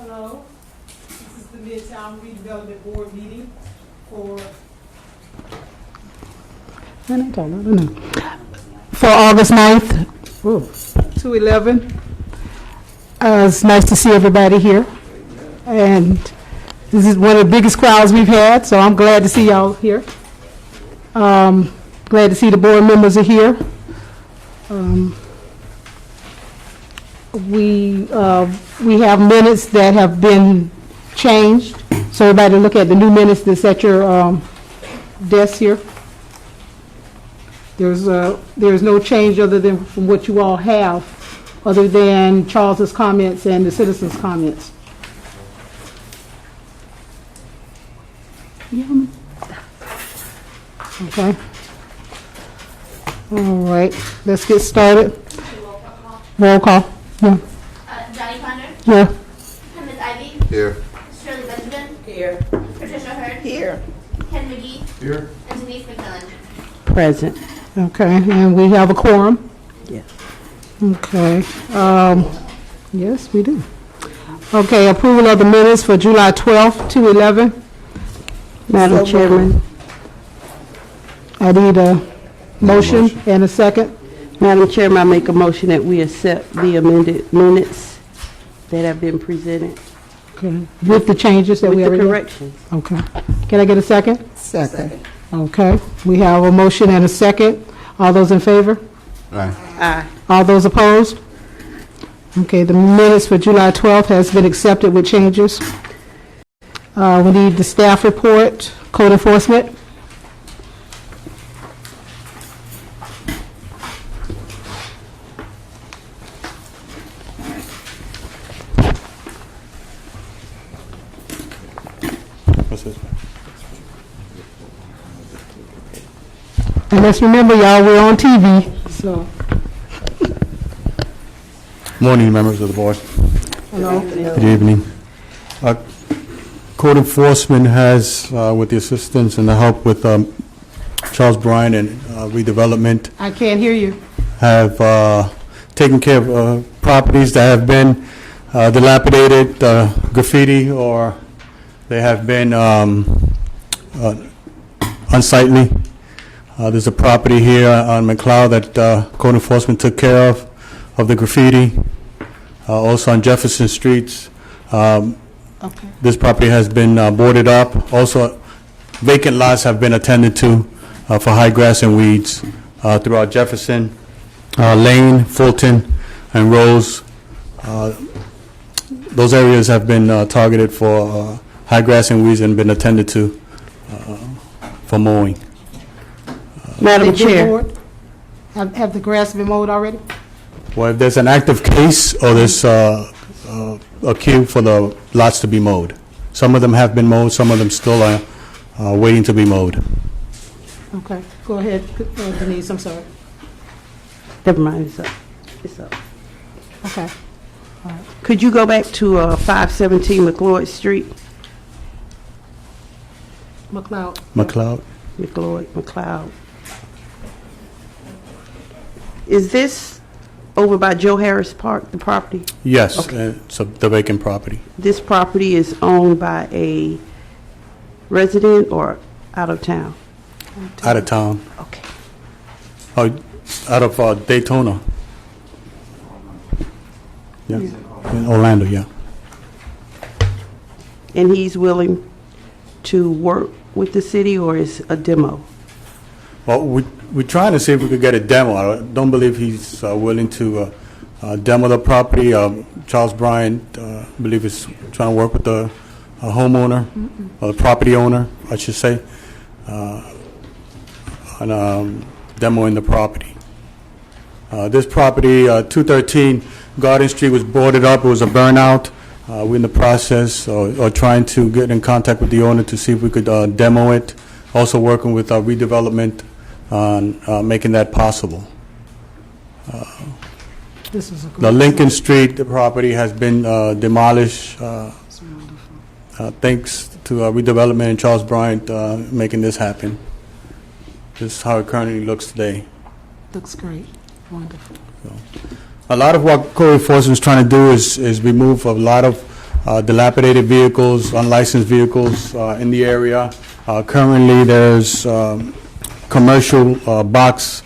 Hello, this is the Midtown Redevelopment Board meeting for August 9th, 2/11. It's nice to see everybody here, and this is one of the biggest crowds we've had, so I'm glad to see y'all here. Glad to see the board members are here. We have minutes that have been changed, so everybody look at the new minutes that's at your desk here. There's no change other than from what you all have, other than Charles's comments and the citizens' comments. Yeah. Okay. All right, let's get started. Roll call. Yeah. Johnny Ponder? Yeah. Ms. Ivy? Here. Shirley Benjamin? Here. Patricia Hurd? Here. Ken McGee? Here. And Denise McMillan? Present. Okay, and we have a quorum. Yes. Okay. Yes, we do. Okay, approval of the minutes for July 12th, 2/11. Madam Chairman, I need a motion and a second. Madam Chairman, I make a motion that we accept the amended minutes that have been presented Okay, with the changes that with we the already. corrections. Okay. Can I get a second? Second. Okay, we have a motion and a second. All those in favor? Aye. Aye. All those opposed? Okay, the minutes for July 12th has been accepted with changes. We need the staff report, code enforcement. What's this? And let's remember, y'all, we're on TV, so. Morning, members of the board. Hello. Good evening. Code enforcement has, with the assistance and the help with Charles Bryan and Redevelopment, I can't hear you. have taken care of properties that have been dilapidated, graffiti, or they have been unsightly. There's a property here on McLeod that code enforcement took care of the graffiti. Also on Jefferson Streets, Okay. this property has been boarded up. Also, vacant lots have been attended to for high grass and weeds throughout Jefferson, Lane, Fulton, and Rose. Those areas have been targeted for high grass and weeds and been attended to for mowing. Madam They've been Chair, mowed? Have the grass been mowed already? Well, if there's an active case or there's a queue for the lots to be mowed. Some of them have been mowed, some of them still are waiting to be mowed. Okay, go ahead, Denise, I'm sorry. never mind, it's up. It's up. Okay. Could you go back to 517 McLeod Street? McLeod. McLeod? McLeod. Is this over by Joe Harris Park, the property? Yes, Okay. it's the vacant property. This property is owned by a resident or out of town? Out of town. Okay. Oh, out of Daytona. Yeah, in Orlando, yeah. And he's willing to work with the city, or is a demo? Well, we're trying to see if we could get a demo. I don't believe he's willing to demo the property. Charles Bryan, I believe, is trying to work with the homeowner, or the property owner, I should say, on demoing the property. This property, 213 Garden Street, was boarded up. It was a burnout. We're in the process or trying to get in contact with the owner to see if we could demo it. Also working with Redevelopment on making that possible. This is a great. The Lincoln Street property has been demolished thanks to Redevelopment and Charles Bryant making this happen. This is how it currently looks today. Looks great, wonderful. A lot of what code enforcement is trying to do is remove a lot of dilapidated vehicles, unlicensed vehicles in the area. Currently, there's commercial box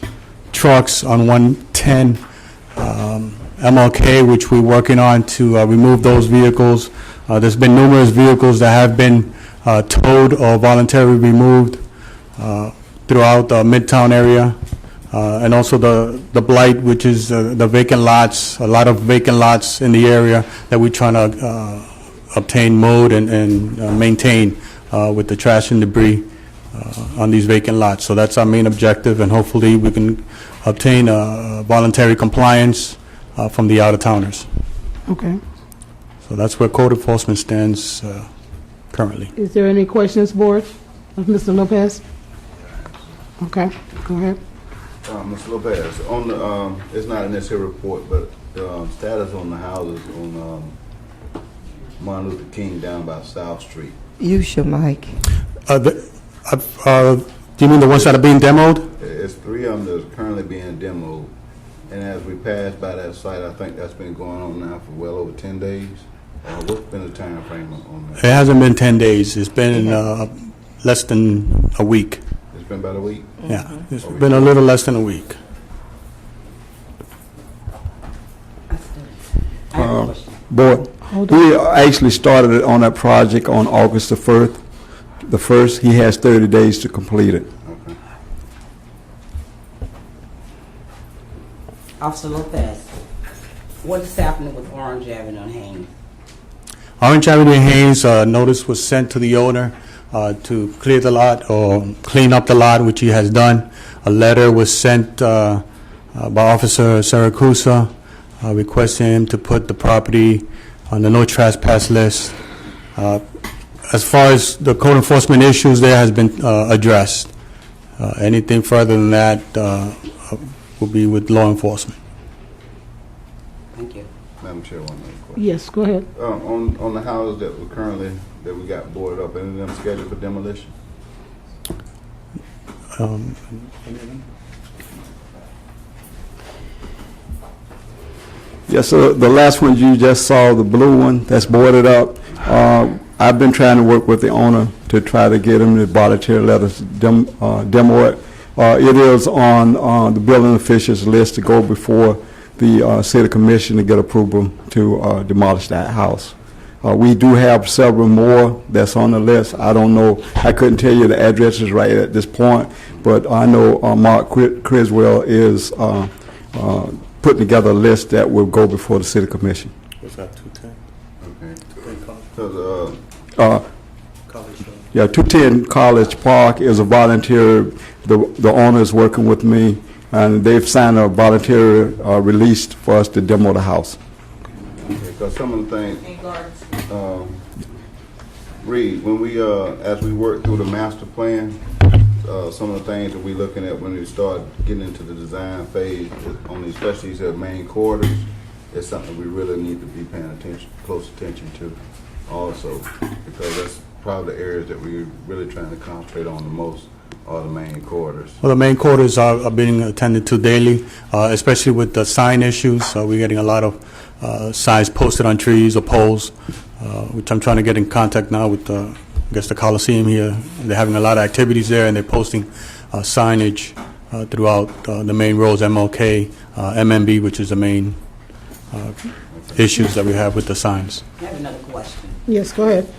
trucks on 110 MLK, which we're working on to remove those vehicles. There's been numerous vehicles that have been towed or voluntarily removed throughout the Midtown area. And also the blight, which is the vacant lots, a lot of vacant lots in the area that we're trying to obtain mowed and maintain with the trash and debris on these vacant lots. So that's our main objective, and hopefully we can obtain voluntary compliance from the out-of-towners. Okay. So that's where code enforcement stands currently. Is there any questions, board, of Mr. Lopez? Okay, go ahead. Mr. Lopez, on the, it's not in this here report, but status on the houses on Martin Luther King down by South Street. Use your mic. Do you mean the ones that are being demoed? It's 3 of them that's currently being demoed. And as we pass by that site, I think that's been going on now for well over 10 days. What's been the time frame on that? It hasn't been 10 days. It's been less than a week. It's been about a week? Yeah, it's been a little less than a week. Board, we actually started on that project on August the 1st. The 1st, he has 30 days to complete it. Okay. Officer Lopez, what is happening with Orange Avenue and Haynes? Orange Avenue and Haynes, notice was sent to the owner to clear the lot or clean up the lot, which he has done. A letter was sent by Officer Saracusa requesting him to put the property on the no trespass list. As far as the code enforcement issues, there has been addressed. Anything further than that will be with law enforcement. Thank you. Madam Chair, one other question. Yes, go ahead. On the houses that we currently, that we got boarded up, any of them scheduled for demolition? Yes, sir. The last one you just saw, the blue one that's boarded up, I've been trying to work with the owner to try to get him to voluntarily let us demo it. It is on the building officials list to go before the city commission to get approval to demolish that house. We do have several more that's on the list. I don't know, I couldn't tell you the addresses right at this point, but I know Mark Criswell is putting together a list that will go before the city commission. What's that, 210? Okay. Because, Yeah, 210 College Park is a volunteer, the owner is working with me, and they've signed a voluntary release for us to demo the house. because some of the things, Reed, when we, as we work through the master plan, some of the things that we're looking at when we start getting into the design phase, on the, especially these main corridors, is something we really need to be paying close attention to also, because that's probably the areas that we're really trying to concentrate on the most, are the main corridors. Well, the main corridors are being attended to daily, especially with the sign issues. We're getting a lot of signs posted on trees or poles, which I'm trying to get in contact now with, I guess, the Coliseum here. They're having a lot of activities there, and they're posting signage throughout the main roads, MLK, MMB, which is the main issues that we have with the signs. I have another question. Yes, go ahead.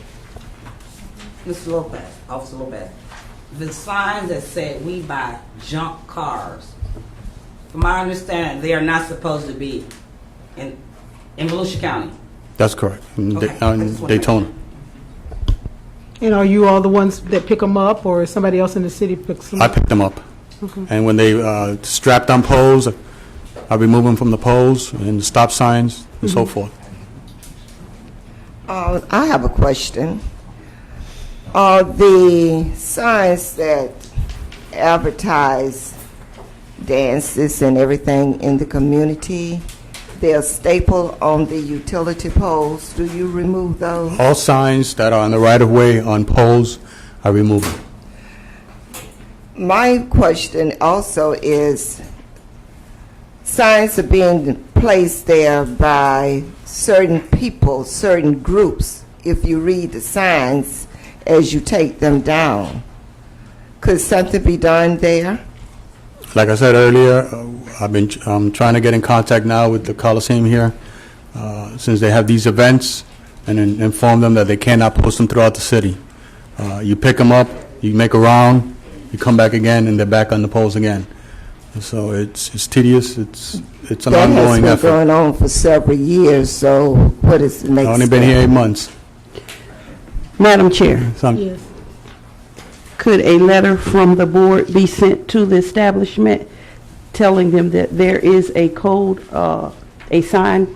Mr. Lopez, Officer Lopez, the signs that say we buy junk cars, from my understanding, they are not supposed to be in Volusia County. That's correct, in Okay. I just wanna make Daytona. And are you all the ones that pick them up, or is somebody else in the city picks them I up? pick them up. Okay. And when they strapped on poles, I remove them from the poles and stop signs and so forth. I have a question. The signs that advertise dances and everything in the community, they're stapled on the utility poles. Do you remove those? All signs that are on the right-of-way on poles, I remove them. My question also is, signs are being placed there by certain people, certain groups, if you read the signs as you take them down. Could something be done there? Like I said earlier, I've been trying to get in contact now with the Coliseum here, since they have these events, and inform them that they cannot post them throughout the city. You pick them up, you make a round, you come back again, and they're back on the poles again. And so it's tedious. It's an ongoing That has effort. been going on for several years, so what is the next I've only been step? here 8 months. Madam Chair, So could a letter from the board be sent to the establishment telling them that there is a code, a sign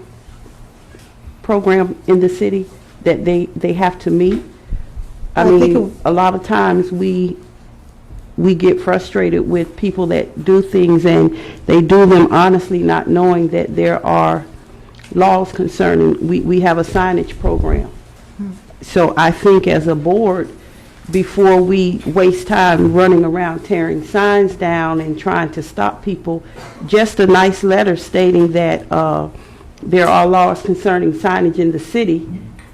program in the city that they have to meet? I mean, a lot of times we get frustrated with people that do things and they do them honestly, not knowing that there are laws concerning, we have a signage program. So I think as a board, before we waste time running around tearing signs down and trying to stop people, just a nice letter stating that there are laws concerning signage in the city,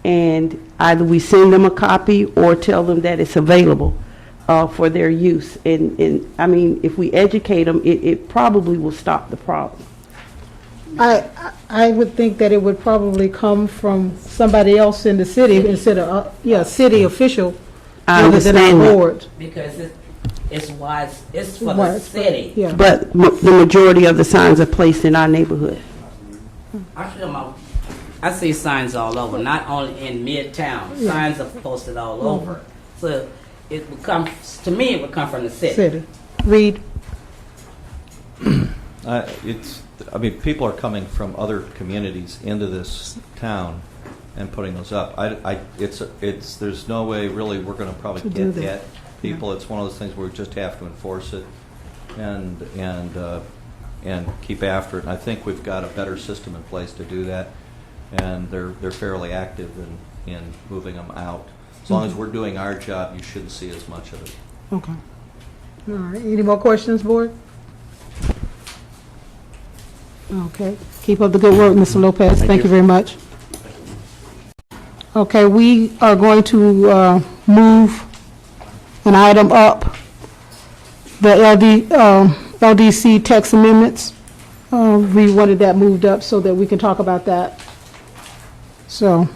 and either we send them a copy or tell them that it's available for their use. And I mean, if we educate them, it probably will stop the problem. I would think that it would probably come from somebody else in the city instead of, city official, I rather than understand our that. board. Because it's wide, it's for the Widespread, city. yeah. But the majority of the signs are placed in our neighborhood. I see signs all over, not only in Midtown. Signs are posted all over. So it would come, to me, it would come from the city. Reed? I mean, people are coming from other communities into this town and putting those up. There's no way really we're going to probably get people. It's one of those things where we just have to enforce it and keep after it. And I think we've got a better system in place to do that, and they're fairly active in moving them out. As long as we're doing our job, you shouldn't see as much of it. Okay. All right. Any more questions, board? Okay. Keep up the good work, Mr. Lopez. Thank you very much. Okay, we are going to move an item up, the LDC text amendments. We wanted that moved up so that we can talk about that. So.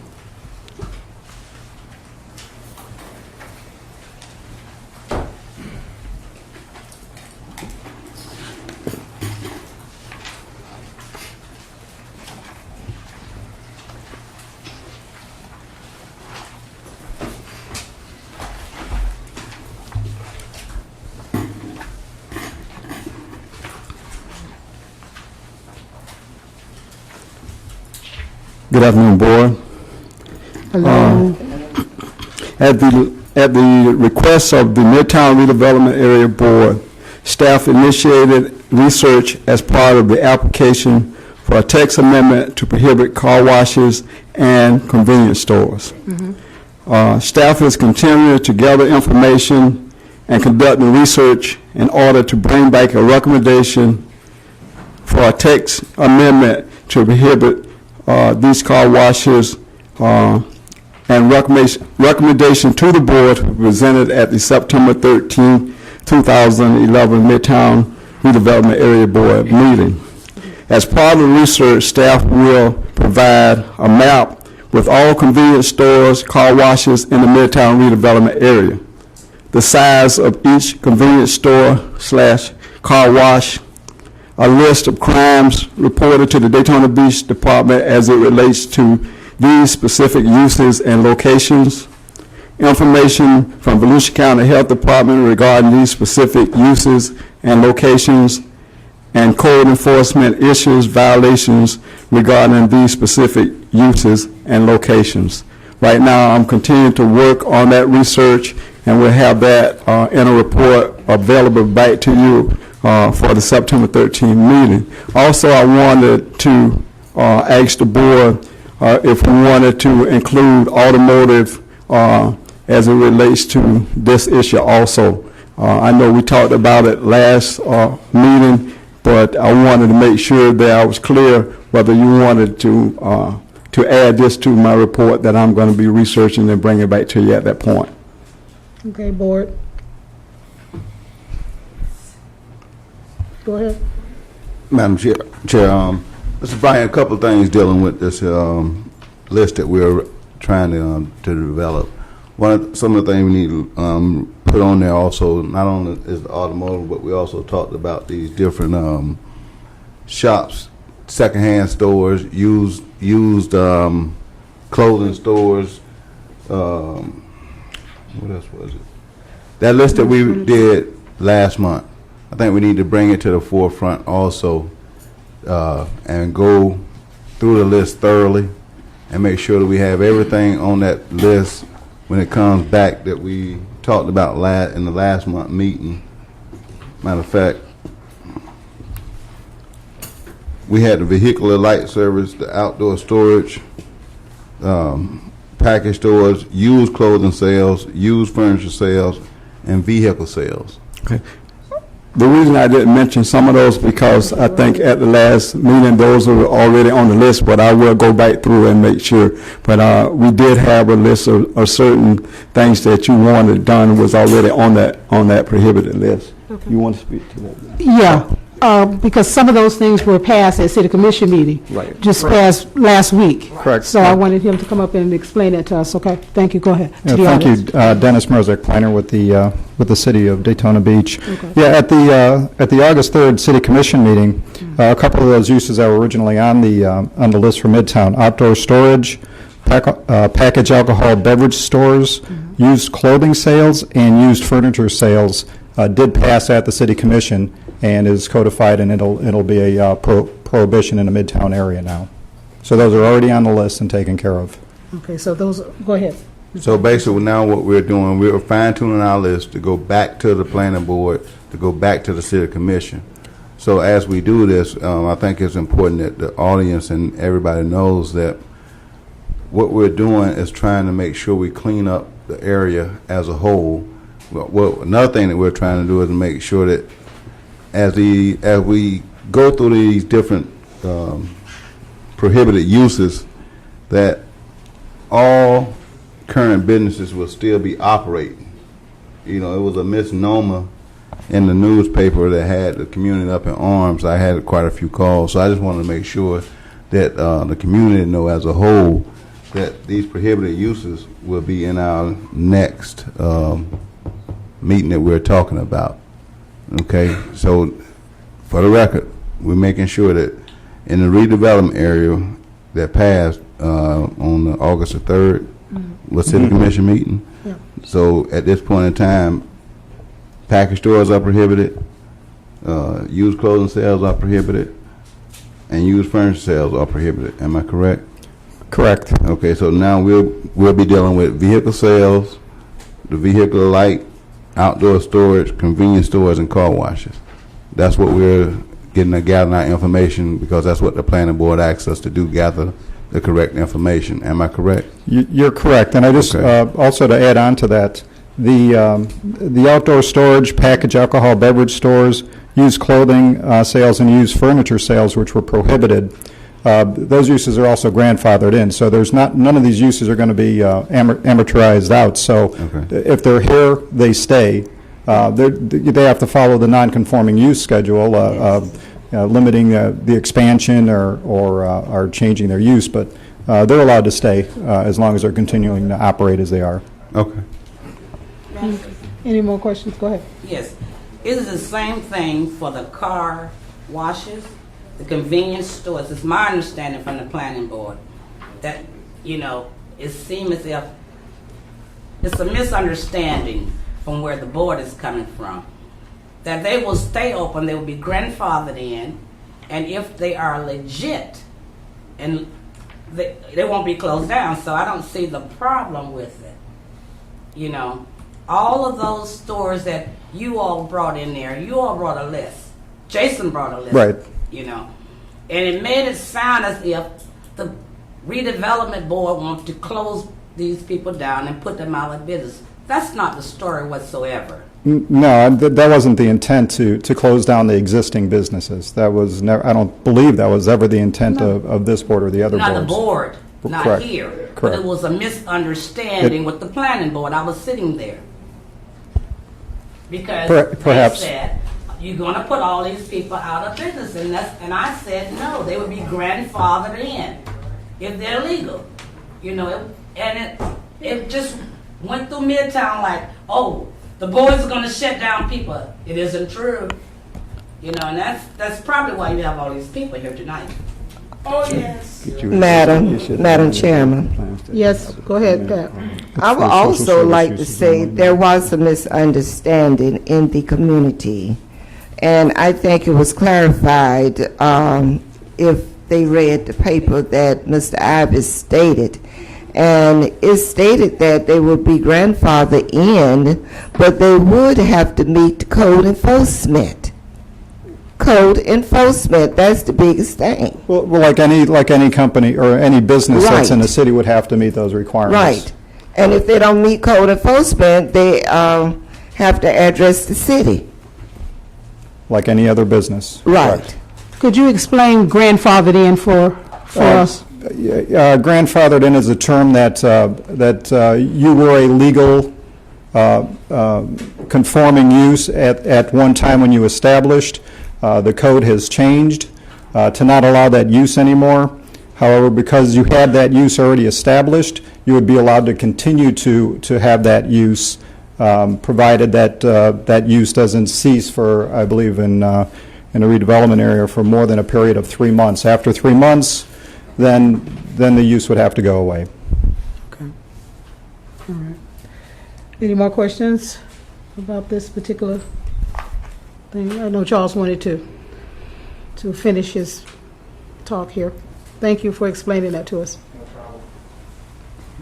Good afternoon, board. Hello. At the request of the Midtown Redevelopment Area Board, staff initiated research as part of the application for a text amendment to prohibit car washes and convenience stores. Staff is continuing to gather information and conducting research in order to bring back a recommendation for a text amendment to prohibit these car washes, and recommendation to the board presented at the September 13, 2011 Midtown Redevelopment Area Board meeting. As part of the research, staff will provide a map with all convenience stores, car washes in the Midtown Redevelopment Area, the size of each convenience store / car wash, a list of crimes reported to the Daytona Beach Department as it relates to these specific uses and locations, information from Volusia County Health Department regarding these specific uses and locations, and code enforcement issues, violations regarding these specific uses and locations. Right now, I'm continuing to work on that research, and we'll have that in a report available back to you for the September 13th meeting. Also, I wanted to ask the board if we wanted to include automotive as it relates to this issue also. I know we talked about it last meeting, but I wanted to make sure that I was clear whether you wanted to to add this to my report that I'm going to be researching and bringing back to you at that point. Okay, board. Go ahead. Madam Chair, Mr. Bryan, a couple of things dealing with this list that we're trying to develop. Some of the things we need to put on there also, not only is the automotive, but we also talked about these different shops, secondhand stores, used clothing stores. What else was it? That list that we did last month, I think we need to bring it to the forefront also, and go through the list thoroughly and make sure that we have everything on that list when it comes back that we talked about in the last month meeting. Matter of fact, we had the vehicular light service, the outdoor storage, package stores, used clothing sales, used furniture sales, and vehicle sales. Okay. The reason I didn't mention some of those because I think at the last meeting those were already on the list, but I will go back through and make sure. But we did have a list of certain things that you wanted done was already on that prohibited list. Okay. You want to speak to that? Yeah, because some of those things were passed at city commission meeting. Right. Just passed last week. Correct. So I wanted him to come up and explain that to us. Okay, thank you. Go ahead. Yeah, thank you, Dennis Merzak, planner with the city of Daytona Beach. Okay. Yeah, at the August 3rd city commission meeting, a couple of those uses that were originally on the list for Midtown: outdoor storage, package alcohol beverage stores, used clothing sales, and used furniture sales did pass at the city commission and is codified, and it'll be a prohibition in the Midtown area now. So those are already on the list and taken care of. Okay, so those, go ahead. So basically now what we're doing, we're fine tuning our list to go back to the planning board, to go back to the city commission. So as we do this, I think it's important that the audience and everybody knows that what we're doing is trying to make sure we clean up the area as a whole. Well, another thing that we're trying to do is make sure that as we go through these different prohibited uses, that all current businesses will still be operating. You know, it was a misnomer in the newspaper that had the community up in arms. I had quite a few calls, so I just wanted to make sure that the community know as a whole that these prohibited uses will be in our next meeting that we're talking about. Okay, so for the record, we're making sure that in the redevelopment area that passed on August the 3rd, was city commission meeting. Yeah. So at this point in time, package stores are prohibited, used clothing sales are prohibited, and used furniture sales are prohibited. Am I correct? Correct. Okay, so now we'll be dealing with vehicle sales, the vehicular light, outdoor storage, convenience stores, and car washes. That's what we're gathering our information, because that's what the planning board asks us to do, gather the correct information. Am I correct? You're correct. And I just, also to add on to that, the outdoor storage, package alcohol beverage stores, used clothing sales, and used furniture sales, which were prohibited, those uses are also grandfathered in. So there's none of these uses are going to be amortized out. So if they're here, they stay. They have to follow the non-conforming use schedule, limiting the expansion or changing their use, but they're allowed to stay as long as they're continuing to operate as they are. Okay. Any more questions? Go ahead. Yes. Is it the same thing for the car washes, the convenience stores? It's my understanding from the planning board that, it seems as if it's a misunderstanding from where the board is coming from, that they will stay open, they will be grandfathered in, and if they are legit, and they won't be closed down. So I don't see the problem with it. All of those stores that you all brought in there, you all brought a list. Jason brought a list. Right. And it made it sound as if the redevelopment board wants to close these people down and put them out of business. That's not the story whatsoever. No, that wasn't the intent to close down the existing businesses. That was never. I don't believe that was ever the intent of this board or the other boards. Not the board. not Correct. here. But Correct. it was a misunderstanding with the planning board. I was sitting there. Because Perhaps. they said, you're gonna put all these people out of business, and I said, no, they would be grandfathered in if they're legal. You know, it just went through Midtown like, oh, the boys are gonna shut down people. It isn't true. You know, and that's probably why you have all these people here tonight. Oh, yes. Madam Chairman, Yes, go ahead, Pat. I would also like to say there was a misunderstanding in the community, and I think it was clarified if they read the paper that Mr. Ives stated. And it stated that they would be grandfathered in, but they would have to meet code enforcement. Code enforcement, that's the biggest thing. Well, like any company or any business that's in the Right. city would have to meet those requirements. Right. And if they don't meet code enforcement, they have to address the city. Like any other business. Right. Could you explain grandfathered in for us? Grandfathered in is a term that you were a legal conforming use at one time when you established. The code has changed to not allow that use anymore. However, because you had that use already established, you would be allowed to continue to have that use, provided that that use doesn't cease for, I believe, in a redevelopment area for more than a period of 3 months. After 3 months, then the use would have to go away. Okay. All right. Any more questions about this particular thing? I know Charles wanted to finish his talk here. Thank you for explaining that to us.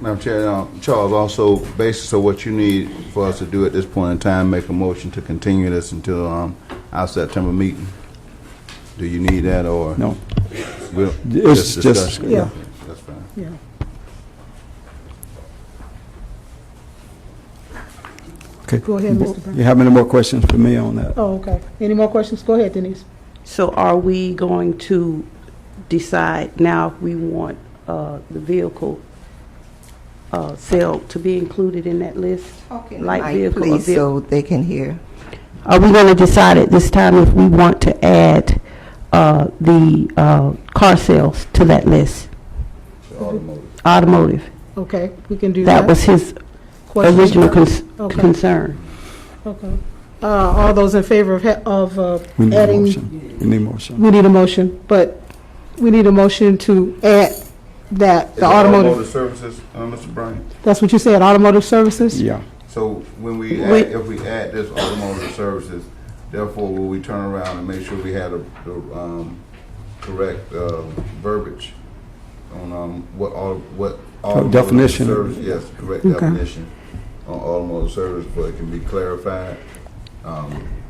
Madam Chair, Charles, also, basis of what you need for us to do at this point in time, make a motion to continue this until our September meeting. Do you need that, or? No. We'll It's just just- discuss? Yeah. That's fine. Yeah. Okay. Go ahead, Mr. Brown. You have any more questions for me on that? Oh, okay. Any more questions? Go ahead, Denise. So are we going to decide now if we want the vehicle sale to be included in that list? Light Mike, vehicle or please, vehicle? so they can hear. Are we going to decide at this time if we want to add the car sales to that list? Automotive. Automotive. Okay, we can do that. That was his Question? original Okay. concern. Okay. All those in favor of We need a adding? motion. We need a motion. We need a motion, but we need a motion to add that, Is the it automotive. services, Mr. Bryant? That's what you said, automotive services? Yeah. So when we Wait. add, if we add this automotive services, therefore will we turn around and make sure we have the correct verbiage on what automotive definition. service? Yes, correct Okay. definition on automotive service, so it can be clarified.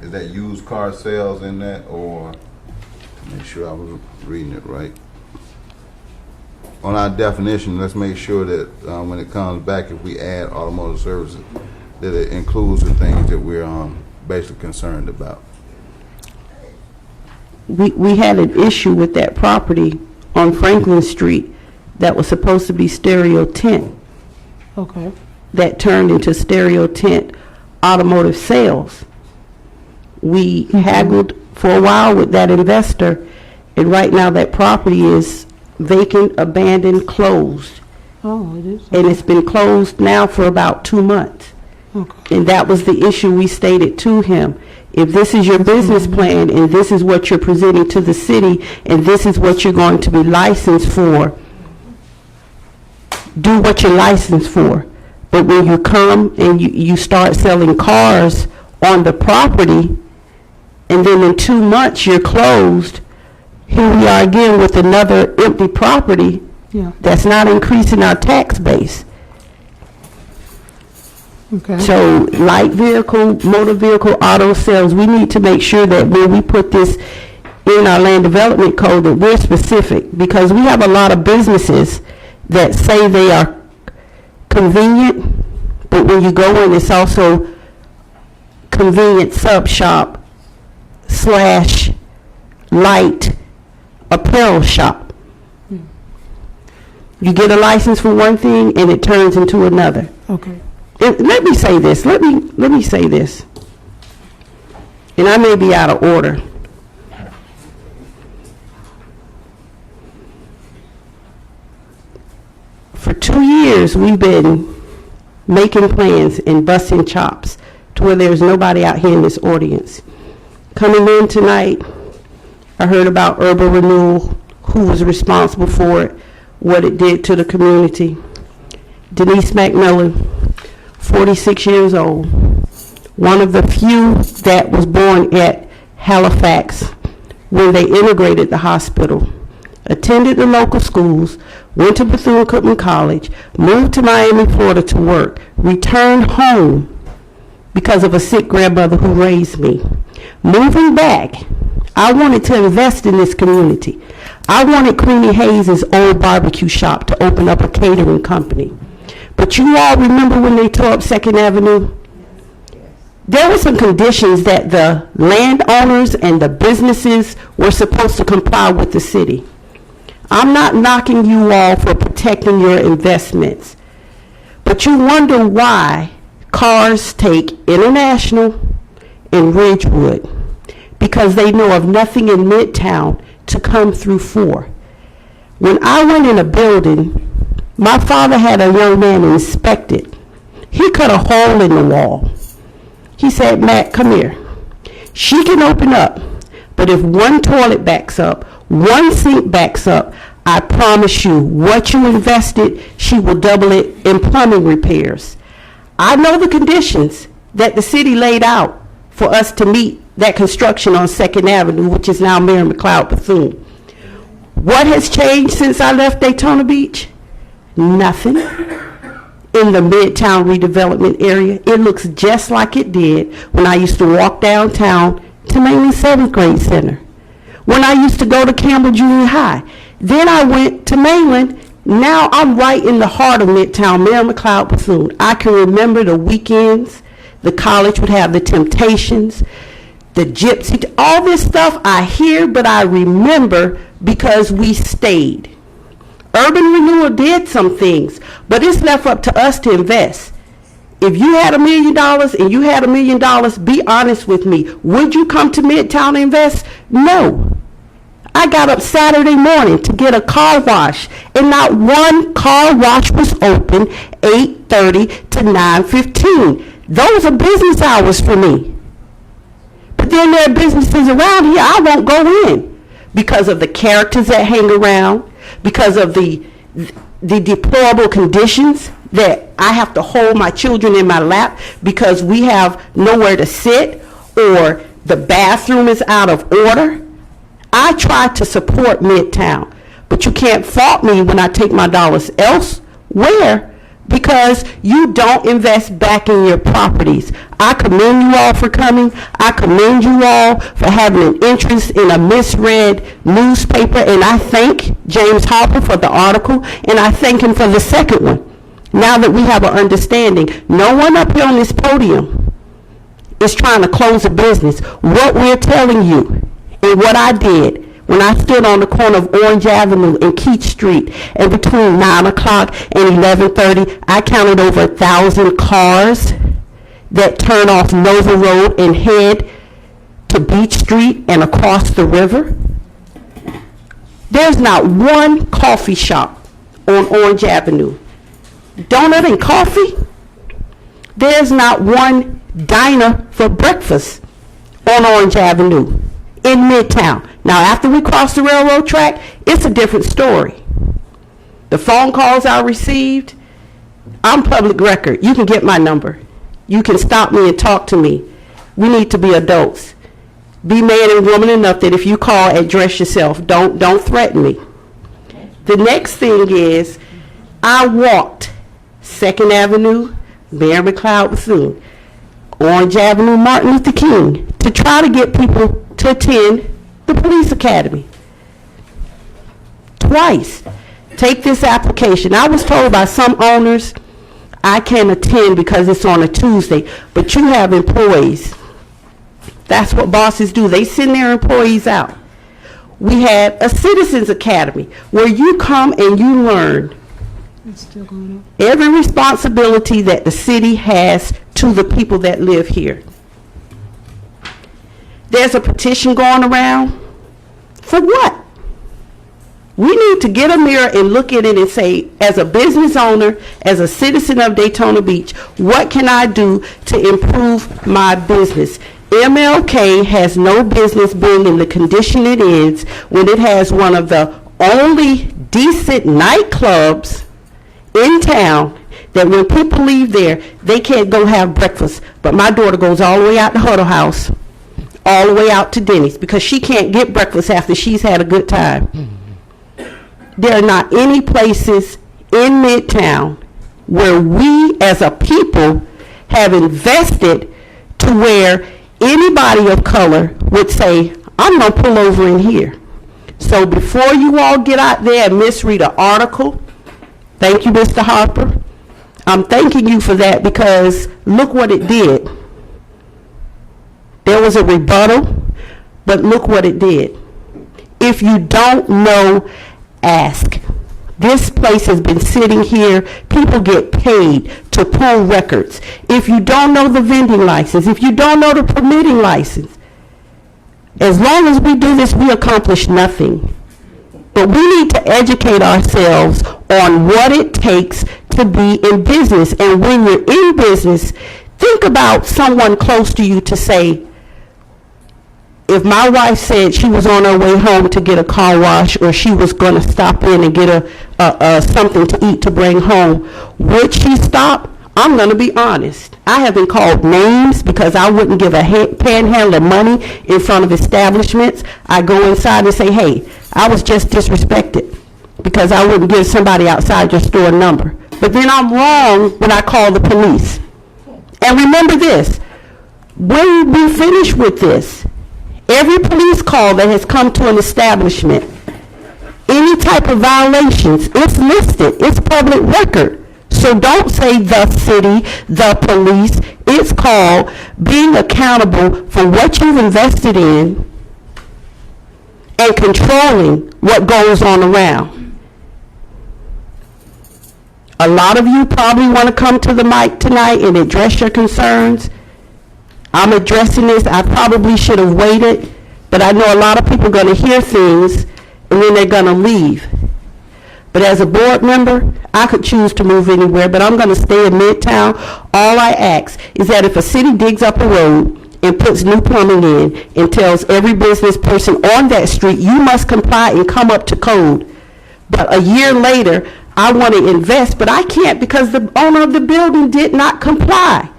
Is that used car sales in that, or to make sure I was reading it right? On our definition, let's make sure that when it comes back, if we add automotive services, that it includes the things that we're basically concerned about. We had an issue with that property on Franklin Street that was supposed to be stereo tint, Okay. that turned into stereo tint automotive sales. We haggled for a while with that investor, and right now that property is vacant, abandoned, closed. Oh, it is? And it's been closed now for about 2 months. Okay. And that was the issue we stated to him. If this is your business plan and this is what you're presenting to the city and this is what you're going to be licensed for, do what you're licensed for. But when you come and you start selling cars on the property and then in 2 months you're closed, here we are again with another empty property Yeah, that's not increasing our tax base. okay. So light vehicle, motor vehicle, auto sales, we need to make sure that when we put this in our land development code that we're specific, because we have a lot of businesses that say they are convenient, but when you go in, it's also convenient sub shop / light apparel shop. You get a license for one thing and it turns into another. Okay. And let me say this, let me say this. And I may be out of order. For 2 years, we've been making plans and busting chops to where there's nobody out here in this audience. Coming in tonight, I heard about urban renewal, who was responsible for it, what it did to the community. Denise McMillan, 46 years old, one of the few that was born at Halifax when they integrated the hospital, attended the local schools, went to Bethune-Cookman College, moved to Miami, Florida to work, returned home because of a sick grandmother who raised me. Moving back, I wanted to invest in this community. I wanted Queenie Hayes' old barbecue shop to open up a catering company. But you all remember when they tore up 2nd Avenue? There were some conditions that the landowners and the businesses were supposed to comply with the city. I'm not knocking you all for protecting your investments, but you wonder why cars take International and Ridgewood, because they know of nothing in Midtown to come through for. When I went in a building, my father had a young man inspect it. He cut a hole in the wall. He said, Matt, come here. She can open up, but if one toilet backs up, one sink backs up, I promise you, what you invested, she will double it in plumbing repairs. I know the conditions that the city laid out for us to meet that construction on 2nd Avenue, which is now Mary McLeod Bethune. What has changed since I left Daytona Beach? Nothing. In the Midtown redevelopment area, it looks just like it did when I used to walk downtown to mainly 7th grade center. When I used to go to Campbell Junior High. Then I went to Mainland. Now I'm right in the heart of Midtown, Mary McLeod Bethune. I can remember the weekends. The college would have the Temptations, the Gypsy, all this stuff I hear, but I remember because we stayed. Urban renewal did some things, but it's left up to us to invest. If you had $1 million and you had $1 million, be honest with me. Would you come to Midtown and invest? No. I got up Saturday morning to get a car wash, and not one car wash was open 8:30 to 9:15. Those are business hours for me. But then there are businesses around here I won't go in because of the characters that hang around, because of the deplorable conditions that I have to hold my children in my lap because we have nowhere to sit or the bathroom is out of order. I try to support Midtown, but you can't fault me when I take my dollars elsewhere because you don't invest back in your properties. I commend you all for coming. I commend you all for having an interest in a misread newspaper, and I thank James Harper for the article, and I thank him for the second one. Now that we have an understanding, no one up here on this podium is trying to close a business. What we're telling you and what I did when I stood on the corner of Orange Avenue and Keith Street, and between 9 o'clock and 11:30, I counted over 1,000 cars that turn off Nova Road and head to Beach Street and across the river. There's not one coffee shop on Orange Avenue. Donut and coffee? There's not one diner for breakfast on Orange Avenue in Midtown. Now, after we cross the railroad track, it's a different story. The phone calls I received, I'm public record. You can get my number. You can stop me and talk to me. We need to be adults. Be man and woman enough that if you call, address yourself. Don't threaten me. The next thing is, I walked 2nd Avenue, Mary McLeod Bethune, Orange Avenue, Martin Luther King, to try to get people to attend the police academy. Twice. Take this application. I was told by some owners I can't attend because it's on a Tuesday, but you have employees. That's what bosses do. They send their employees out. We had a citizens academy where you come and you learn It's still going up. Every responsibility that the city has to the people that live here. There's a petition going around. For what? We need to get a mirror and look at it and say, as a business owner, as a citizen of Daytona Beach, what can I do to improve my business? MLK has no business being in the condition it is when it has one of the only decent nightclubs in town that when people leave there, they can't go have breakfast. But my daughter goes all the way out to Huddle House, all the way out to Denny's, because she can't get breakfast after she's had a good time. There are not any places in Midtown where we as a people have invested to where anybody of color would say, I'm going to pull over in here. So before you all get out there and misread an article, thank you, Mr. Harper. I'm thanking you for that because look what it did. There was a rebuttal, but look what it did. If you don't know, ask. This place has been sitting here. People get paid to pull records. If you don't know the vending license, if you don't know the permitting license, as long as we do this, we accomplish nothing. But we need to educate ourselves on what it takes to be in business. And when you're in business, think about someone close to you to say, if my wife said she was on her way home to get a car wash or she was going to stop in and get something to eat to bring home, would she stop? I'm going to be honest. I have been called names because I wouldn't give a panhandler money in front of establishments. I go inside and say, hey, I was just disrespected because I wouldn't give somebody outside your store a number. But then I'm wrong when I call the police. And remember this, when we finish with this, every police call that has come to an establishment, any type of violations, it's listed, it's public record. So don't say the city, the police. It's called being accountable for what you've invested in and controlling what goes on around. A lot of you probably want to come to the mic tonight and address your concerns. I'm addressing this. I probably should have waited, but I know a lot of people are going to hear things and then they're going to leave. But as a board member, I could choose to move anywhere, but I'm going to stay in Midtown. All I ask is that if a city digs up a road and puts new plumbing in and tells every business person on that street, you must comply and come up to code. But a year later, I want to invest, but I can't because the owner of the building did not comply.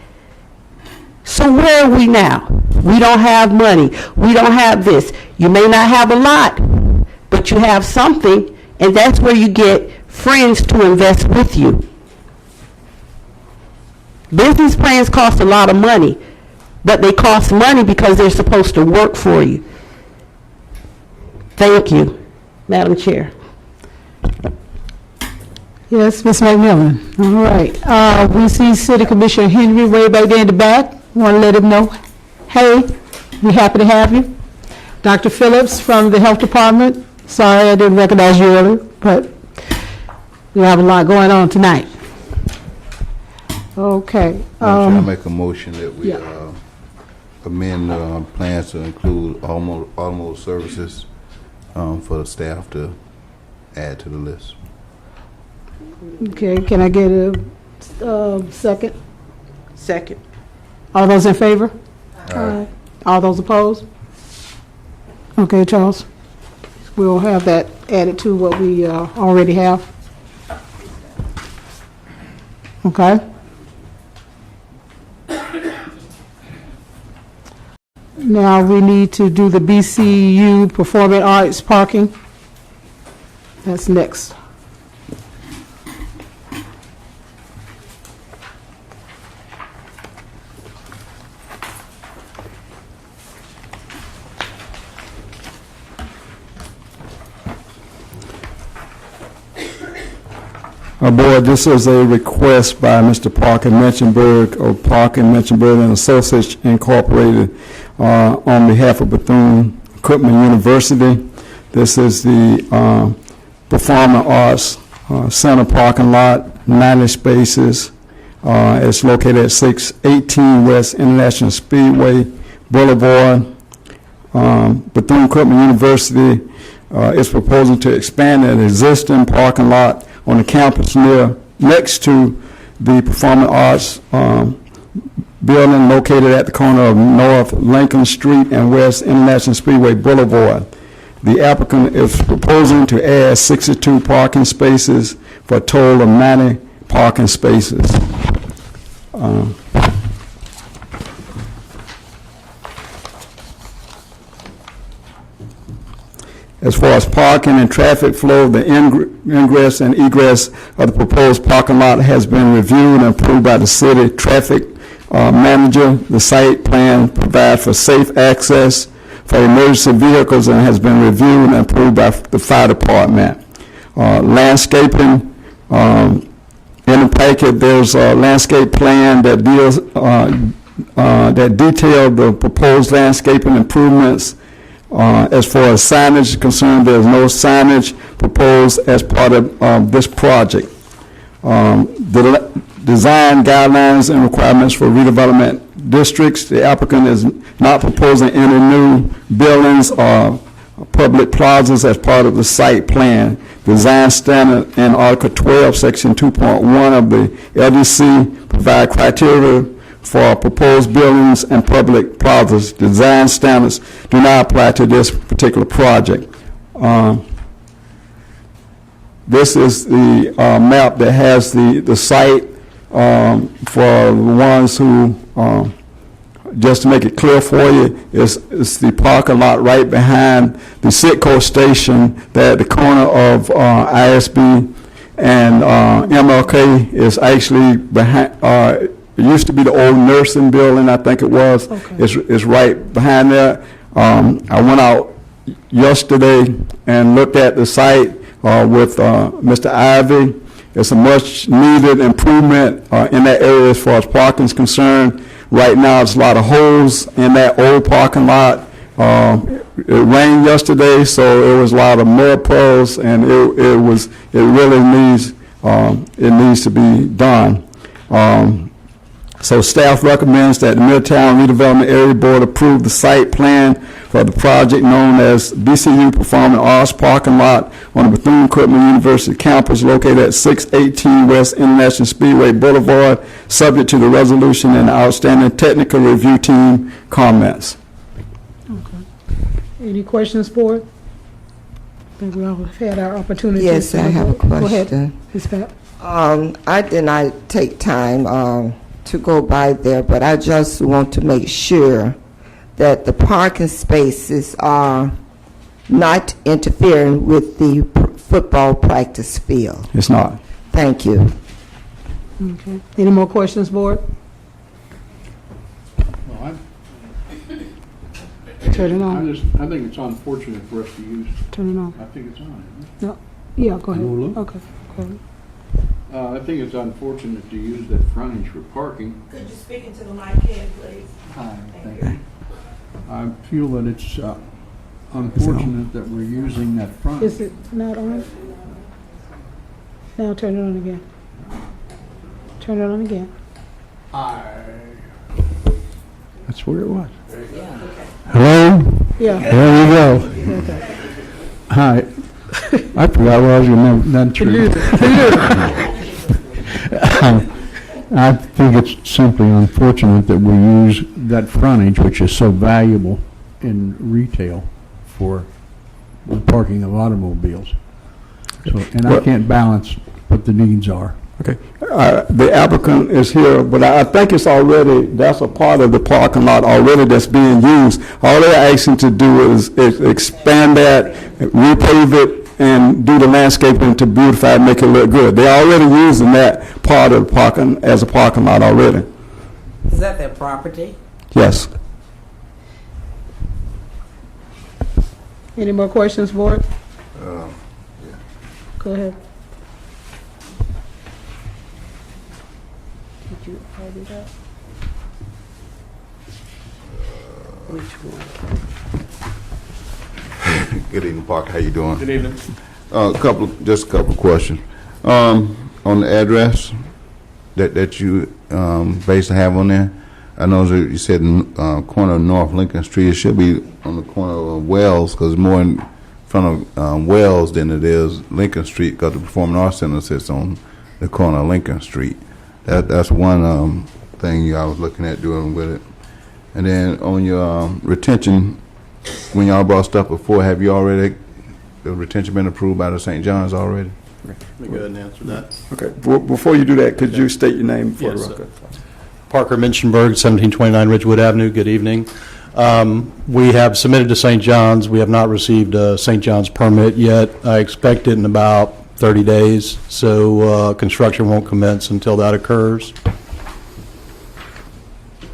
So where are we now? We don't have money. We don't have this. You may not have a lot, but you have something, and that's where you get friends to invest with you. Business plans cost a lot of money, but they cost money because they're supposed to work for you. Thank you, Madam Chair. Yes, Ms. McMillan. All right. We see City Commissioner Henry way back there in the back. Want to let him know, hey, we're happy to have you. Dr. Phillips from the Health Department. Sorry I didn't recognize you earlier, but we have a lot going on tonight. Okay. I'm trying to make a motion that we Yeah. amend plans to include automotive services for the staff to add to the list. Okay, can I get a second? Second. All those in favor? Aye. All those opposed? Okay, Charles. We'll have that added to what we already have. Okay. Now we need to do the BCU Performing Arts Parking. That's next. Board, this is a request by Mr. Parker Menchenberg of Parker Menchenberg and Associates Incorporated on behalf of Bethune-Cookman University. This is the Performing Arts center parking lot, 90 spaces. It's located at 618 West International Speedway Boulevard. Bethune-Cookman University is proposing to expand an existing parking lot on the campus next to the Performing Arts building located at the corner of North Lincoln Street and West International Speedway Boulevard. The applicant is proposing to add 62 parking spaces for a total of 90 parking spaces. As far as parking and traffic flow, the ingress and egress of the proposed parking lot has been reviewed and approved by the city traffic manager. The site plan provides for safe access for emergency vehicles and has been reviewed and approved by the fire department. Landscaping, in the packet, there's a landscape plan that deals that detailed the proposed landscaping improvements. As far as signage is concerned, there's no signage proposed as part of this project. The design guidelines and requirements for redevelopment districts, the applicant is not proposing any new buildings or public plazas as part of the site plan. Design standard in Article 12, Section 2.1 of the LDC provide criteria for proposed buildings and public plazas. Design standards do not apply to this particular project. This is the map that has the site for the ones who, just to make it clear for you, it's the parking lot right behind the Sitco station there at the corner of ISB and MLK is actually behind. It used to be the old nursing building, I think it was. Okay. It's right behind there. I went out yesterday and looked at the site with Mr. Ivy. It's a much needed improvement in that area as far as parking is concerned. Right now, there's a lot of holes in that old parking lot. It rained yesterday, so it was a lot of mud puddles, and it really needs to be done. So staff recommends that the Midtown Redevelopment Area Board approve the site plan for the project known as BCU Performing Arts Parking Lot on the Bethune-Cookman University campus located at 618 West International Speedway Boulevard, subject to the resolution and the outstanding technical review team comments. Any questions, board? I think we all have had our opportunity. Yes, I have a Go ahead, question. Ms. Pat. I did not take time to go by there, but I just want to make sure that the parking spaces are not interfering with the football practice field. It's not. Thank you. Okay. Any more questions, board? Turn it on. I think it's unfortunate for us to use. Turn it on. I think it's on, isn't it? No. Yeah, go ahead. Go look. Okay. Go ahead. I think it's unfortunate to use that frontage for parking. Could you speak into the mic, please? Hi, thank you. I feel that it's unfortunate that we're using that frontage. Is it not on? Now turn it on again. Turn it on again. That's where it was. Hello? Yeah. There we go. Okay. Hi. I forgot what I was going to that's true. I think it's simply unfortunate that we use that frontage, which is so valuable in retail, for the parking of automobiles. So, and I can't balance what the needs are. Okay. The applicant is here, but I think it's already, that's a part of the parking lot already that's being used. All they're asking to do is expand that, repave it, and do the landscaping to beautify and make it look good. They're already using that part of the parking as a parking lot already. Is that their property? Yes. Any more questions, board? Go ahead. Did you add it up? Which one? Good evening, Parker. How you doing? Good evening. Just a couple questions. On the address that you basically have on there, I know that you said corner of North Lincoln Street. It should be on the corner of Wells, because more in front of Wells than it is Lincoln Street, because the Performing Arts Center sits on the corner of Lincoln Street. That's one thing I was looking at doing with it. And then on your retention, when y'all brought stuff before, have you already, the retention been approved by the St. John's already? Let me go ahead and answer that. Okay, before you do that, could you state your name for Yes, the record? Parker Minchenberg, 1729 Ridgewood Avenue. Good evening. We have submitted to St. John's. We have not received a St. John's permit yet. I expect it in about 30 days, so construction won't commence until that occurs.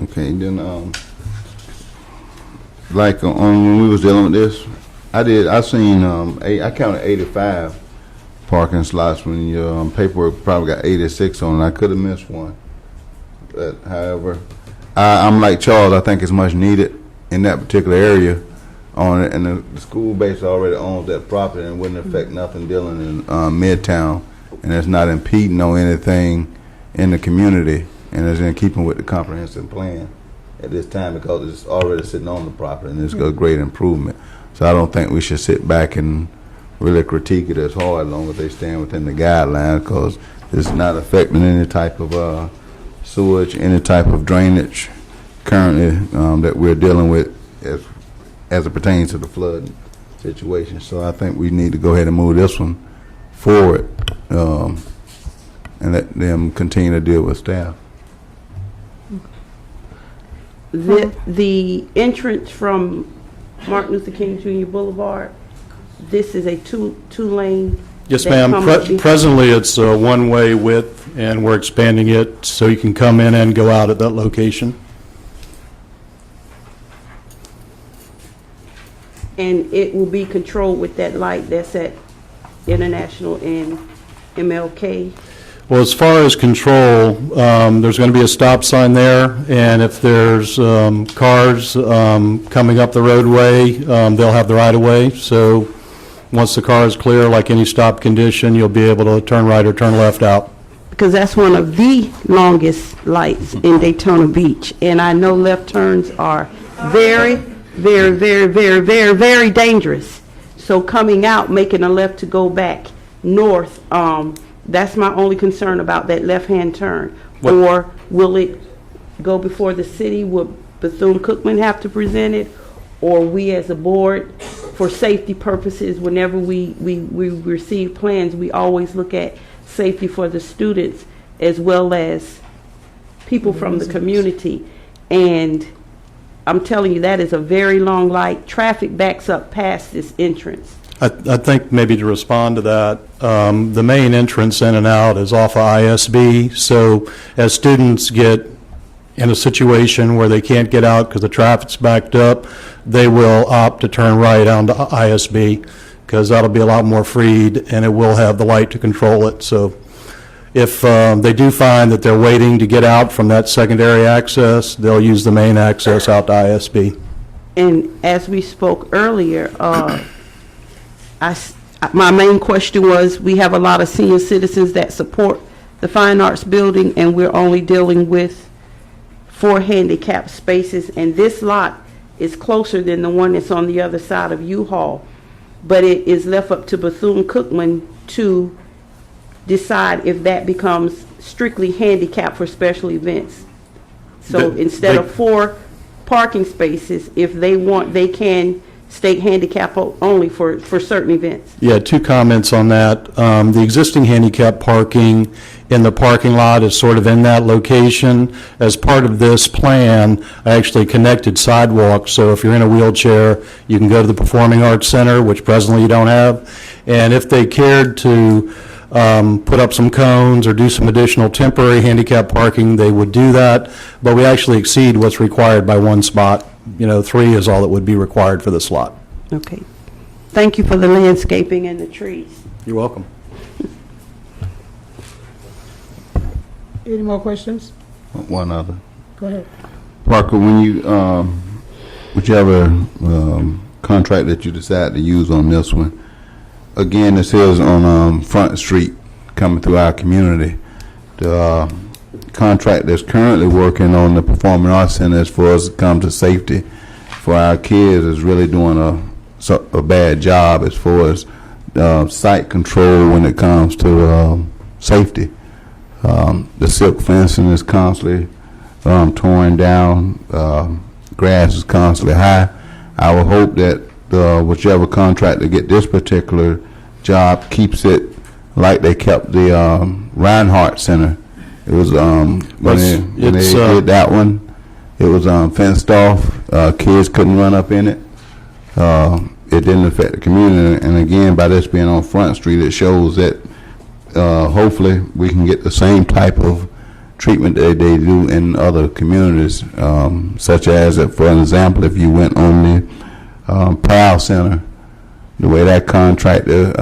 Okay, then like when we was dealing with this, I seen I counted 85 parking slots when your paperwork probably got 86 on it. I could have missed one. But however, I'm like Charles. I think it's much needed in that particular area on it, and the school base already owns that property and wouldn't affect nothing dealing in Midtown, and it's not impeding on anything in the community, and it's in keeping with the comprehensive plan at this time, because it's already sitting on the property and it's a great improvement. So I don't think we should sit back and really critique it as hard, as long as they stand within the guidelines, because it's not affecting any type of sewage, any type of drainage currently that we're dealing with as it pertains to the flood situation. So I think we need to go ahead and move this one forward and let them continue to deal with staff. The entrance from Martin Luther King Jr. Boulevard, this is a two-lane. Yes, ma'am. Presently, it's a one-way width, and we're expanding it so you can come in and go out at that location. And it will be controlled with that light that's at International and MLK. Well, as far as control, there's going to be a stop sign there, and if there's cars coming up the roadway, they'll have the right-of-way. So once the car is clear, like any stop condition, you'll be able to turn right or turn left out. Because that's one of the longest lights in Daytona Beach. And I know left turns are very, very, very, very, very, very dangerous. So coming out, making a left to go back north, that's my only concern about that left-hand turn. What? Or will it go before the city? Would Bethune-Cookman have to present it? Or we as a board, for safety purposes, whenever we receive plans, we always look at safety for the students as well as people from the community. And I'm telling you, that is a very long light. Traffic backs up past this entrance. I think maybe to respond to that, the main entrance in and out is off of ISB. So as students get in a situation where they can't get out because the traffic's backed up, they will opt to turn right onto ISB, because that'll be a lot more freed and it will have the light to control it. So if they do find that they're waiting to get out from that secondary access, they'll use the main access out to ISB. And as we spoke earlier, my main question was, we have a lot of senior citizens that support the Fine Arts Building, and we're only dealing with 4 handicap spaces, and this lot is closer than the one that's on the other side of U-Haul, but it is left up to Bethune-Cookman to decide if that becomes strictly handicap for special events. So instead of 4 parking spaces, if they want, they can state handicap only for certain events. Yeah, 2 comments on that. The existing handicap parking in the parking lot is sort of in that location. As part of this plan, I actually connected sidewalks, so if you're in a wheelchair, you can go to the Performing Arts Center, which presently you don't have. And if they cared to put up some cones or do some additional temporary handicap parking, they would do that. But we actually exceed what's required by 1 spot. 3 is all that would be required for this lot. Okay. Thank you for the landscaping and the trees. You're welcome. Any more questions? One other. Go ahead. Parker, when you, whichever contract that you decide to use on this one, again, this is on Front Street, coming through our community. The contract that's currently working on the Performing Arts Center as far as it comes to safety for our kids is really doing a bad job as far as site control when it comes to safety. The silk fencing is constantly torn down. Grass is constantly high. I would hope that whichever contractor get this particular job keeps it like they kept the Reinhardt Center. It was when they did that one, it was fenced off. Kids couldn't run up in it. It didn't affect the community. And again, by this being on Front Street, it shows that hopefully we can get the same type of treatment that they do in other communities, such as, for an example, if you went on the Powell Center, the way that contractor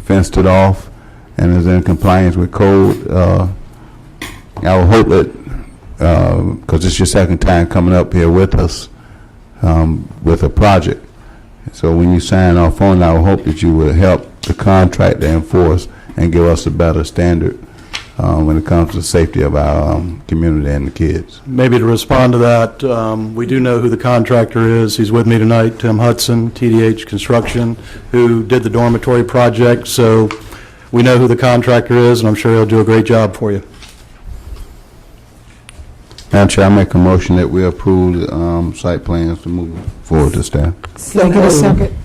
fenced it off and is in compliance with code. I would hope that, because it's your second time coming up here with us with a project, so when you sign off on it, I would hope that you would help the contractor enforce and give us a better standard when it comes to the safety of our community and the kids. Maybe to respond to that, we do know who the contractor is. He's with me tonight, Tim Hudson, TDH Construction, who did the dormitory project. So we know who the contractor is, and I'm sure he'll do a great job for you. Madam Chair, I make a motion that we approve the site plans to move forward to staff. Can I get a second?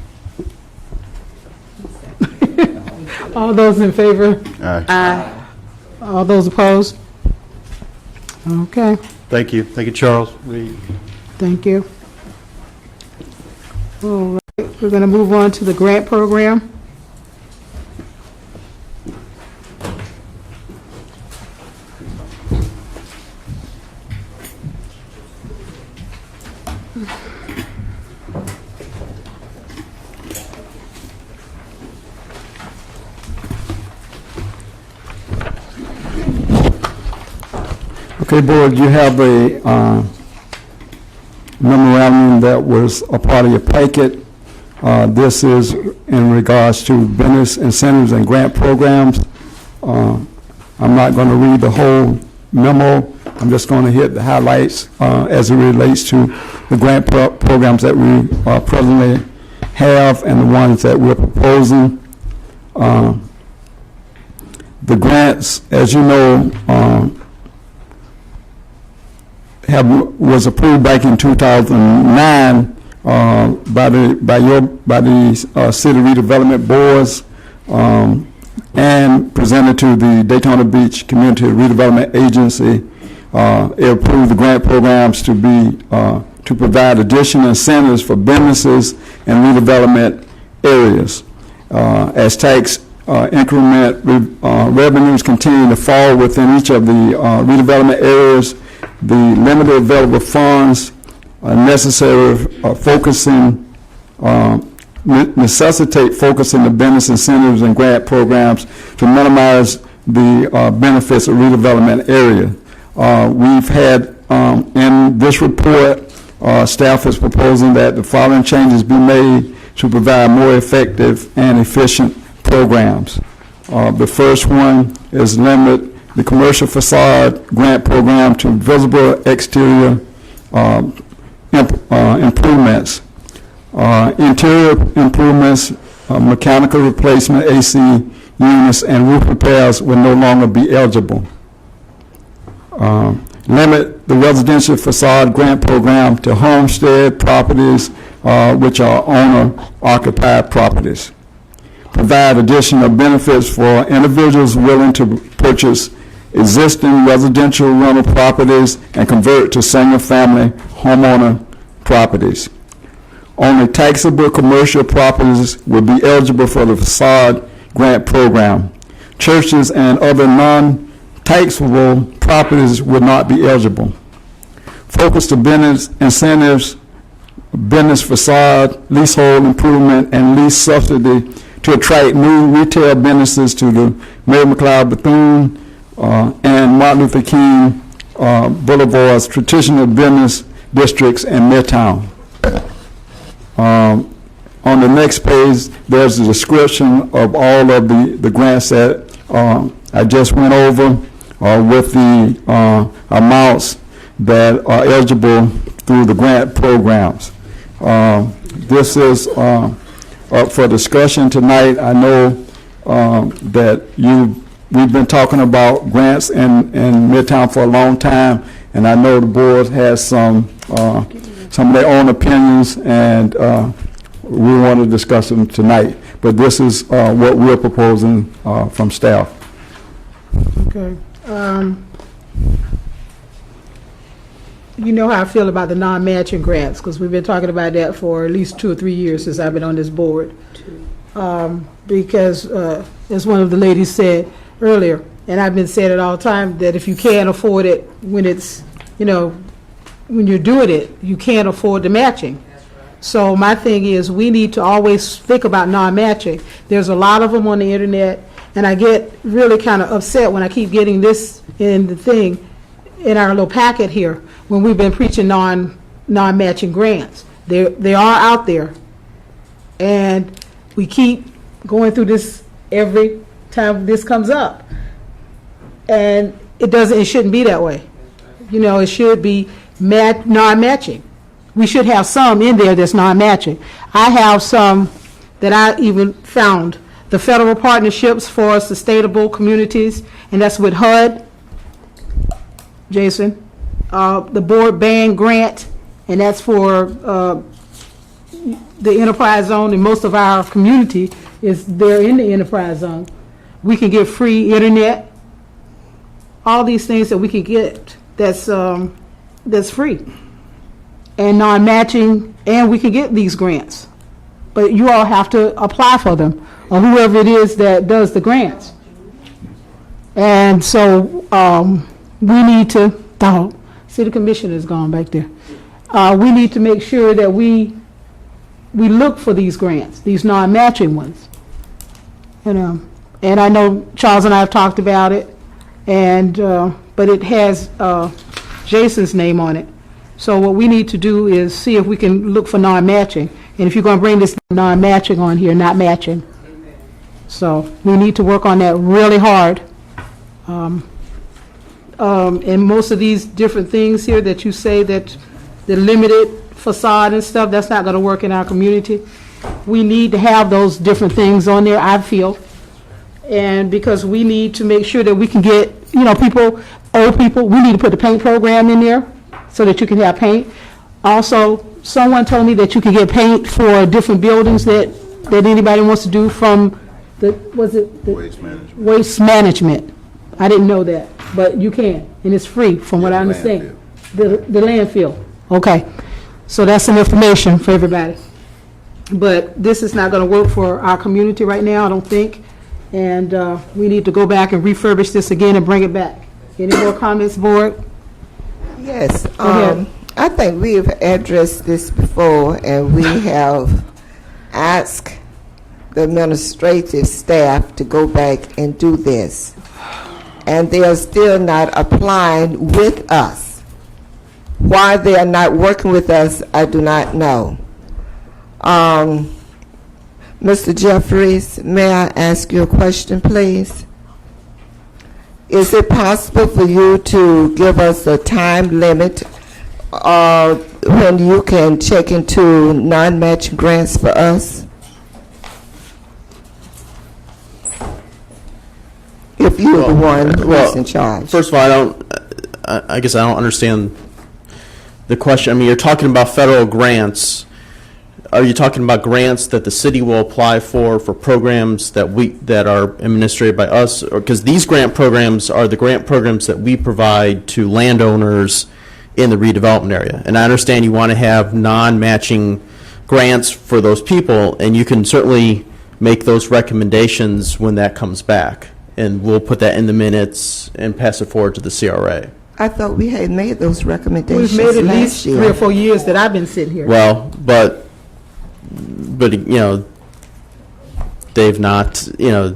All those in favor? Aye. All those opposed? Okay, Thank you. Thank you, Charles. thank you. All right, we're going to move on to the grant program. Okay, Board, you have a memorandum that was a part of your packet. This is in regards to business incentives and grant programs. I'm not going to read the whole memo. I'm just going to hit the highlights as it relates to the grant programs that we presently have and the ones that we're proposing. The grants, as you know, was approved back in 2009 by the city redevelopment boards and presented to the Daytona Beach Community Redevelopment Agency. It approved the grant programs to be to provide additional incentives for businesses and redevelopment areas as tax increment revenues continue to fall within each of the redevelopment areas. The limited available funds necessary necessitate focusing the business incentives and grant programs to minimize the benefits of redevelopment area. We've had in this report, staff is proposing that the following changes be made to provide more effective and efficient programs. The first one is limit the commercial facade grant program to visible exterior improvements. Interior improvements, mechanical replacement, AC units, and roof repairs will no longer be eligible. Limit the residential facade grant program to homestead properties, which are owner-occupied properties. Provide additional benefits for individuals willing to purchase existing residential rental properties and convert to single-family homeowner properties. Only taxable commercial properties will be eligible for the facade grant program. Churches and other non-taxable properties will not be eligible. Focus to business incentives, business facade, leasehold improvement, and lease subsidy to attract new retail businesses to the Mary McLeod Bethune and Martin Luther King Boulevard's traditional business districts in Midtown. On the next page, there's a description of all of the grants that I just went over with the amounts that are eligible through the grant programs. This is up for discussion tonight. I know that we've been talking about grants in Midtown for a long time, and I know the board has some of their own opinions, and we want to discuss them tonight. But this is what we're proposing from staff. Okay. You know how I feel about the non-matching grants, because we've been talking about that for at least 2 or 3 years since I've been on this board. Because, as one of the ladies said earlier, and I've been saying it all the time, that if you can't afford it when it's, when you're doing it, you can't afford the matching. So my thing is, we need to always think about non-matching. There's a lot of them on the internet, and I get really kind of upset when I keep getting this in the thing, in our little packet here, when we've been preaching non-matching grants. They are out there, and we keep going through this every time this comes up, and it shouldn't be that way. It should be non-matching. We should have some in there that's non-matching. I have some that I even found. The Federal Partnerships for Sustainable Communities, and that's with HUD, Jason. The Board Band Grant, and that's for the enterprise zone, and most of our community they're in the enterprise zone. We can get free internet, all these things that we can get that's free and non-matching, and we can get these grants. But you all have to apply for them, or whoever it is that does the grants. And so we need to, see the commissioner's gone back there. We need to make sure that we look for these grants, these non-matching ones. And I know Charles and I have talked about it, and but it has Jason's name on it. So what we need to do is see if we can look for non-matching. And if you're going to bring this non-matching on here, not matching. So we need to work on that really hard. And most of these different things here that you say that the limited facade and stuff, that's not going to work in our community. We need to have those different things on there, I feel. And because we need to make sure that we can get, people, old people, we need to put the paint program in there so that you can have paint. Also, someone told me that you can get paint for different buildings that anybody wants to do from Waste management. Waste management. I didn't know that, but you can, and it's free from what I understand. The landfill. Okay. So that's some information for everybody. But this is not going to work for our community right now, I don't think. And we need to go back and refurbish this again and bring it back. Any more comments, board? Yes. I think we have addressed this before, and we have asked the administrative staff to go back and do this. And they are still not applying with us. Why they are not working with us, I do not know. Mr. Jeffries, may I ask you a question, please? Is it possible for you to give us a time limit when you can check into non-matching grants for us? If you're the one who's in charge. First of all, I guess I don't understand the question. I mean, you're talking about federal grants. Are you talking about grants that the city will apply for programs that are administrated by us? Because these grant programs are the grant programs that we provide to landowners in the redevelopment area. And I understand you want to have non-matching grants for those people, and you can certainly make those recommendations when that comes back. And we'll put that in the minutes and pass it forward to the CRA. I thought we had made those recommendations We've made at last least year. 3 or 4 years that I've been sitting here. Well, but they've not, the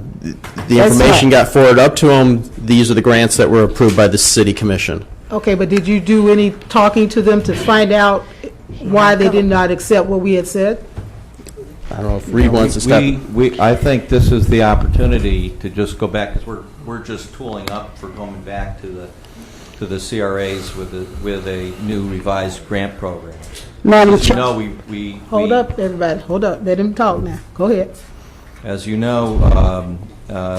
information got forwarded up to them. These are the grants that were approved by the city commission. Okay, but did you do any talking to them to find out why they did not accept what we had said? I don't know if Reed wants to step. I think this is the opportunity to just go back, because we're just tooling up for going back to the CRAs with a new revised grant program. Madam As you Chair. know, we Hold up, everybody, hold up, let him talk now. Go ahead. As you know,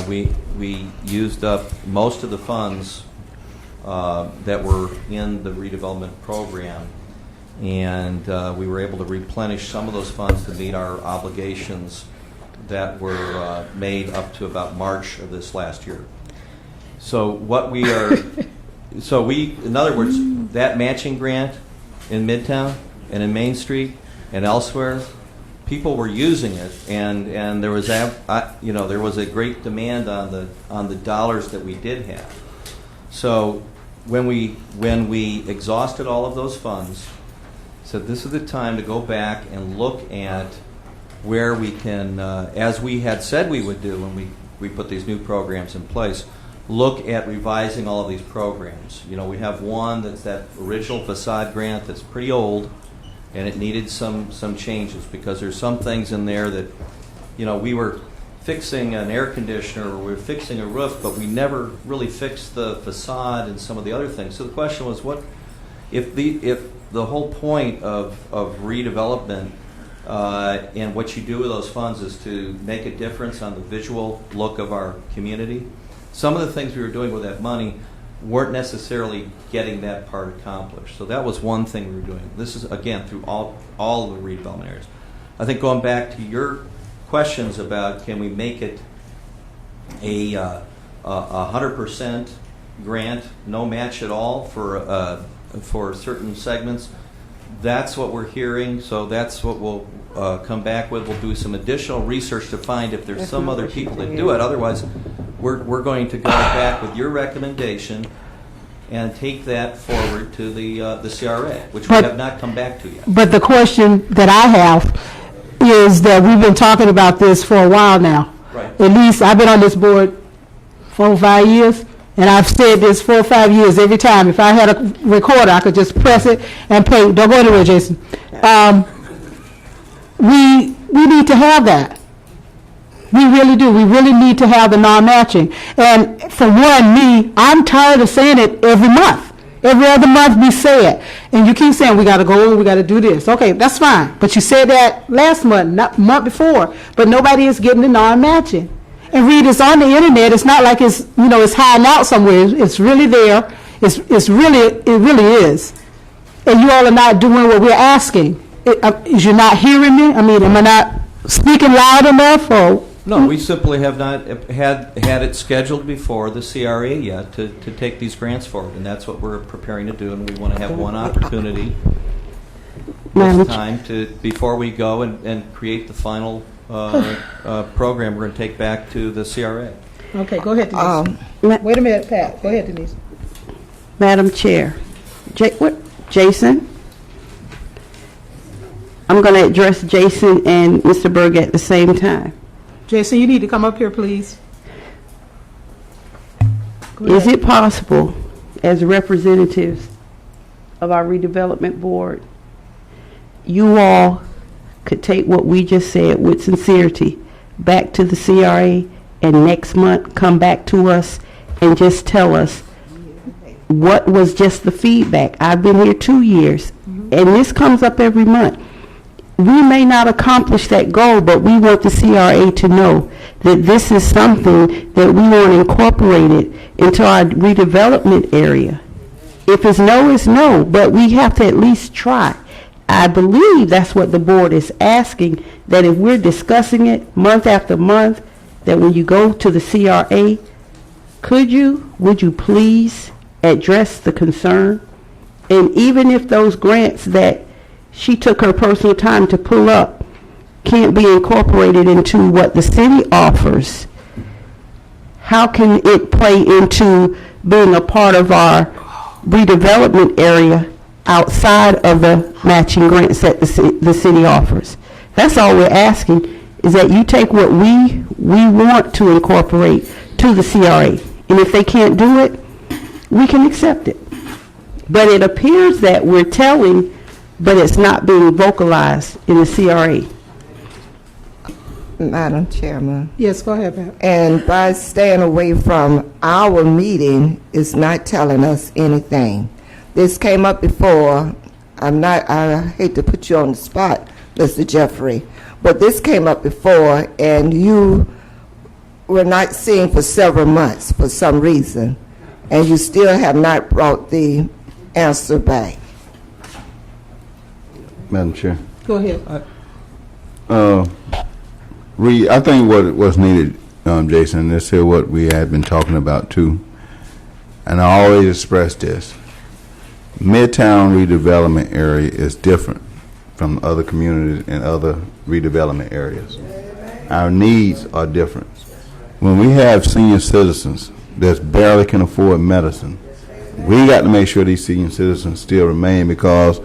we used up most of the funds that were in the redevelopment program, and we were able to replenish some of those funds to meet our obligations that were made up to about March of this last year. So what we are, in other words, that matching grant in Midtown and in Main Street and elsewhere, people were using it, and there was there was a great demand on the dollars that we did have. So when we exhausted all of those funds, said this is the time to go back and look at where we can, as we had said we would do when we put these new programs in place, look at revising all of these programs. You know, we have one that's that original facade grant that's pretty old, and it needed some changes because there's some things in there that, we were fixing an air conditioner or we were fixing a roof, but we never really fixed the facade and some of the other things. So the question was, what if the whole point of redevelopment and what you do with those funds is to make a difference on the visual look of our community? Some of the things we were doing with that money weren't necessarily getting that part accomplished. So that was one thing we were doing. This is, again, through all the redevelopment areas. I think going back to your questions about can we make it a 100% grant, no match at all for certain segments, that's what we're hearing. So that's what we'll come back with. We'll do some additional research to find if there's some other people that do it. Otherwise, we're going to go back with your recommendation and take that forward to the CRA, which we have not come back to yet. But the question that I have is that we've been talking about this for a while now. Right. At least I've been on this board 4 or 5 years, and I've said this 4 or 5 years every time. If I had a recorder, I could just press it and play. Don't go anywhere, Jason. We need to have that. We really do. We really need to have the non-matching. And for one, I'm tired of saying it every month. Every other month we say it. And you keep saying, we got to go and we got to do this. Okay, that's fine. But you said that last month, not month before. But nobody is getting the non-matching. And Reed, it's on the internet. It's not like it's, it's hiding out somewhere. It's really there. It really is. And you all are not doing what we're asking. Is you not hearing me? I mean, am I not speaking loud enough? Or no, we simply have not had it scheduled before the CRA yet to take these grants forward, and that's what we're preparing to do. And we want to have one opportunity this time before we go and create the final program we're going to take back to the CRA. Okay, go ahead, Denise. Wait a minute, Pat. Go ahead, Denise. Madam Chair, Jason? I'm going to address Jason and Mr. Berg at the same time. Jason, you need to come up here, please. Is it possible, as representatives of our redevelopment board, you all could take what we just said with sincerity back to the CRA and next month come back to us and just tell us what was just the feedback? I've been here 2 years, and this comes up every month. We may not accomplish that goal, but we want the CRA to know that this is something that we want incorporated into our redevelopment area. If it's no, it's no, but we have to at least try. I believe that's what the board is asking, that if we're discussing it month after month, that when you go to the CRA, would you please address the concern? And even if those grants that she took her personal time to pull up can't be incorporated into what the city offers, how can it play into being a part of our redevelopment area outside of the matching grants that the city offers? That's all we're asking, is that you take what we want to incorporate to the CRA. And if they can't do it, we can accept it. But it appears that we're telling, but it's not being vocalized in the CRA. Madam Chairman. Yes, go ahead, Pat. And by staying away from our meeting is not telling us anything. This came up before. I hate to put you on the spot, Mr. Jeffrey, but this came up before, and you were not seen for several months for some reason, and you still have not brought the answer back. Madam Chair. Go ahead. Reed, I think what's needed, Jason, this is what we have been talking about too, and I always express this. Midtown redevelopment area is different from other communities and other redevelopment areas. Our needs are different. When we have senior citizens that barely can afford medicine, we got to make sure these senior citizens still remain, because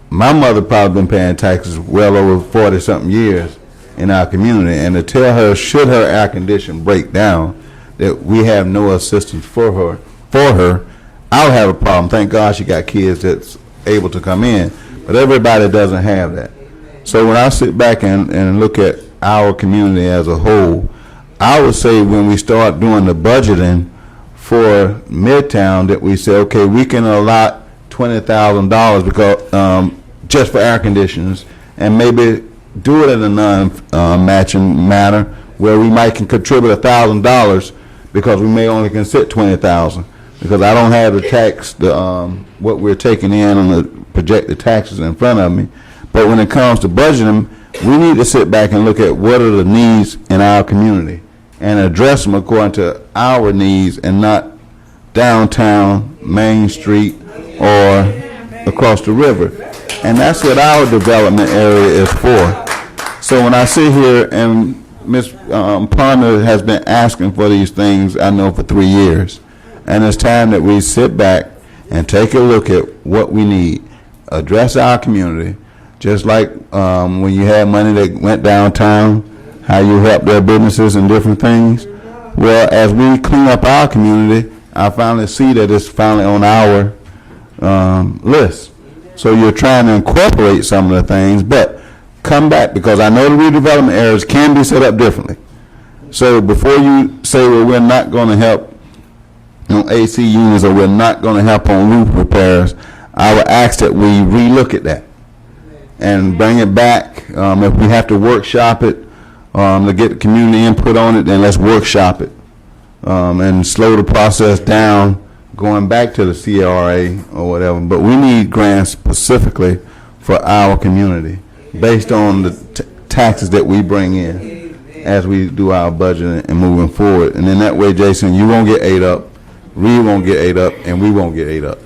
my mother probably been paying taxes well over 40-something years in our community, and to tell her, should her air condition break down, that we have no assistance for her, I'll have a problem. Thank God she got kids that's able to come in, but everybody doesn't have that. So when I sit back and look at our community as a whole, I would say when we start doing the budgeting for Midtown, that we say, okay, we can allot $20,000 because just for air conditioners, and maybe do it in a non-matching manner where we might can contribute $1,000 because we may only can sit $20,000, because I don't have the tax, what we're taking in on the projected taxes in front of me. But when it comes to budgeting, we need to sit back and look at what are the needs in our community and address them according to our needs, and not downtown, Main Street, or across the river. And that's what our development area is for. So when I sit here, and Ms. Ponder has been asking for these things, I know, for 3 years. And it's time that we sit back and take a look at what we need, address our community, just like when you had money that went downtown, how you help their businesses and different things. Well, as we clean up our community, I finally see that it's finally on our list. So you're trying to incorporate some of the things, but come back, because I know the redevelopment areas can be set up differently. So before you say, well, we're not going to help on AC units, or we're not going to help on roof repairs, I would ask that we relook at that and bring it back. If we have to workshop it to get community input on it, then let's workshop it and slow the process down, going back to the CRA or whatever. But we need grants specifically for our community based on the taxes that we bring in as we do our budget and moving forward. And in that way, Jason, you won't get ate up, we won't get ate up, and we won't get ate up.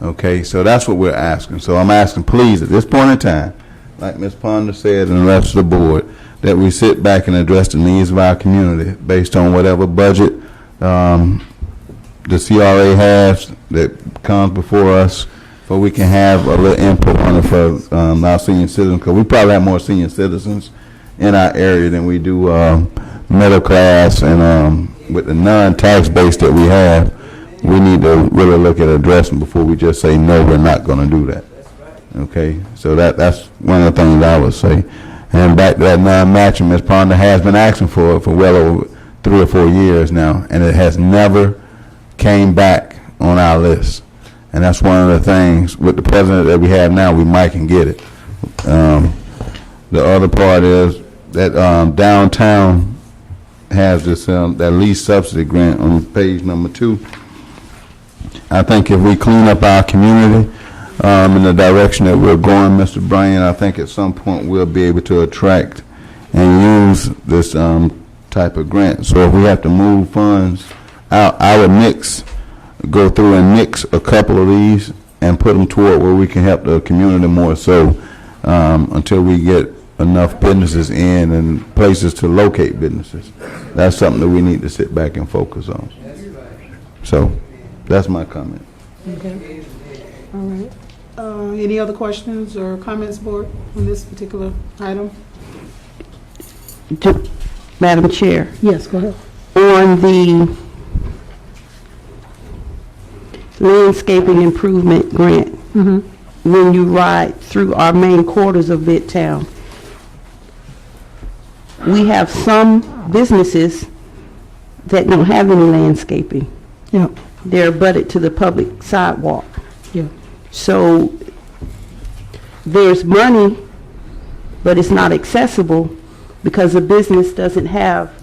Okay, so that's what we're asking. So I'm asking, please, at this point in time, like Ms. Ponder said and the rest of the board, that we sit back and address the needs of our community based on whatever budget the CRA has that comes before us, so we can have a little input on it for our senior citizens, because we probably have more senior citizens in our area than we do middle class, and with the non-tax base that we have, we need to really look at addressing before we just say, no, we're not going to do that. Okay, so that's one of the things I would say. And back to that non-matching, Ms. Ponder has been asking for it for well over 3 or 4 years now, and it has never came back on our list. And that's one of the things with the president that we have now, we might can get it. The other part is that downtown has this that lease subsidy grant on page number 2. I think if we clean up our community in the direction that we're going, Mr. Bryan, I think at some point we'll be able to attract and use this type of grant. So if we have to move funds out, I would go through and mix a couple of these and put them toward where we can help the community more so until we get enough businesses in and places to locate businesses. That's something that we need to sit back and focus on. So that's my comment. Okay. All right. Any other questions or comments, board, on this particular item? Madam Chair, Yes, go ahead. on the landscaping improvement grant, when you ride through our main quarters of Midtown, we have some businesses that don't have any landscaping. Yeah, They're butted to the public sidewalk. yeah. So there's money, but it's not accessible because the business doesn't have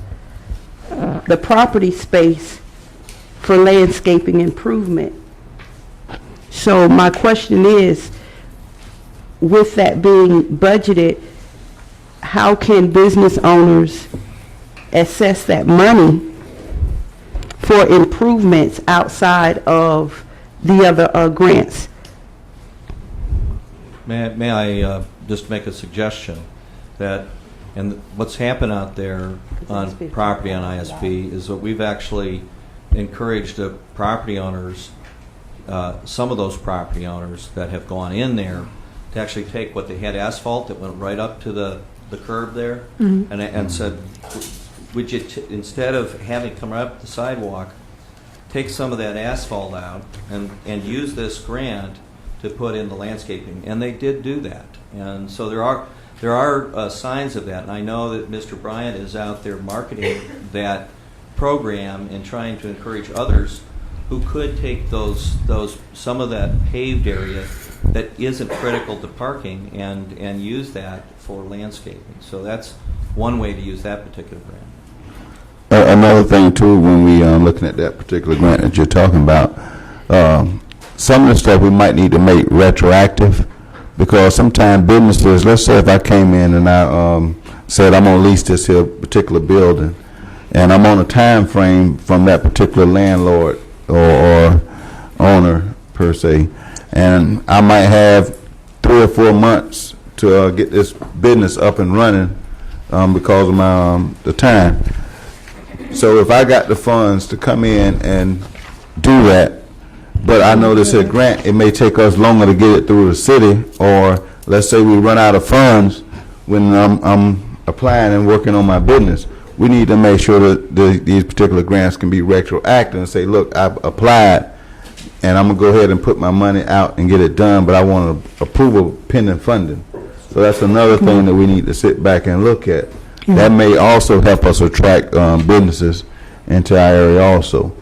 the property space for landscaping improvement. So my question is, with that being budgeted, how can business owners assess that money for improvements outside of the other grants? May I just make a suggestion that, and what's happened out there on property on ISB is that we've actually encouraged the property owners, some of those property owners that have gone in there, to actually take what they had asphalt that went right up to the curb there, and said, would you, instead of having come up the sidewalk, take some of that asphalt out and use this grant to put in the landscaping, and they did do that. And so there are signs of that, and I know that Mr. Bryant is out there marketing that program and trying to encourage others who could take some of that paved area that isn't critical to parking and use that for landscaping. So that's one way to use that particular grant. Another thing too, when we looking at that particular grant that you're talking about, some of the stuff we might need to make retroactive, because sometimes businesses, let's say if I came in and I said I'm going to lease this here particular building, and I'm on a time frame from that particular landlord or owner per se, and I might have 3 or 4 months to get this business up and running because of my the time. So if I got the funds to come in and do that, but I know this is a grant, it may take us longer to get it through the city, or let's say we run out of funds when I'm applying and working on my business. We need to make sure that these particular grants can be retroactive and say, look, I've applied and I'm going to go ahead and put my money out and get it done, but I want approval pending funding. So that's another thing that we need to sit back and look at. That may also help us attract businesses into our area also.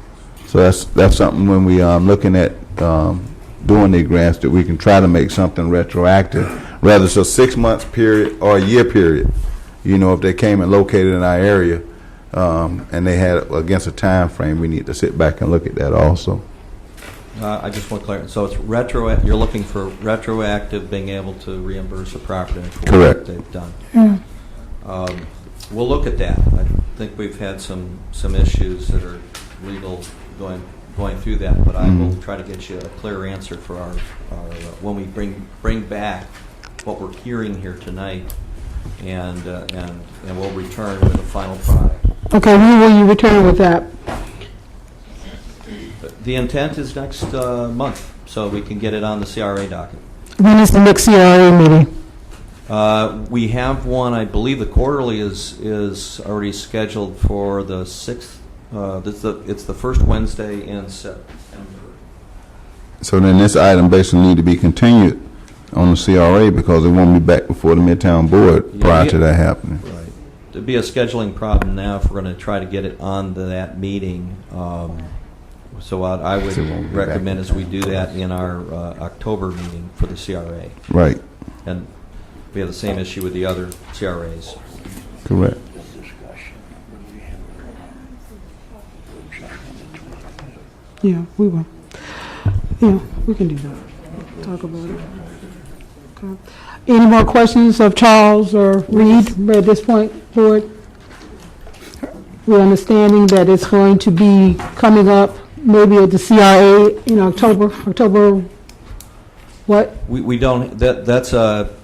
So that's something when we looking at doing these grants, that we can try to make something retroactive, rather it's a 6 month period or a year period. You know, if they came and located in our area and they had against a time frame, we need to sit back and look at that also. I just want to clarify. So it's you're looking for retroactive, being able to reimburse a property owner for what they've done. Yeah. We'll look at that. I think we've had some issues that are legal going through that, but I will try to get you a clear answer for our when we bring back what we're hearing here tonight, and we'll return with a final product. Okay, when will you return with that? The intent is next month, so we can get it on the CRA docket. When is the next CRA meeting? We have one, I believe the quarterly is already scheduled for the 6th. It's the first Wednesday in September. So then this item basically need to be continued on the CRA because it won't be back before the Midtown Board prior to that happening. Right. There'd be a scheduling problem now if we're going to try to get it on to that meeting. So what I would recommend is we do that in our October meeting for the CRA. Right. And we have the same issue with the other CRAs. Correct. Yeah, we will. Yeah, we can do that. Talk about it. Okay. Any more questions of Charles or Reed at this point, Board? We're understanding that it's going to be coming up maybe at the CRA in October what? We don't, that's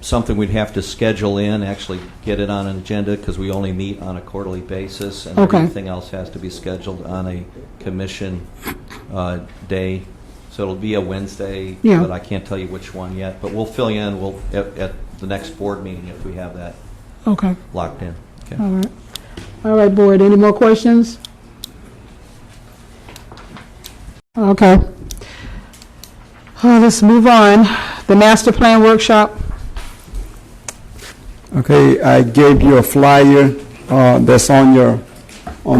something we'd have to schedule in, actually get it on an agenda, because we only meet on a quarterly basis, and everything else has to be scheduled on a commission day. So it'll be a Wednesday, but I can't tell you which one yet. But we'll fill you in at the next board meeting if we have that locked in. Okay. All right. All right, Board. Any more questions? Okay. Let's move on. The master plan workshop. Okay, I gave you a flyer that's on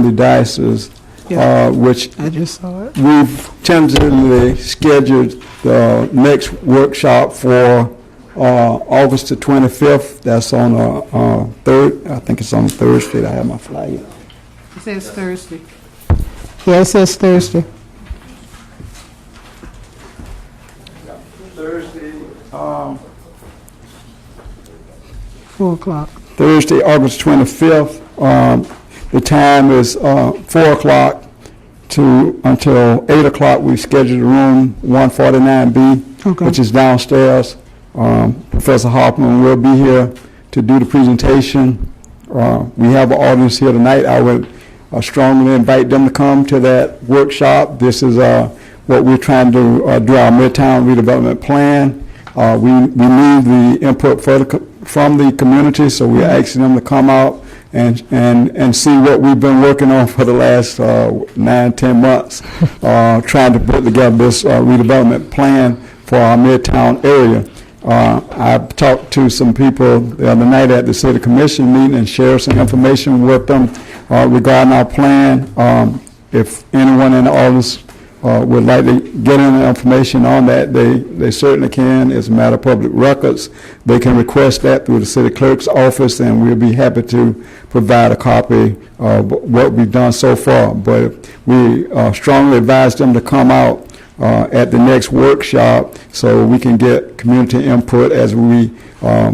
the diocese, which I just saw it. we've tentatively scheduled the next workshop for August the 25th. That's on I think it's on Thursday. I have my flyer. It says Thursday. Yeah, it says Thursday. Thursday, 4 o'clock. Thursday, August 25th. The time is 4 o'clock until 8 o'clock. We've scheduled a room 149B, Okay. which is downstairs. Professor Hoffman will be here to do the presentation. We have an audience here tonight. I would strongly invite them to come to that workshop. This is what we're trying to do our Midtown redevelopment plan. We need the input from the community, so we're asking them to come out and see what we've been working on for the last 9-10 months, trying to put together this redevelopment plan for our Midtown area. I've talked to some people the other night at the City Commission meeting and shared some information with them regarding our plan. If anyone in the audience would like to get any information on that, they certainly can. It's a matter of public records. They can request that through the city clerk's office, and we'll be happy to provide a copy of what we've done so far. But we strongly advise them to come out at the next workshop so we can get community input as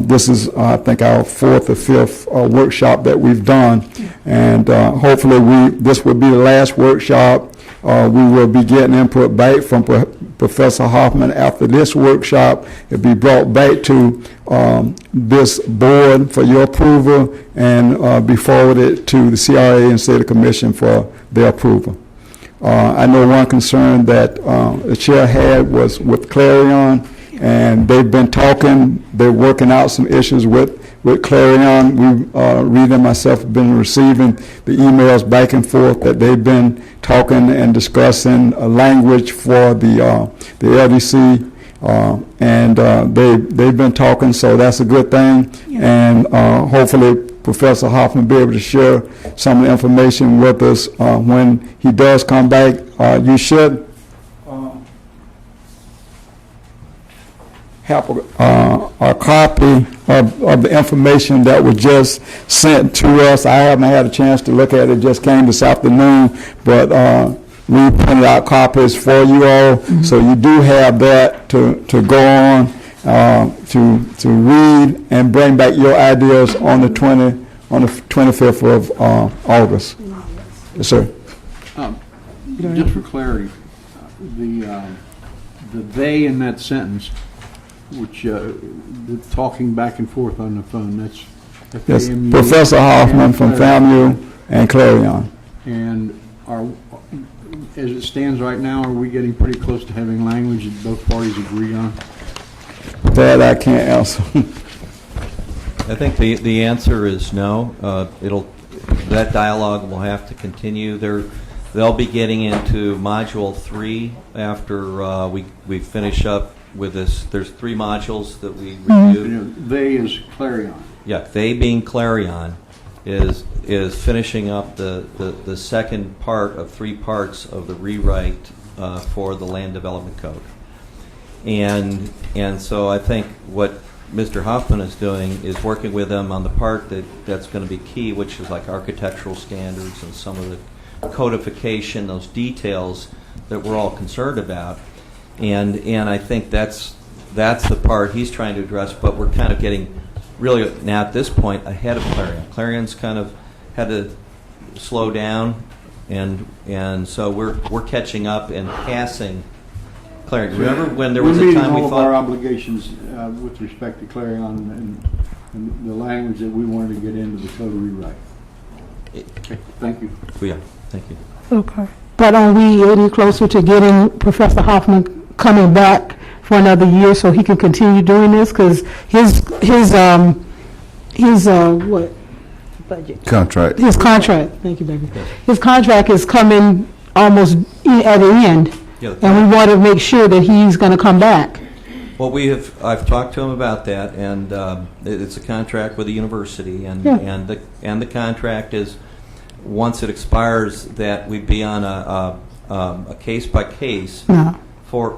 this is, I think, our 4th or 5th workshop that we've done. And hopefully this will be the last workshop. We will be getting input back from Professor Hoffman after this workshop. It'll be brought back to this board for your approval and be forwarded to the CRA and City Commission for their approval. I know one concern that the chair had was with Clarion, and they've been talking. They're working out some issues with Clarion. We, Rita and myself, have been receiving the emails back and forth that they've been talking and discussing a language for the LDC, and they've been talking, so that's a good thing. And hopefully Professor Hoffman will be able to share some of the information with us when he does come back. You should have a copy of the information that was just sent to us. I haven't had a chance to look at it. It just came this afternoon, but we printed out copies for you all, so you do have that to go on to read and bring back your ideas on the 25th of August. Yes, sir. Just for clarity, the they in that sentence, which the talking back and forth on the phone, that's Yes, FAMU Professor Hoffman and from Clarion. FAMU and Clarion. And as it stands right now, are we getting pretty close to having language that both parties agree on? That I can't answer. I think the answer is no. That dialogue will have to continue. They'll be getting into Module 3 after we finish up with this. There's 3 modules that we reviewed. They is Clarion. Yeah, they being Clarion is finishing up the second part of 3 parts of the rewrite for the Land Development Code. And so I think what Mr. Hoffman is doing is working with them on the part that's going to be key, which is like architectural standards and some of the codification, those details that we're all concerned about. And I think that's the part he's trying to address, but we're kind of getting really now at this point ahead of Clarion. Clarion's kind of had to slow down, and so we're catching up and passing Clarion. Remember when there was a time we all of thought our obligations with respect to Clarion and the language that we wanted to get into the code rewrite. Okay, thank you. Yeah, thank you. Okay. But are we any closer to getting Professor Hoffman coming back for another year so he can continue doing this? Because his what? Budget. Contract. His contract, thank you, baby. His contract is coming almost at the end, Yeah, and we want to make sure that he's going to come back. Well, I've talked to him about that, and it's a contract with the university, and Yeah. and the contract is, once it expires, that we'd be on a case by case No. for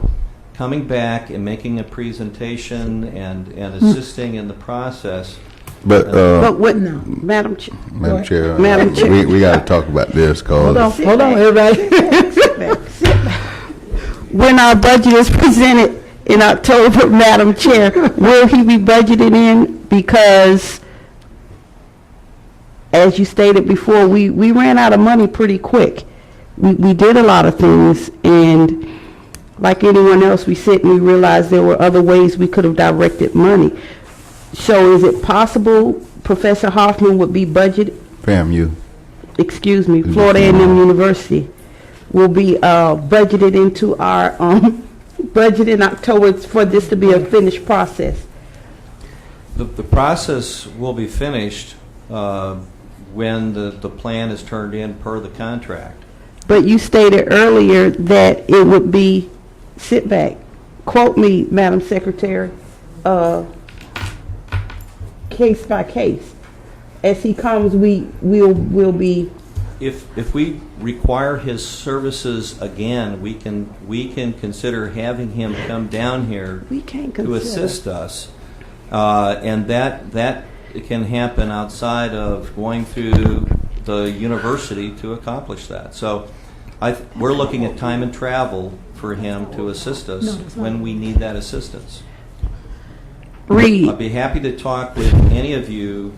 coming back and making a presentation and assisting in the process. But, But what, Madam Chair? Madam Chair, Madam Chair. we got to talk about this, Hold on, cause hold on, everybody. When our budget is presented in October, Madam Chair, will he be budgeted in? Because, as you stated before, we ran out of money pretty quick. We did a lot of things, and like anyone else, we sit and we realized there were other ways we could have directed money. So is it possible Professor Hoffman would be budgeted, FAMU. excuse me, Florida A&M University will be budgeted into our budget in October for this to be a finished process? The process will be finished when the plan is turned in per the contract. But you stated earlier that it would be, sit back, quote me, Madam Secretary, case by case. As he comes, we'll be. If we require his services again, we can consider having him come down here We can't to consider. assist us, and that can happen outside of going through the university to accomplish that. So, we're looking at time and travel for him to assist us when we need that assistance. Read. I'd be happy to talk with any of you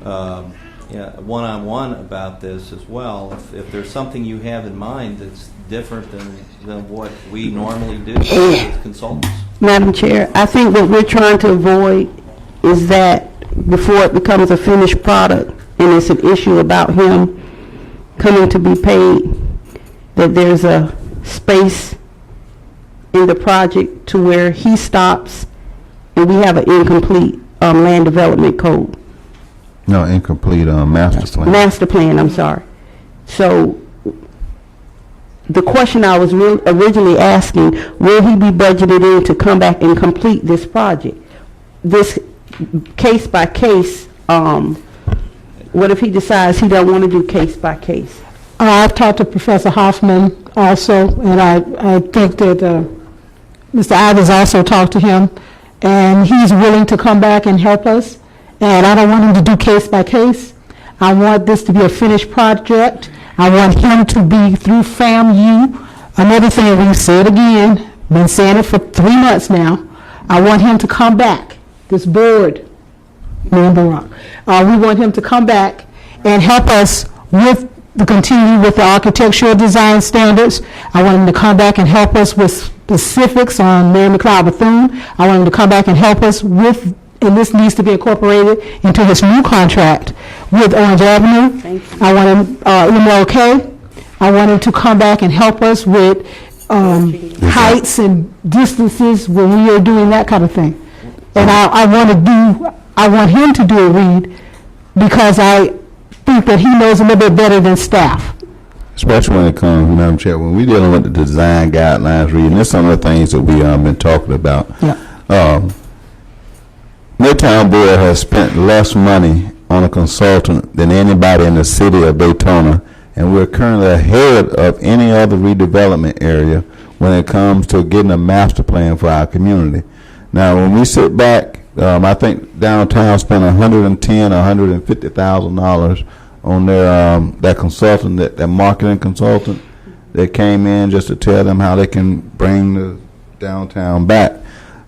one-on-one about this as well. If there's something you have in mind that's different than what we normally do with consultants. Madam Chair, I think what we're trying to avoid is that before it becomes a finished product and it's an issue about him coming to be paid, that there's a space in the project to where he stops and we have an incomplete land development code. No, incomplete master plan. Master plan, I'm sorry. So the question I was originally asking, will he be budgeted in to come back and complete this project? This case by case, what if he decides he don't want to do case by case? I've talked to Professor Hoffman also, and I think that Mr. Ivers also talked to him, and he's willing to come back and help us. And I don't want him to do case by case. I want this to be a finished project. I want him to be through FAMU. Another thing, we've said again, been saying it for 3 months now, I want him to come back, this board, member Rock. We want him to come back and help us continue with the architectural design standards. I want him to come back and help us with specifics on Mary McLeod Bethune. I want him to come back and help us with, and this needs to be incorporated into his new contract with Orange Avenue. I want him, MLK, I want him to come back and help us with heights and distances when we are doing that kind of thing. And I want him to do a read because I think that he knows a little bit better than staff. Especially when it comes, Madam Chair, when we're dealing with the design guidelines reading, there's some of the things that we been talking about. Yeah. Midtown Board has spent less money on a consultant than anybody in the city of Daytona, and we're currently ahead of any other redevelopment area when it comes to getting a master plan for our community. Now, when we sit back, I think downtown spent $110,000 or $150,000 on their that consultant, that marketing consultant that came in just to tell them how they can bring the downtown back.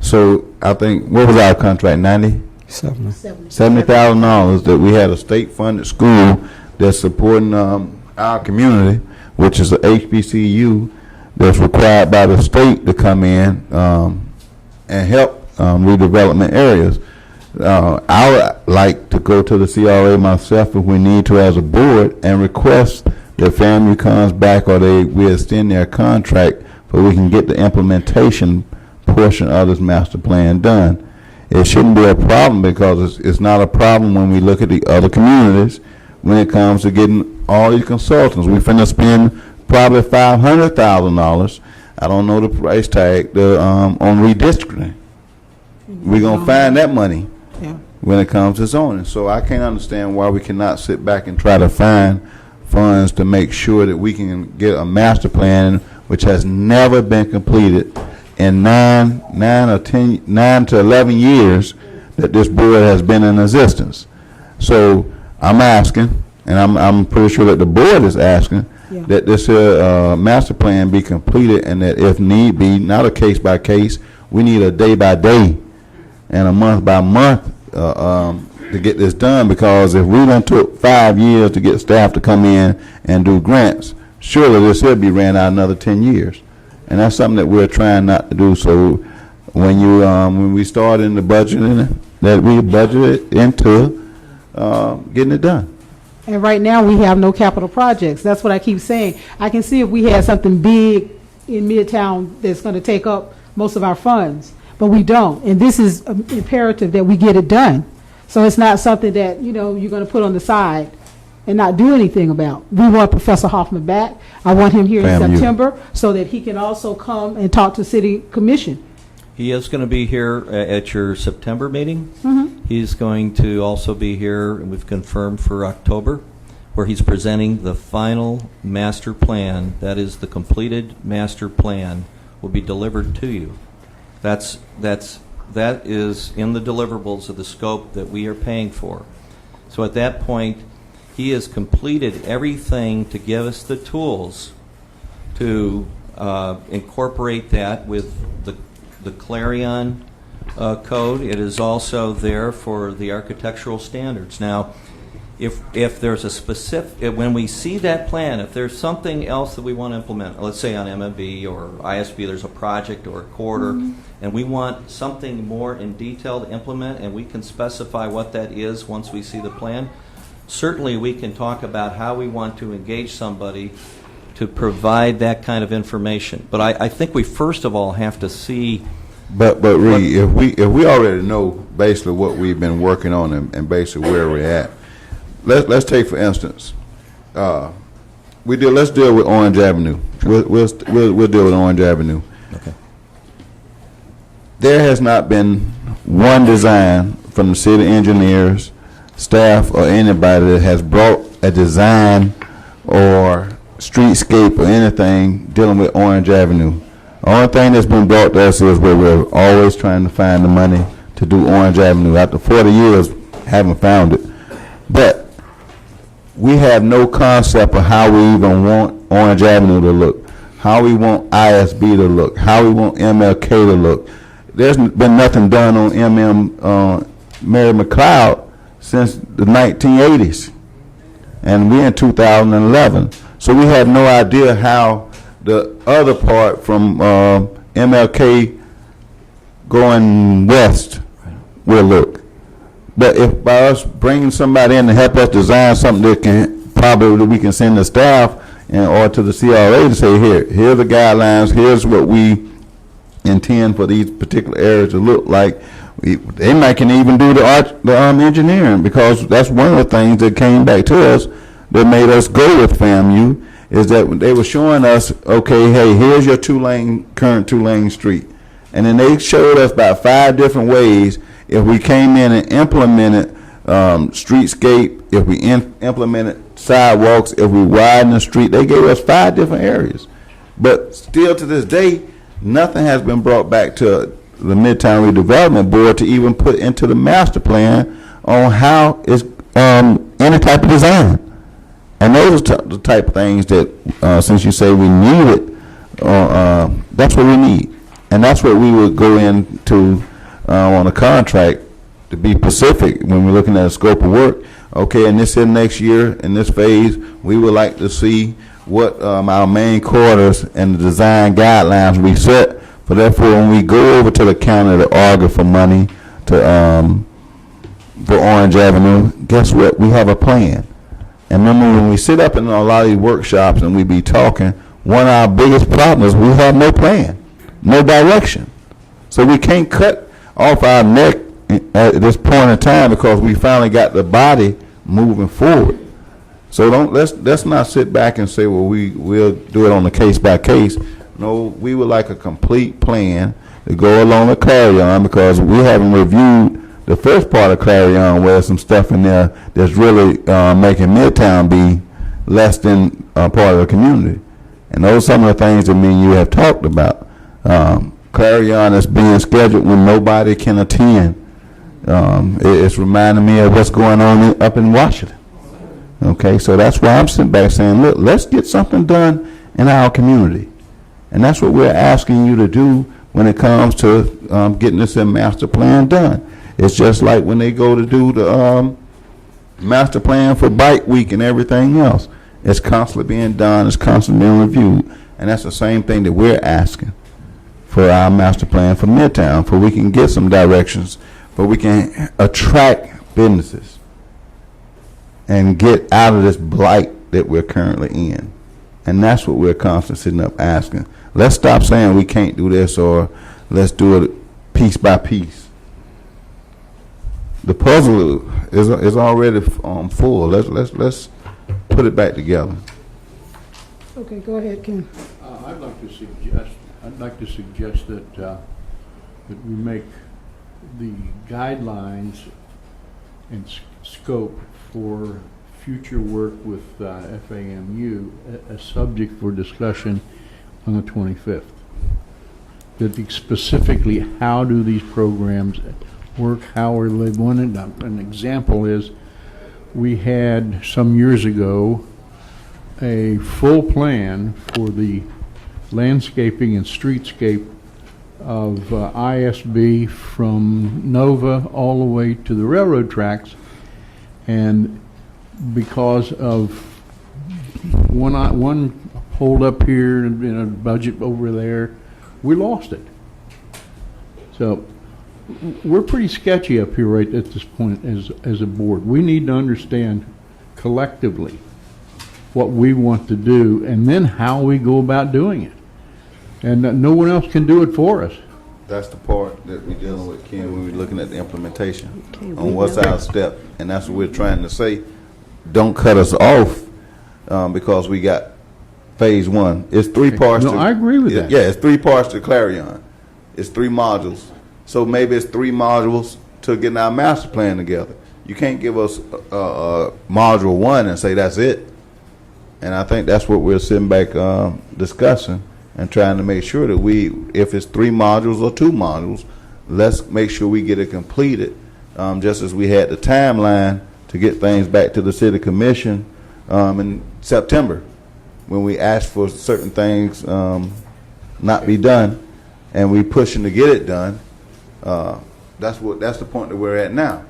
So I think, what was our contract, $70,000 that we had a state-funded school that's supporting our community, which is a HBCU that's required by the state to come in and help redevelopment areas. I would like to go to the CRA myself if we need to as a board and request that FAMU comes back or we extend their contract so we can get the implementation portion of this master plan done. It shouldn't be a problem because it's not a problem when we look at the other communities when it comes to getting all these consultants. We finna spend probably $500,000. I don't know the price tag on redistricting. we're gonna find that money Yeah. when it comes to zoning. So I can't understand why we cannot sit back and try to find funds to make sure that we can get a master plan which has never been completed in 9 to 11 years that this board has been in existence. So I'm asking, and I'm pretty sure that the board is asking, Yeah. that this master plan be completed, and that if need be, not a case by case, we need a day by day and a month by month to get this done, because if we done took 5 years to get staff to come in and do grants, surely this will be ran out another 10 years. And that's something that we're trying not to do. So when we start in the budgeting, that we budget it into getting it done. And right now, we have no capital projects. That's what I keep saying. I can see if we had something big in Midtown that's going to take up most of our funds, but we don't. And this is imperative that we get it done. So it's not something that, you're going to put on the side and not do anything about. We want Professor Hoffman back. I want him here in September so that he can also come and talk to City Commission. He is going to be here at your September meeting. Mm-hmm. He's going to also be here, and we've confirmed for October, where he's presenting the final master plan. That is the completed master plan will be delivered to you. That is in the deliverables of the scope that we are paying for. So at that point, he has completed everything to give us the tools to incorporate that with the Clarion code. It is also there for the architectural standards. Now, if there's a specific, when we see that plan, if there's something else that we want to implement, let's say on MMB or ISB, there's a project or a corridor, and we want something more in detail to implement, and we can specify what that is once we see the plan, certainly we can talk about how we want to engage somebody to provide that kind of information. But I think we first of all have to see. But Reed, if we already know basically what we've been working on and basically where we're at, let's take for instance, let's deal with Orange Avenue. We'll deal with Orange Avenue. Okay. There has not been one design from the city engineers, staff, or anybody that has brought a design or streetscape or anything dealing with Orange Avenue. The only thing that's been brought to us is where we're always trying to find the money to do Orange Avenue. After 40 years, haven't found it. But we have no concept of how we even want Orange Avenue to look, how we want ISB to look, how we want MLK to look. There's been nothing done on Mary McLeod since the 1980s. And we're in 2011. So we have no idea how the other part from MLK going west will look. But if by us bringing somebody in to help us design something that we can send the staff or to the CRA to say, here's the guidelines, here's what we intend for these particular areas to look like. They might can even do the engineering, because that's one of the things that came back to us that made us go with FAMU, is that they were showing us, okay, hey, here's your current two-lane street. And then they showed us about 5 different ways if we came in and implemented streetscape, if we implemented sidewalks, if we widened the street. They gave us 5 different areas. But still to this day, nothing has been brought back to the Midtown Redevelopment Board to even put into the master plan on how it's any type of design. And those are the type of things that, since you say we need it, that's what we need. And that's what we would go into on a contract, to be specific when we're looking at a scope of work. Okay, and this in next year, in this phase, we would like to see what our main quarters and the design guidelines we set. But therefore, when we go over to the county to argue for money to for Orange Avenue, guess what? We have a plan. And remember, when we sit up in a lot of these workshops and we be talking, one of our biggest problems, we have no plan, no direction. So we can't cut off our neck at this point in time, because we finally got the body moving forward. So let's not sit back and say, well, we'll do it on a case by case. No, we would like a complete plan to go along with Clarion, because we haven't reviewed the first part of Clarion, where there's some stuff in there that's really making Midtown be less than part of the community. And those are some of the things that me and you have talked about. Clarion is being scheduled when nobody can attend. It's reminding me of what's going on up in Washington. Okay, so that's why I'm sitting back saying, look, let's get something done in our community. And that's what we're asking you to do when it comes to getting this master plan done. It's just like when they go to do the master plan for Bike Week and everything else. It's constantly being done, it's constantly being reviewed. And that's the same thing that we're asking for our master plan for Midtown, for we can get some directions, for we can attract businesses and get out of this blight that we're currently in. And that's what we're constantly sitting up asking. Let's stop saying we can't do this, or let's do it piece by piece. The puzzle is already full. Let's put it back together. Okay, go ahead, Ken. I'd like to suggest that that we make the guidelines and scope for future work with FAMU a subject for discussion on the 25th. That specifically, how do these programs work? How are they wanted? An example is, we had some years ago a full plan for the landscaping and streetscape of ISB from Nova all the way to the railroad tracks, and because of one hold up here and a budget over there, we lost it. So we're pretty sketchy up here right at this point as a board. We need to understand collectively what we want to do and then how we go about doing it. And no one else can do it for us. That's the part that we're dealing with, Ken, when we're looking at the implementation on what's our step. And that's what we're trying to say. Don't cut us off because we got phase one. It's 3 parts. No, I agree with that. Yeah, it's 3 parts to Clarion. It's 3 modules. So maybe it's 3 modules to getting our master plan together. You can't give us module 1 and say that's it. And I think that's what we're sitting back discussing and trying to make sure that if it's 3 modules or 2 modules, let's make sure we get it completed, just as we had the timeline to get things back to the city commission in September, when we asked for certain things not be done, and we pushing to get it done. That's the point that we're at now.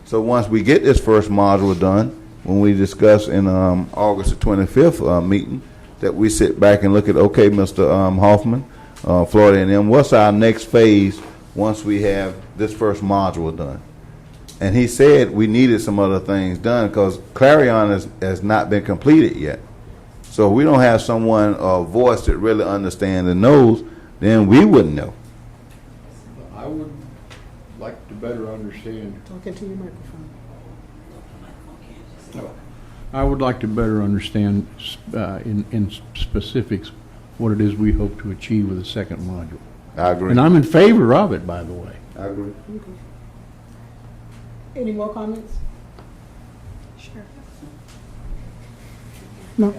So once we get this first module done, when we discuss in August the 25th meeting, that we sit back and look at, okay, Mr. Hoffman, Florida A&M, what's our next phase once we have this first module done? And he said we needed some other things done because Clarion has not been completed yet. So if we don't have someone, a voice that really understands and knows, then we wouldn't know. I would like to better understand. Talk into your microphone. I would like to better understand in specifics what it is we hope to achieve with the second module. I agree. And I'm in favor of it, by the way. I agree. Okay. Any more comments? Sure. No?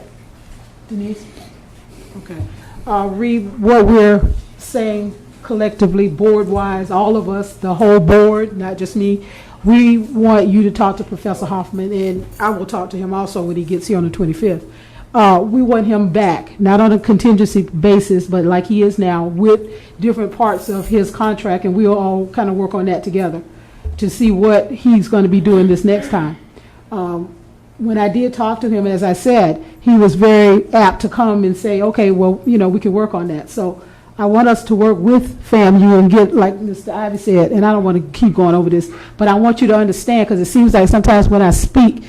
Denise? Okay. Read what we're saying collectively, board-wise, all of us, the whole board, not just me. We want you to talk to Professor Hoffman, and I will talk to him also when he gets here on the 25th. We want him back, not on a contingency basis, but like he is now, with different parts of his contract, and we'll all kind of work on that together to see what he's going to be doing this next time. When I did talk to him, as I said, he was very apt to come and say, okay, well, we can work on that. So I want us to work with FAMU and get, like Mr. Ivy said, and I don't want to keep going over this, but I want you to understand, because it seems like sometimes when I speak,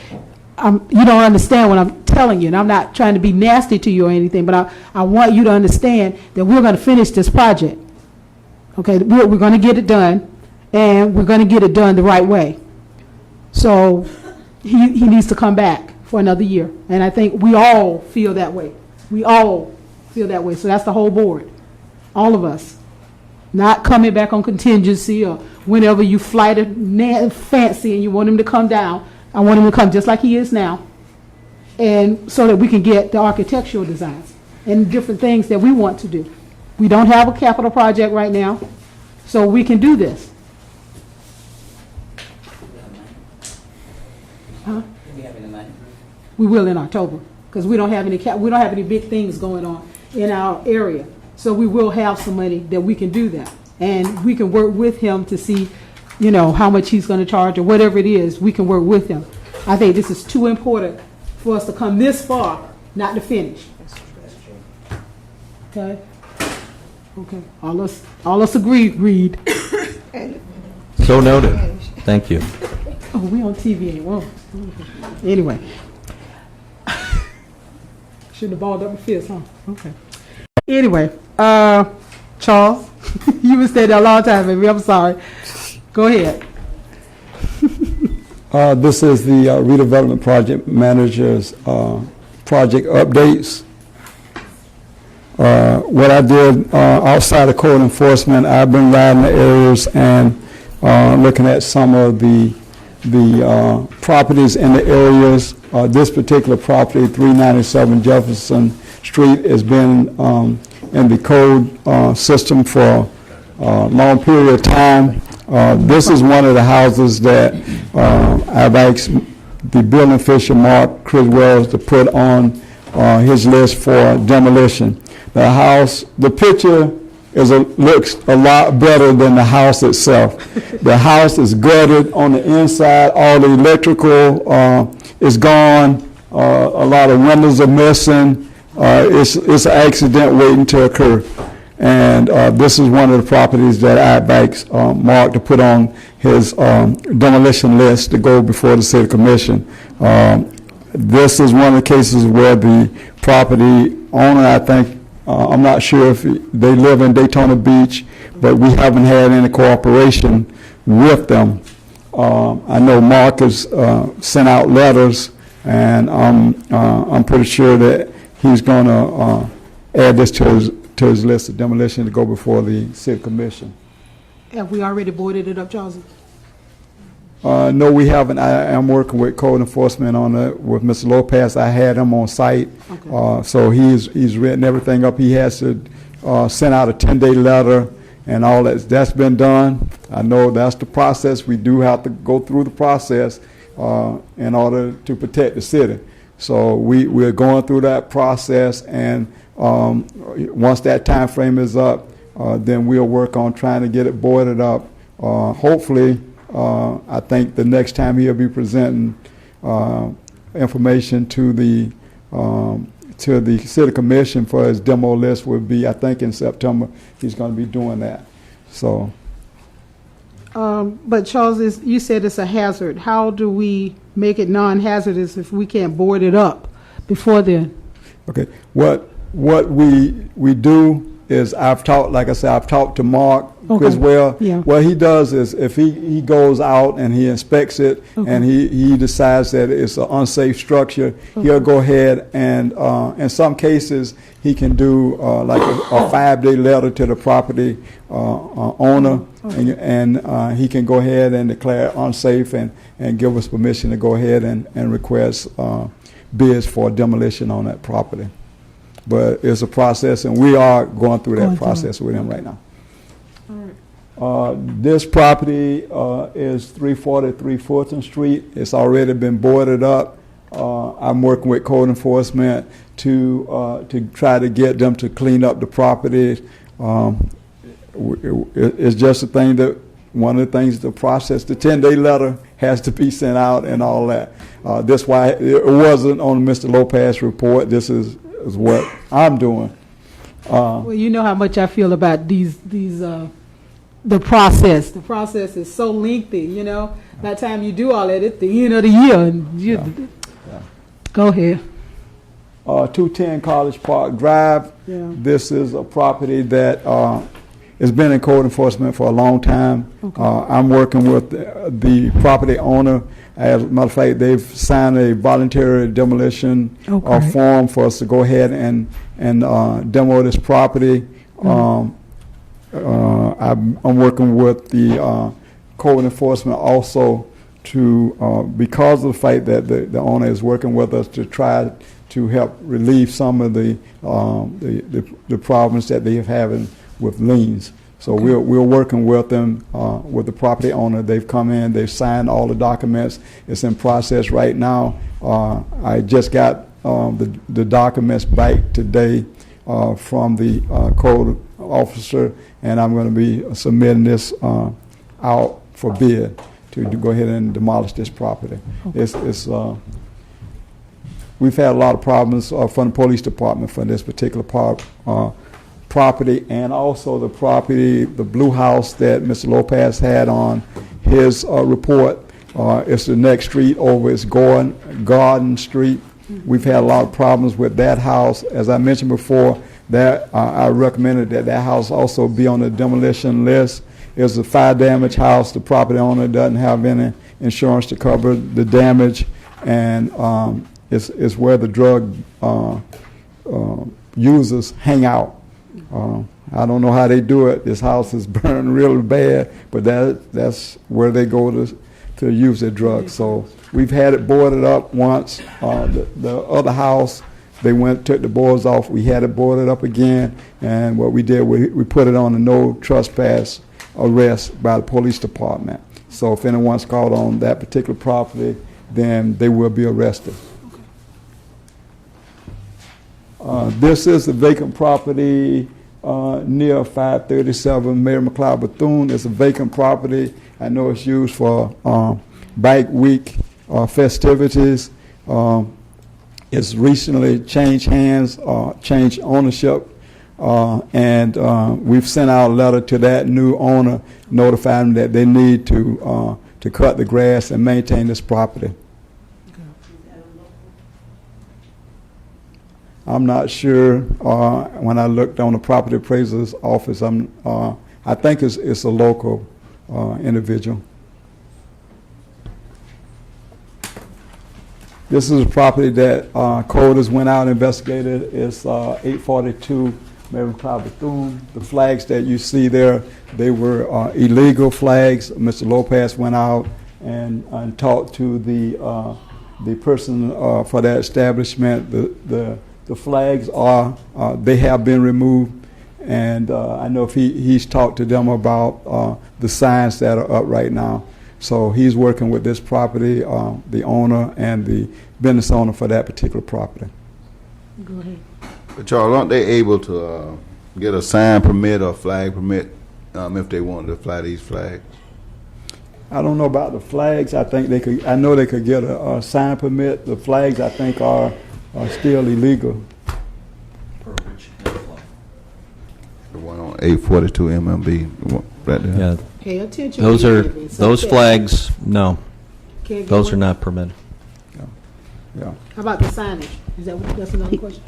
you don't understand what I'm telling you, and I'm not trying to be nasty to you or anything, but I want you to understand that we're going to finish this project. Okay, we're going to get it done, and we're going to get it done the right way. So he needs to come back for another year, and I think we all feel that way. We all feel that way, so that's the whole board. All of us. not coming back on contingency or whenever you flight a fancy and you want him to come down. I want him to come just like he is now, and so that we can get the architectural designs and different things that we want to do. We don't have a capital project right now, so we can do this. Huh? We will in October, because we don't have any big things going on in our area. So we will have some money that we can do that, and we can work with him to see, how much he's going to charge or whatever it is. We can work with him. I think this is too important for us to come this far not to finish. Okay. Okay. All us agree. Read. So noted. Thank you. Oh, we on TV ain't wrong. Anyway. Shouldn't have balled up my fist, huh? Okay. Anyway, Charles, you been staying there a long time, baby. I'm sorry. Go ahead. This is the redevelopment project manager's project updates. What I did outside of code enforcement, I've been riding the areas and looking at some of the properties in the areas. This particular property, 397 Jefferson Street, has been in the code system for a long period of time. This is one of the houses that I've asked the building official, Mark Chris Wells, to put on his list for demolition. The picture looks a lot better than the house itself. The house is gutted on the inside. All the electrical is gone. A lot of windows are missing. It's an accident waiting to occur. And this is one of the properties that I asked Mark to put on his demolition list to go before the city commission. This is one of the cases where the property owner, I think, I'm not sure if they live in Daytona Beach, but we haven't had any cooperation with them. I know Mark has sent out letters, and I'm pretty sure that he's going to add this to his list of demolition to go before the city commission. Have we already boarded it up, Charles? No, we haven't. I am working with code enforcement on it with Mr. Lopez. I had him on site, Okay. so he's written everything up. He has to send out a 10-day letter, and all that's been done. I know that's the process. We do have to go through the process in order to protect the city. So we're going through that process, and once that time frame is up, then we'll work on trying to get it boarded up. Hopefully. I think the next time he'll be presenting information to the city commission for his demo list will be, I think, in September. He's going to be doing that. So. But Charles, you said it's a hazard. How do we make it non-hazardous if we can't board it up before then? Okay. What we do is I've talked to Mark as well. Yeah. What he does is if he goes out and he inspects it and he decides that it's an unsafe structure, he'll go ahead and in some cases he can do like a 5-day letter to the property owner, and he can go ahead and declare it unsafe and give us permission to go ahead and request bids for demolition on that property. But it's a process, and we are going through that process with him right now. All right. This property is 343 Fulton Street. It's already been boarded up. I'm working with code enforcement to try to get them to clean up the property. It's just a thing that one of the things, the process, the 10-day letter has to be sent out and all that. That's why it wasn't on Mr. Lopez's report. This is what I'm doing. Well, you know how much I feel about the process. The process is so lengthy, By the time you do all that, it's the end of the year. And Go ahead. 210 College Park Drive. Yeah. This is a property that has been in code enforcement for a long time. Okay. I'm working with the property owner. As a matter of fact, they've signed a voluntary demolition form for us to go ahead and demo this property. I'm working with the code enforcement also to, because of the fact that the owner is working with us to try to help relieve some of the problems that they are having with liens. So we're working with them, with the property owner. They've come in, they've signed all the documents. It's in process right now. I just got the documents back today from the code officer, and I'm going to be submitting this out for bid to go ahead and demolish this property. We've had a lot of problems from the police department for this particular property, and also the property, the blue house that Mr. Lopez had on his report. It's the next street over. It's Garden Street. We've had a lot of problems with that house. As I mentioned before, that I recommended that house also be on the demolition list. It's a fire damage house. The property owner doesn't have any insurance to cover the damage, and it's where the drug users hang out. I don't know how they do it. This house is burned really bad, but that's where they go to use their drugs. So we've had it boarded up once. The other house, they took the boards off. We had it boarded up again, and what we did, we put it on a no trespass arrest by the police department. So if anyone's caught on that particular property, then they will be arrested. This is the vacant property near 537 Mary McLeod Bethune. It's a vacant property. I know it's used for Bike Week festivities. It's recently changed hands, changed ownership, and we've sent out a letter to that new owner notifying them that they need to cut the grass and maintain this property. I'm not sure. When I looked on the property appraiser's office, I think it's a local individual. This is a property that coders went out and investigated. It's 842 Mary McLeod Bethune. The flags that you see there, they were illegal flags. Mr. Lopez went out and talked to the person for that establishment. The flags they have been removed, and I know if he's talked to them about the signs that are up right now. So he's working with this property, the owner and the business owner for that particular property. Go ahead. But Charles, aren't they able to get a sign permit or flag permit if they wanted to fly these flags? I don't know about the flags. I think they could. I know they could get a sign permit. The flags, I think, are still illegal. The one on 842 MMB, right there. Yeah. Pay attention. Those flags, no. Those are not permitted. Yeah. How about the signage? That's another question?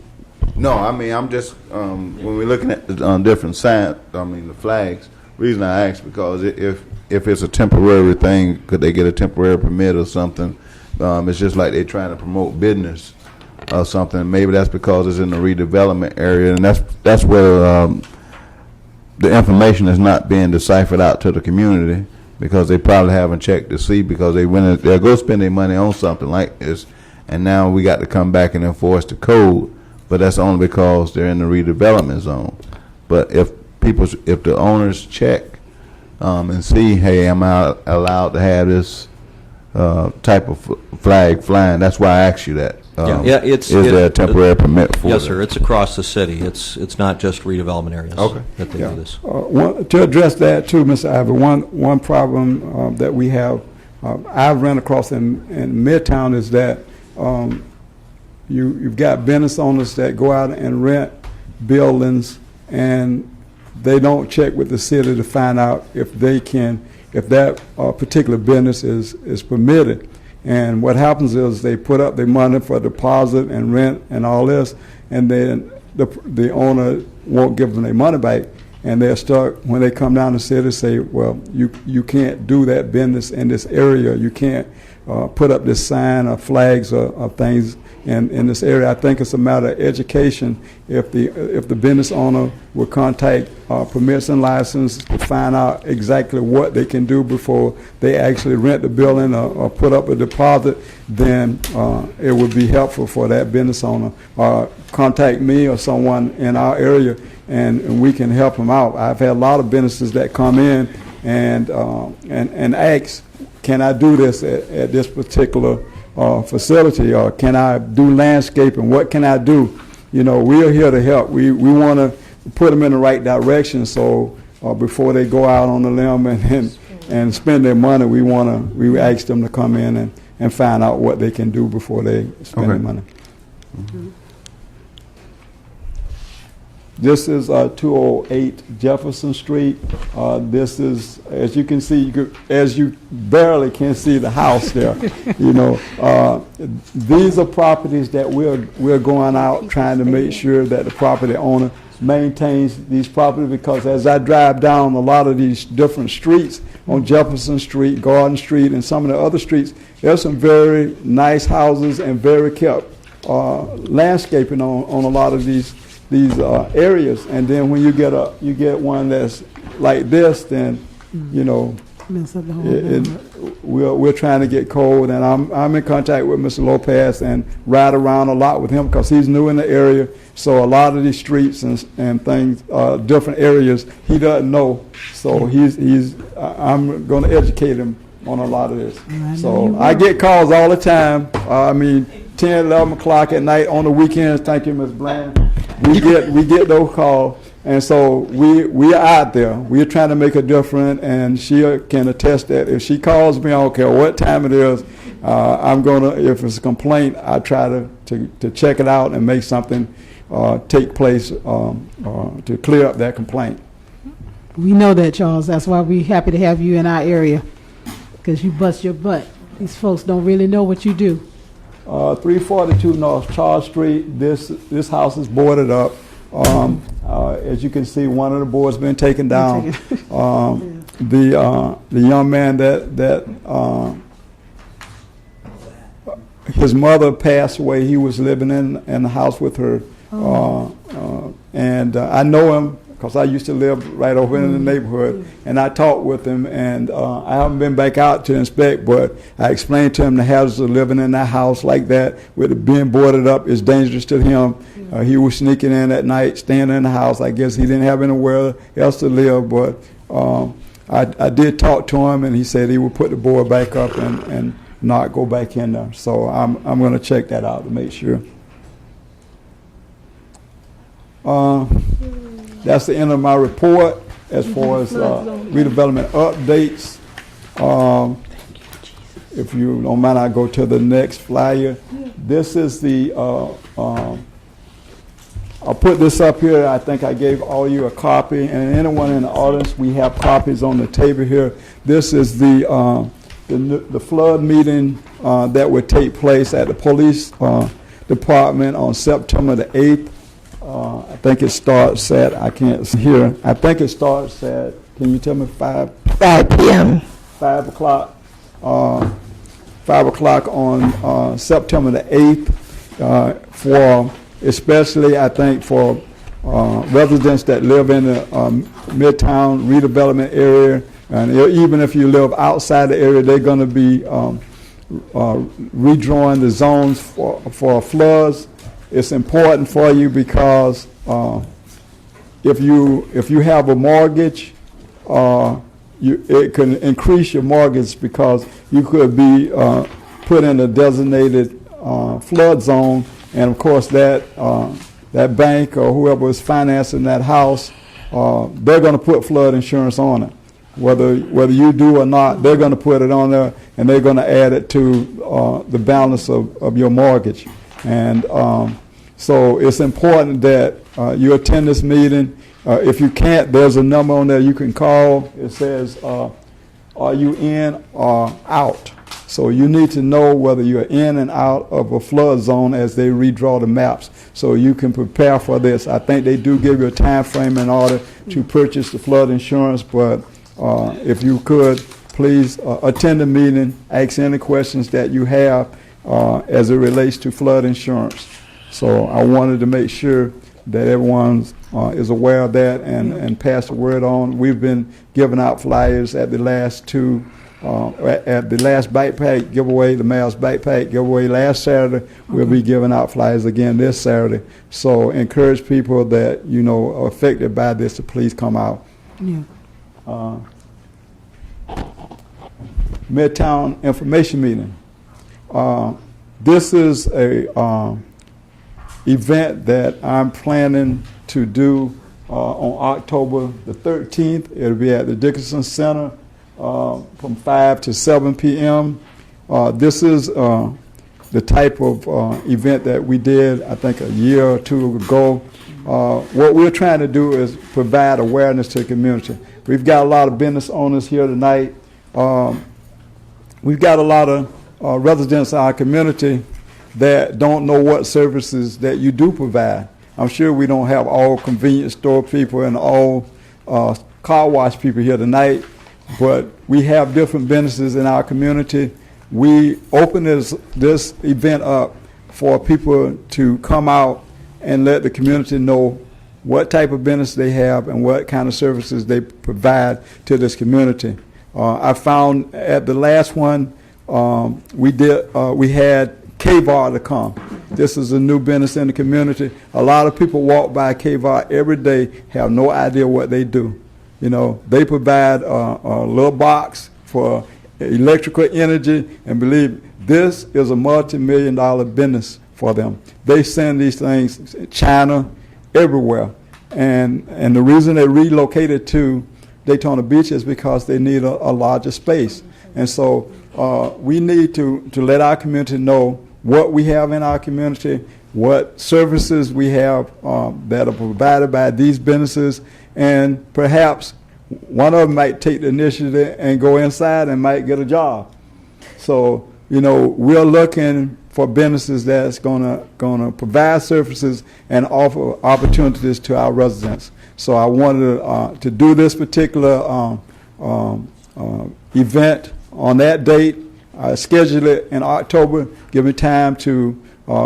No, I mean, I'm just, when we're looking at the different signs, the flags, reason I ask, because if it's a temporary thing, could they get a temporary permit or something? It's just like they're trying to promote business or something. Maybe that's because it's in the redevelopment area, and that's where the information is not being deciphered out to the community, because they probably haven't checked to see, because they'll go spend their money on something like this, and now we got to come back and enforce the code, but that's only because they're in the redevelopment zone. But if the owners check and see, hey, am I allowed to have this type of flag flying? That's why I asked you that. Is there a temporary permit for Yes, it? sir. It's across the city. It's not just redevelopment areas that they do this. To address that too, Mr. Ivey, one problem that we have, I've run across in Midtown, is that you've got business owners that go out and rent buildings, and they don't check with the city to find out if that particular business is permitted. And what happens is they put up their money for deposit and rent and all this, and then the owner won't give them their money back, and they're stuck when they come down to the city, say, well, you can't do that business in this area. You can't put up this sign or flags or things in this area. I think it's a matter of education if the business owner will contact permits and license to find out exactly what they can do before they actually rent the building or put up a deposit, then it would be helpful for that business owner. Contact me or someone in our area, and we can help them out. I've had a lot of businesses that come in and ask, can I do this at this particular facility, or can I do landscaping? What can I do? You know, we're here to help. We want to put them in the right direction. So before they go out on the limb and spend their money, we ask them to come in and find out what they can do before they spend their money. Mm-hmm. This is 208 Jefferson Street. This is, as you can see, as you barely can see the house there. You know, these are properties that we're going out trying to make sure that the property owner maintains these properties, because as I drive down a lot of these different streets on Jefferson Street, Garden Street, and some of the other streets, there's some very nice houses and very kept landscaping on a lot of these areas. And then when you get one that's like this, then you know we're trying to get cold. And I'm in contact with Mr. Lopez and ride around a lot with him because he's new in the area. So a lot of these streets and things, different areas, he doesn't know. So I'm going to educate him on a lot of this. So I get calls all the time. 10, 11 o'clock at night on the weekends. Thank you, Ms. Bland. We get those calls, and so we are out there. We're trying to make a difference, and she can attest that if she calls me, I don't care what time it is, I'm gonna. If it's a complaint, I try to check it out and make something take place to clear up that complaint. We know that, Charles. That's why we're happy to have you in our area, because you bust your butt. These folks don't really know what you do. 342 North Charles Street. This house is boarded up. As you can see, one of the boards been taken down. The young man that his mother passed away. He was living in the house with her, and I know him because I used to live right over in the neighborhood, and I talked with him, and I haven't been back out to inspect, but I explained to him the hazards of living in that house like that, with it being boarded up is dangerous to him. He was sneaking in at night, staying in the house. I guess he didn't have anywhere else to live, but I did talk to him, and he said he would put the board back up and not go back in there. So I'm going to check that out to make sure. That's the end of my report as far as redevelopment updates. If you don't mind, I'll go to the next flyer. This is the, I'll put this up here. I think I gave all you a copy, and anyone in the audience, we have copies on the table here. This is the flood meeting that would take place at the police department on September the 8th. I think it starts at, I can't see here, I think it starts at, can you tell me, 5 p.m. 5 o'clock. 5 o'clock on September the 8th, for especially, I think, for residents that live in the Midtown redevelopment area, and even if you live outside the area, they're going to be redrawing the zones for floods. It's important for you because if you have a mortgage, it can increase your mortgage because you could be put in a designated flood zone, and of course that bank or whoever is financing that house, they're going to put flood insurance on it. Whether you do or not, they're going to put it on there, and they're going to add it to the balance of your mortgage. And so it's important that you attend this meeting. If you can't, there's a number on there you can call. It says, are you in or out? So you need to know whether you're in and out of a flood zone as they redraw the maps, so you can prepare for this. I think they do give you a time frame in order to purchase the flood insurance, but if you could, please attend the meeting, ask any questions that you have as it relates to flood insurance. So I wanted to make sure that everyone is aware of that and pass the word on. We've been giving out flyers at the last two, at the last backpack giveaway, the mayor's backpack giveaway last Saturday. We'll be giving out flyers again this Saturday. So encourage people that, are affected by this to please come out. Yeah. Midtown information meeting. This is a event that I'm planning to do on October the 13th. It'll be at the Dickinson Center from 5 to 7 p.m. This is the type of event that we did, I think, a year or two ago. What we're trying to do is provide awareness to the community. We've got a lot of business owners here tonight. We've got a lot of residents in our community that don't know what services that you do provide. I'm sure we don't have all convenience store people and all car wash people here tonight, but we have different businesses in our community. We open this event up for people to come out and let the community know what type of business they have and what kind of services they provide to this community. I found at the last one we had K-Bar to come. This is a new business in the community. A lot of people walk by K-Bar every day, have no idea what they do. They provide a little box for electrical energy, and believe me, this is a multi-million-dollar business for them. They send these things China, everywhere. And the reason they relocated to Daytona Beach is because they need a larger space. And so we need to let our community know what we have in our community, what services we have that are provided by these businesses, and perhaps one of them might take the initiative and go inside and might get a job. So, we're looking for businesses that's gonna provide services and offer opportunities to our residents. So I wanted to do this particular event on that date. I scheduled it in October, give me time to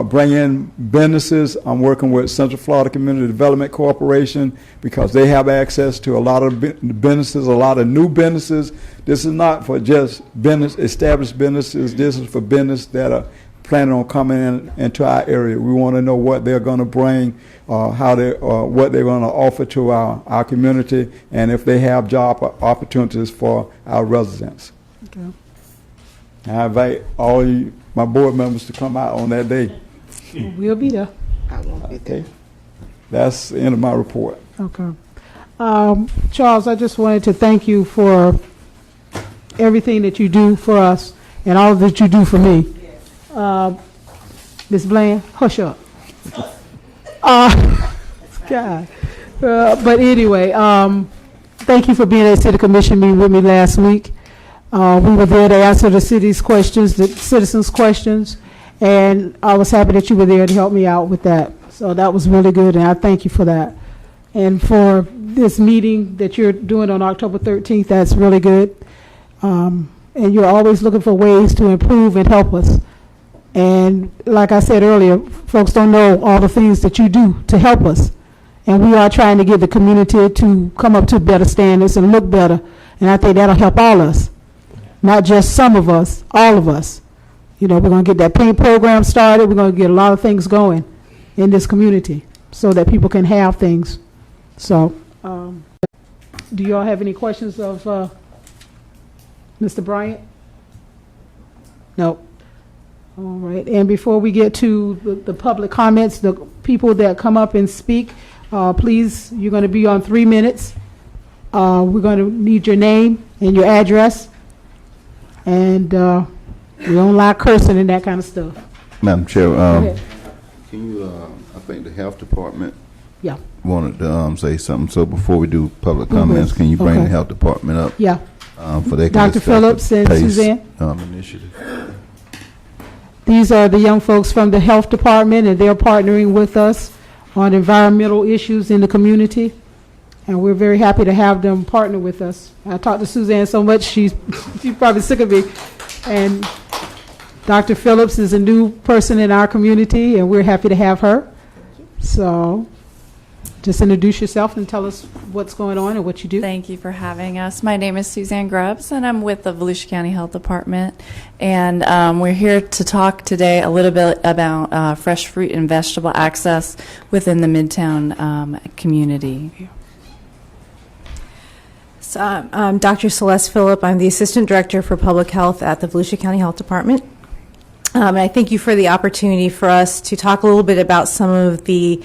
bring in businesses. I'm working with Central Florida Community Development Corporation because they have access to a lot of businesses, a lot of new businesses. This is not for just established businesses. This is for business that are planning on coming into our area. We want to know what they're going to bring, what they're going to offer to our community, and if they have job opportunities for our residents. Okay. I invite all my board members to come out on that day. We'll be there. I won't be there. Okay. That's the end of my report. Okay. Charles, I just wanted to thank you for everything that you do for us and all that you do for me. Ms. Bland, hush up. God. But anyway, thank you for being at City Commission meeting with me last week. We were there to answer the city's questions, the citizens' questions, and I was happy that you were there to help me out with that. So that was really good, and I thank you for that. And for this meeting that you're doing on October 13th, that's really good. And you're always looking for ways to improve and help us. And like I said earlier, folks don't know all the things that you do to help us. And we are trying to get the community to come up to better standards and look better. And I think that'll help all of us, not just some of us, all of us. We're going to get that paint program started. We're going to get a lot of things going in this community so that people can have things. So do you all have any questions of Mr. Bryant? No. All right. And before we get to the public comments, the people that come up and speak, please, you're going to be on 3 minutes. We're going to need your name and your address. And we don't like cursing and that kind of stuff. Madam Chair, Go ahead. can you, I think the health department Yeah. wanted to say something. So before we do public comments, can you bring Okay. the health department up? Yeah. For they can Dr. discuss Phillips the and PACE, Suzanne? Initiative. These are the young folks from the health department, and they're partnering with us on environmental issues in the community. And we're very happy to have them partner with us. I talked to Suzanne so much, she's probably sick of me. And Dr. Phillips is a new person in our community, and we're happy to have her. So just introduce yourself and tell us what's going on and what you do. Thank you for having us. My name is Suzanne Grubbs, and I'm with the Volusia County Health Department. And we're here to talk today a little bit about fresh fruit and vegetable access within the Midtown community. So, I'm Dr. Celeste Phillip. I'm the Assistant Director for Public Health at the Volusia County Health Department. And I thank you for the opportunity for us to talk a little bit about some of the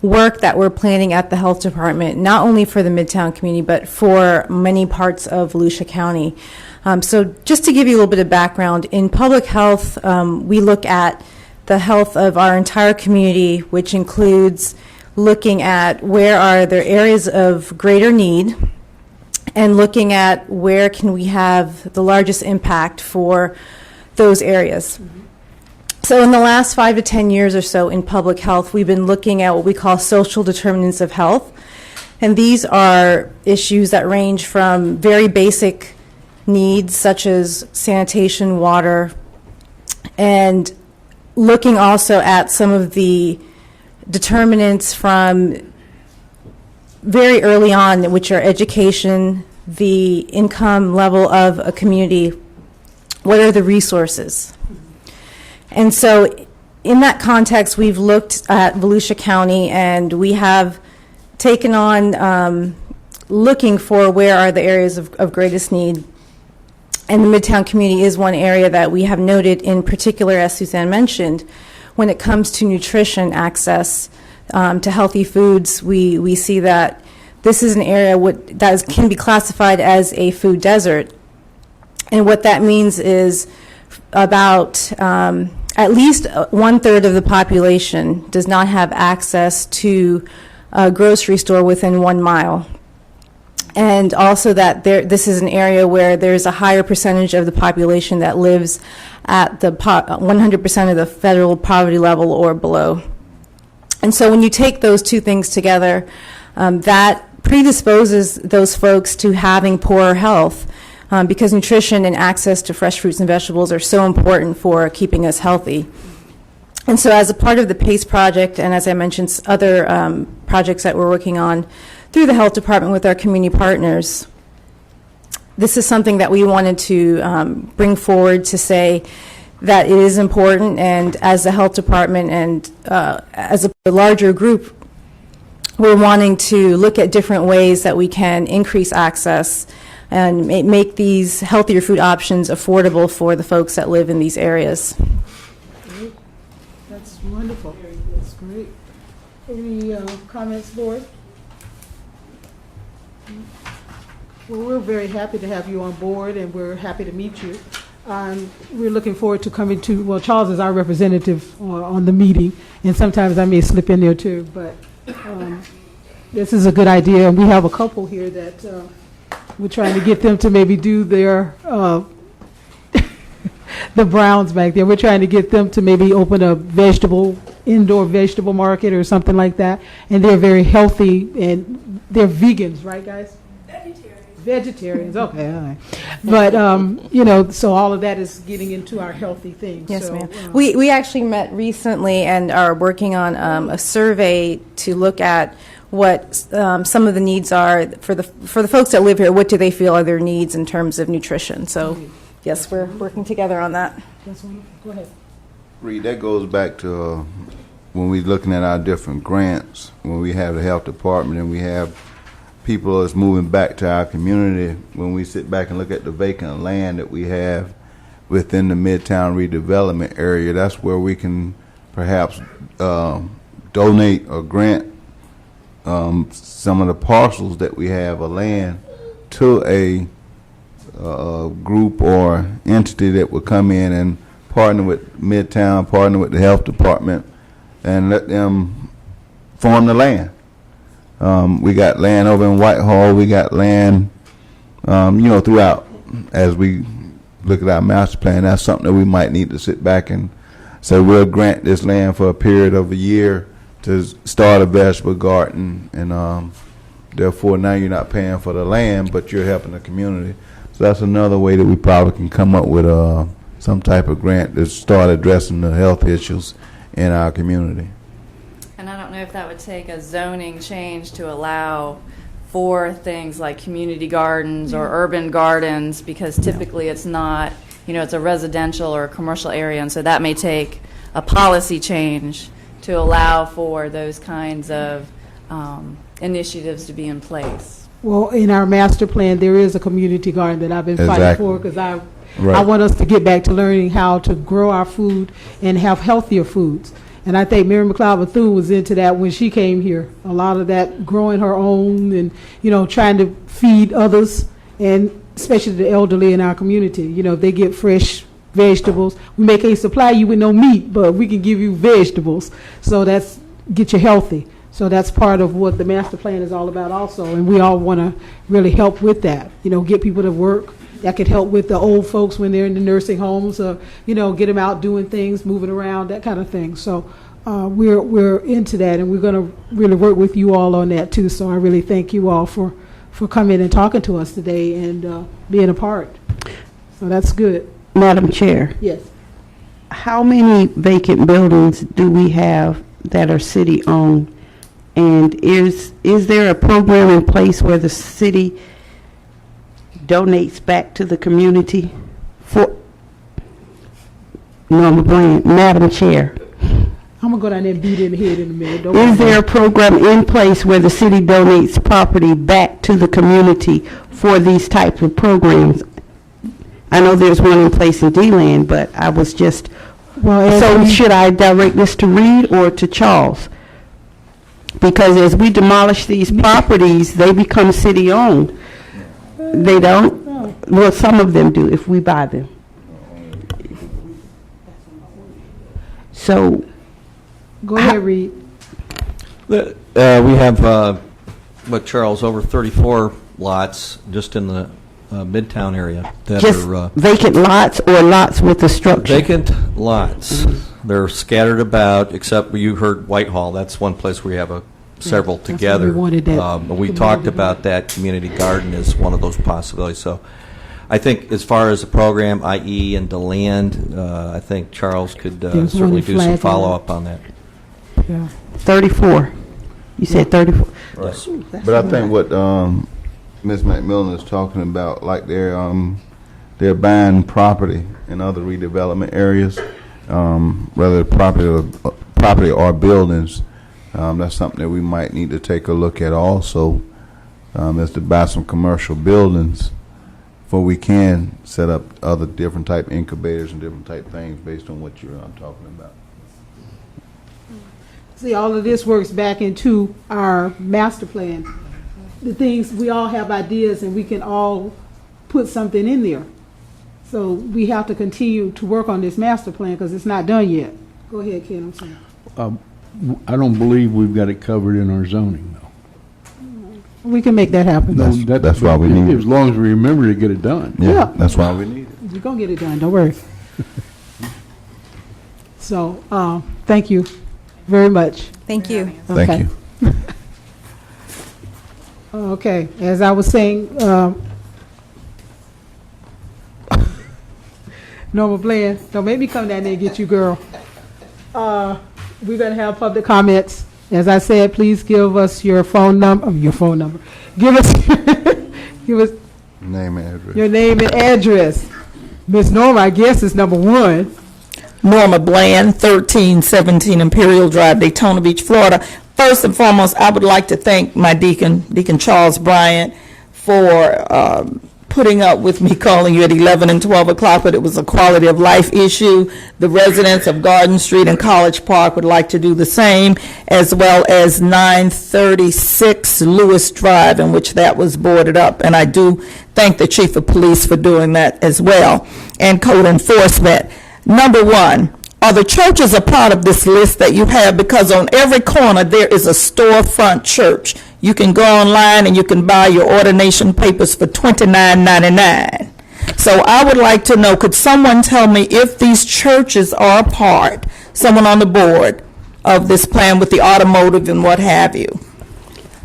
work that we're planning at the Health Department, not only for the Midtown community, but for many parts of Volusia County. So just to give you a little bit of background, in public health, we look at the health of our entire community, which includes looking at where are there areas of greater need, and looking at where can we have the largest impact for those areas. So in the last 5 to 10 years or so in public health, we've been looking at what we call social determinants of health. And these are issues that range from very basic needs such as sanitation, water, and looking also at some of the determinants from very early on, which are education, the income level of a community, what are the resources. And so in that context, we've looked at Volusia County, and we have taken on looking for where are the areas of greatest need. And the Midtown community is one area that we have noted in particular, as Suzanne mentioned, when it comes to nutrition access to healthy foods. We see that this is an area that can be classified as a food desert. And what that means is about at least 1/3 of the population does not have access to a grocery store within 1 mile. And also that this is an area where there's a higher percentage of the population that lives at the 100% of the federal poverty level or below. And so when you take those two things together, that predisposes those folks to having poorer health, because nutrition and access to fresh fruits and vegetables are so important for keeping us healthy. And so as a part of the PACE project, and as I mentioned, other projects that we're working on through the health department with our community partners, this is something that we wanted to bring forward to say that it is important. And as the health department and as a larger group, we're wanting to look at different ways that we can increase access and make these healthier food options affordable for the folks that live in these areas. Great. That's wonderful. That's great. Any comments, board? Well, we're very happy to have you on board, and we're happy to meet you. We're looking forward to coming to, well, Charles is our representative on the meeting, and sometimes I may slip in there too, but this is a good idea, and we have a couple here that we're trying to get them to maybe do their, the Browns back there, we're trying to get them to maybe open a indoor vegetable market or something like that, and they're very healthy, and they're vegans, right, guys? Vegetarians, okay, all right. But, so all of that is getting into our healthy things. Yes, so, ma'am. We actually met recently and are working on a survey to look at what some of the needs are for the folks that live here. What do they feel are their needs in terms of nutrition? So, yes, we're working together on that. That's wonderful. Go ahead. Reed, that goes back to when we're looking at our different grants, when we have the health department and we have people that's moving back to our community, when we sit back and look at the vacant land that we have within the Midtown redevelopment area, that's where we can perhaps donate or grant some of the parcels that we have of land to a group or entity that would come in and partner with Midtown, partner with the health department, and let them farm the land. We got land over in Whitehall. We got land, throughout. As we look at our master plan, that's something that we might need to sit back and say, we'll grant this land for a period of a year to start a vegetable garden, and therefore now you're not paying for the land, but you're helping the community. So that's another way that we probably can come up with some type of grant to start addressing the health issues in our community. And I don't know if that would take a zoning change to allow for things like community gardens or urban gardens, because typically it's not, it's a residential or a commercial area, and so that may take a policy change to allow for those kinds of initiatives to be in place. Well, in our master plan, there is a community garden that I've been fighting Exactly. for, because I Right. want us to get back to learning how to grow our food and have healthier foods. And I think Mary McLeod Bethune was into that when she came here. A lot of that growing her own and, trying to feed others, and especially the elderly in our community. They get fresh vegetables. We may can't supply you with no meat, but we can give you vegetables. So that's get you healthy. So that's part of what the master plan is all about also. And we all want to really help with that, get people to work. That could help with the old folks when they're in the nursing homes, or, get them out doing things, moving around, that kind of thing. So we're into that, and we're going to really work with you all on that too. So I really thank you all for coming and talking to us today and being a part. So that's good. Madam Chair, Yes. how many vacant buildings do we have that are city-owned? And is there a program in place where the city donates back to the community for Norma Bland, Madam Chair? I'm going to go down there and beat in the head in a minute. Don't worry Is there a about program in place where the city donates property back to the community for these types of programs? I know there's one in place in D-Land, but I was just, Well, so should I direct this to Reed or to Charles? Because as we demolish these properties, they become city-owned. They don't? Well, some of them do, if we buy them. So, Go ahead, Reed. We have, Charles, over 34 lots just in the Midtown area that just are vacant lots or lots with a structure? vacant lots. They're scattered about, except you heard Whitehall. That's one place where you have several that's why we together. wanted that We community talked garden. about that community garden as one of those possibilities. So I think as far as the program, i.e. into land, I think Charles could There's one certainly in do some Flagler. follow-up on that. Yeah. 34. You said 34. Yes. But I think what Ms. McMillan is talking about, like they're buying property in other redevelopment areas, whether property or buildings. That's something that we might need to take a look at also, is to buy some commercial buildings before we can set up other different type incubators and different type things based on what you're talking about. See, all of this works back into our master plan. The things, we all have ideas and we can all put something in there. So we have to continue to work on this master plan because it's not done yet. Go ahead, Ken, I'm sorry. I don't believe we've got it covered in our zoning, though. We can make that happen. That's why we need it. As long as we remember to get it done. Yeah. That's why we need it. You're going to get it done, don't worry. So, thank you very much. Thank you. Thank Okay. you. Okay, as I was saying, Norma Bland, don't make me come down there and get you, girl. We're going to have public comments. As I said, please give us your phone number. Give us Name and address. your name and address. Miss Norma, I guess, is number one. Norma Bland, 1317 Imperial Drive, Daytona Beach, Florida. First and foremost, I would like to thank my Deacon Charles Bryant, for putting up with me calling you at 11 and 12 o'clock, but it was a quality of life issue. The residents of Garden Street and College Park would like to do the same, as well as 936 Lewis Drive, in which that was boarded up. And I do thank the Chief of Police for doing that as well, and code enforcement. Number one, are the churches a part of this list that you have? Because on every corner there is a storefront church. You can go online and you can buy your ordination papers for $29.99. So I would like to know, could someone tell me if these churches are a part, someone on the board, of this plan with the automotive and what have you?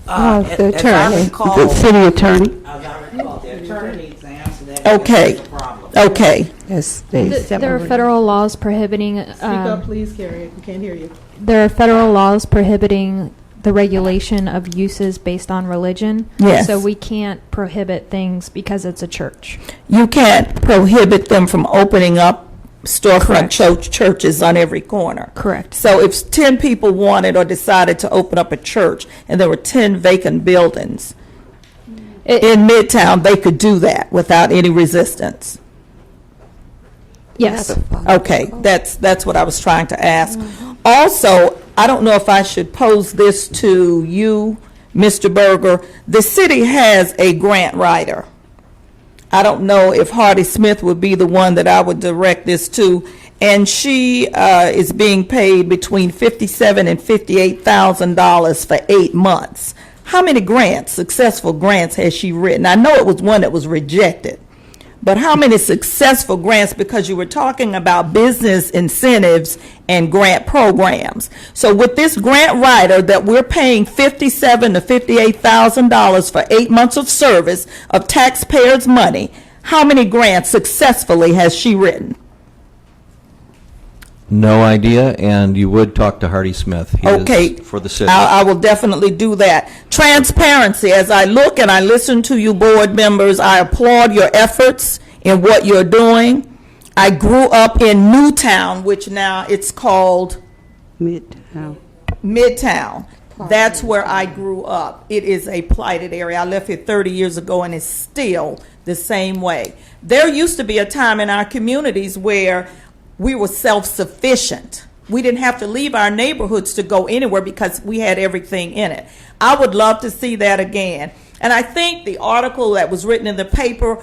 The As I attorney, recall- the city attorney. As I recall, the attorney needs to answer that. Okay. That's the problem. Okay. Yes, There are federal laws prohibiting. Speak up, please, Carrie. We can't hear you. There are federal laws prohibiting the regulation of uses based on religion. Yes. So we can't prohibit things because it's a church. You can't prohibit them from opening up storefront churches on every corner. Correct. So if 10 people wanted or decided to open up a church and there were 10 vacant buildings in Midtown, they could do that without any resistance. Yes. Okay, that's what I was trying to ask. Also, I don't know if I should pose this to you, Mr. Berger. The city has a grant writer. I don't know if Hardy Smith would be the one that I would direct this to. And she is being paid between $57,000 and $58,000 for 8 months. How many grants, successful grants, has she written? I know it was one that was rejected. But how many successful grants, because you were talking about business incentives and grant programs. So with this grant writer that we're paying $57,000 to $58,000 for 8 months of service of taxpayers' money, how many grants successfully has she written? No idea, and you would talk to Hardy Smith. He Okay. is for the city. I will definitely do that. Transparency, as I look and I listen to you board members, I applaud your efforts in what you're doing. I grew up in Newtown, which now it's called Midtown. That's where I grew up. It is a blighted area. I left here 30 years ago and it's still the same way. There used to be a time in our communities where we were self-sufficient. We didn't have to leave our neighborhoods to go anywhere because we had everything in it. I would love to see that again. And I think the article that was written in the paper,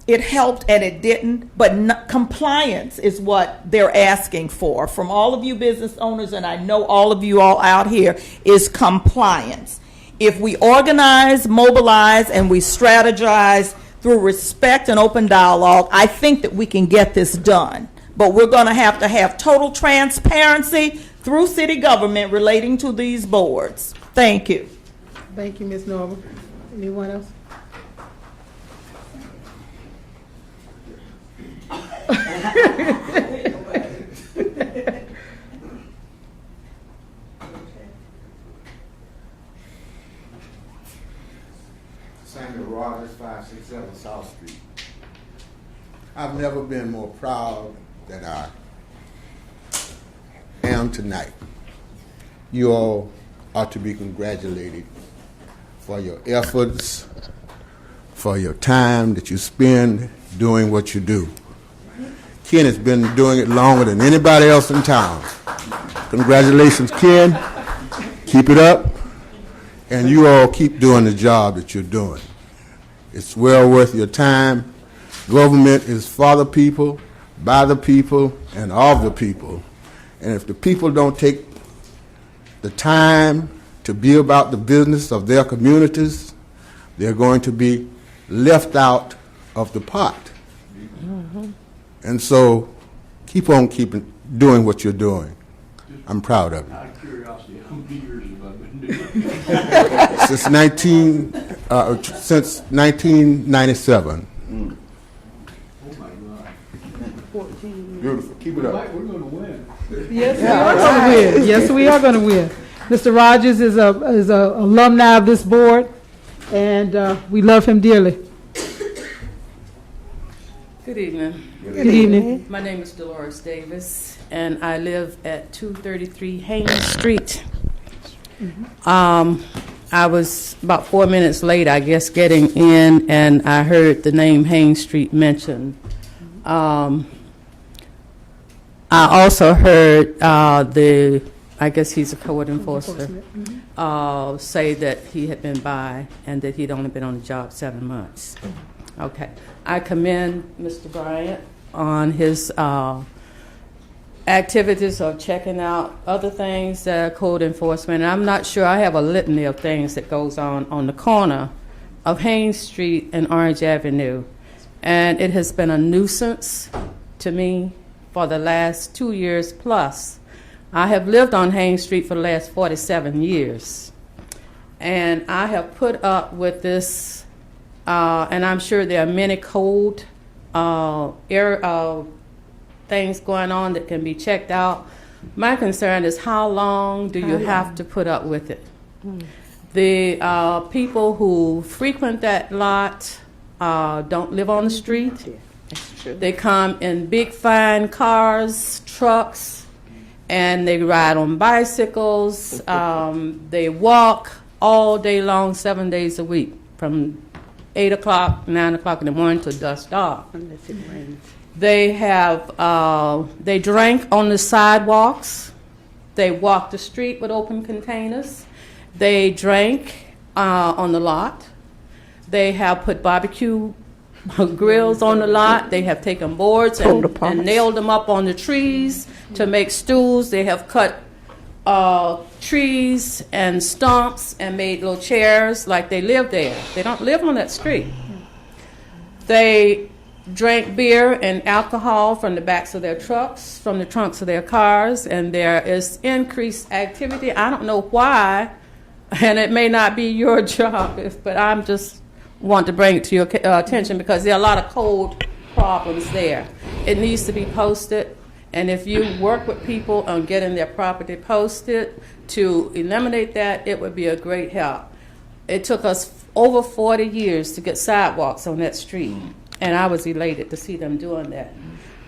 it helped and it didn't, but compliance is what they're asking for from all of you business owners, and I know all of you all out here, is compliance. If we organize, mobilize, and we strategize through respect and open dialogue, I think that we can get this done. But we're going to have total transparency through city government relating to these boards. Thank you. Thank you, Ms. Norman. Anyone else? Samuel Rogers, 567 South Street. I've never been more proud than I am tonight. You all ought to be congratulated for your efforts, for your time that you spend doing what you do. Ken has been doing it longer than anybody else in town. Congratulations, Ken. Keep it up. And you all keep doing the job that you're doing. It's well worth your time. Government is for the people, by the people, and of the people. And if the people don't take the time to be about the business of their communities, they're going to be left out of the pot. And so keep on doing what you're doing. I'm proud of you. Out of curiosity, how many years have I been doing it? Since 1997. Oh, my God. Beautiful. Keep it up. We're going to win. Yes, we are going to win. Yes, we are going to win. Mr. Rogers is a alumni of this board, and we love him dearly. Good evening. Good evening. My name is Dolores Davis, and I live at 233 Haynes Street. I was about 4 minutes late, I guess, getting in, and I heard the name Haynes Street mentioned. I also heard I guess he's a code enforcer, say that he had been by and that he'd only been on the job 7 months. Okay. I commend Mr. Bryant on his activities of checking out other things that are code enforcement. And I'm not sure, I have a litany of things that goes on the corner of Haynes Street and Orange Avenue. And it has been a nuisance to me for the last 2 years plus. I have lived on Haynes Street for the last 47 years. And I have put up with this, and I'm sure there are many code things going on that can be checked out. My concern is how long do you have to put up with it? The people who frequent that lot don't live on the street. They come in big, fine cars, trucks, and they ride on bicycles. They walk all day long, 7 days a week, from 8 o'clock, 9 o'clock in the morning to dusk off. Unless it rains. They they drink on the sidewalks. They walk the street with open containers. They drink on the lot. They have put barbecue grills on the lot. They have taken boards and nailed them up on the trees to make stools. They have cut trees and stumps and made little chairs like they live there. They don't live on that street. They drank beer and alcohol from the backs of their trucks, from the trunks of their cars, and there is increased activity. I don't know why, and it may not be your job, but I'm just want to bring it to your attention because there are a lot of code problems there. It needs to be posted, and if you work with people on getting their property posted to eliminate that, it would be a great help. It took us over 40 years to get sidewalks on that street, and I was elated to see them doing that.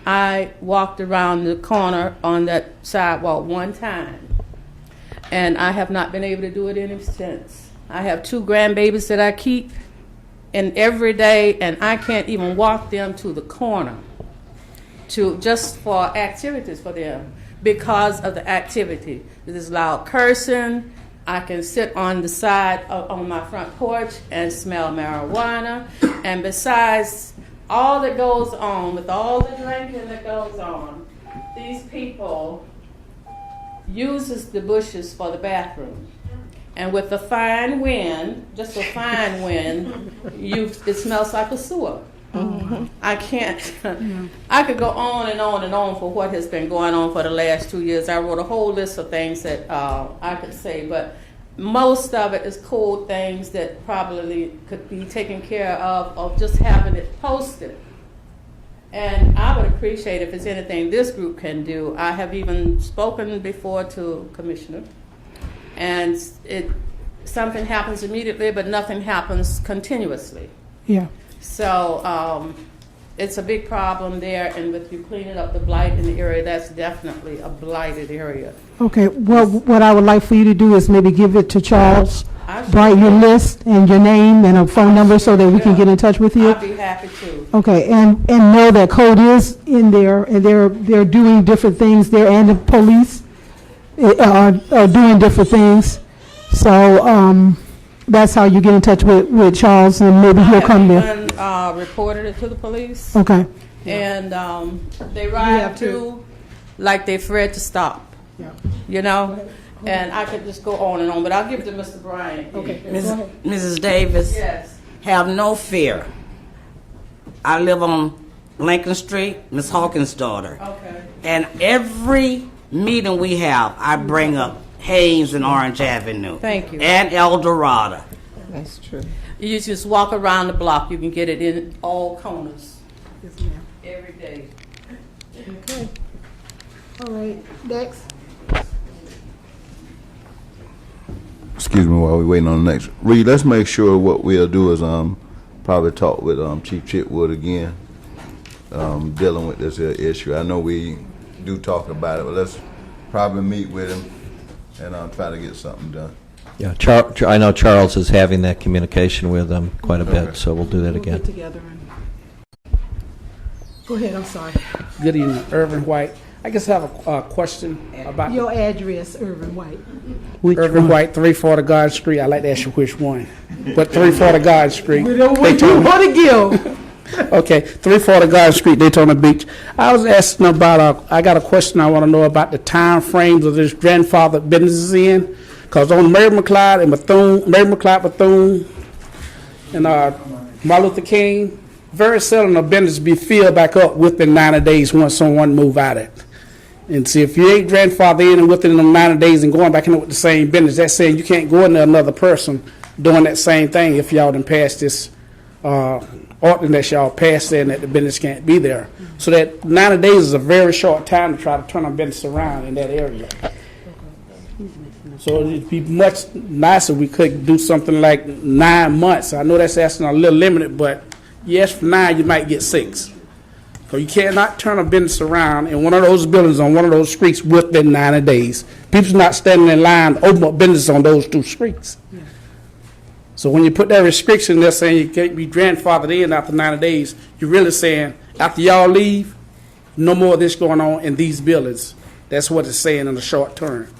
I walked around the corner on that sidewalk one time, and I have not been able to do it any since. I have 2 grandbabies that I keep, and every day, and I can't even walk them to the corner just for activities for them because of the activity. There's loud cursing. I can sit on the side on my front porch and smell marijuana. And besides all that goes on, with all the drinking that goes on, these people uses the bushes for the bathroom. And with the fine wind, just a fine wind, it smells like a sewer. I can't. I could go on and on and on for what has been going on for the last 2 years. I wrote a whole list of things that I could say, but most of it is code things that probably could be taken care of just having it posted. And I would appreciate if there's anything this group can do. I have even spoken before to Commissioner, and something happens immediately, but nothing happens continuously. Yeah. So it's a big problem there, and with you cleaning up the blight in the area, that's definitely a blighted area. Okay, well, what I would like for you to do is maybe give it to Charles, write your list and your name and a phone number so that we can get in touch with you. I'd be happy to. Okay, and know that code is in there, and they're doing different things there, and the police are doing different things. So that's how you get in touch with Charles, and maybe he'll come there. Reported it to the police. Okay. And they ride through like they're afraid to stop. Yeah. You know? And I could just go on and on, but I'll give it to Mr. Bryant. Okay. Mrs. Davis. Yes. Have no fear. I live on Lincoln Street, Miss Hawkins' daughter. Okay. And every meeting we have, I bring up Haynes and Orange Avenue. Thank you. And El Dorado. That's true. You just walk around the block. You can get it in all corners. Yes, ma'am. Every day. Okay. All right, next. Excuse me while we're waiting on the next. Reed, let's make sure what we'll do is probably talk with Chief Chitwood again, dealing with this issue. I know we do talk about it, but let's probably meet with him and try to get something done. Yeah, I know Charles is having that communication with them quite a bit, so we'll do that We'll again. get together and go ahead. I'm sorry. Good evening, Irvin White. I just have a question about Your address, Irvin White. Irvin White, 340 Garden Street. I'd like to ask you which one. But 340 Garden Street. We don't want to give. Okay, 340 Garden Street, Daytona Beach. I was asking about, I got a question I want to know about the time frames of this grandfather businesses in. Because on Mary McLeod and Bethune, and Martin Luther King, very seldom a business be filled back up within 90 days once someone move out of it. And see, if you ain't grandfather in and within them 90 days and going back in with the same business, that's saying you can't go into another person doing that same thing if y'all done pass this ordinance y'all passed saying that the business can't be there. So that 90 days is a very short time to try to turn a business around in that area. So it'd be much nicer if we could do something like 9 months. I know that's asking a little limited, but yes, for 9 you might get 6. So you cannot turn a business around in one of those buildings on one of those streets within 90 days. People's not standing in line to open up business on those 2 streets. Yeah. So when you put that restriction there saying you can't be grandfathered in after 90 days, you're really saying after y'all leave, no more of this going on in these buildings. That's what it's saying in the short term.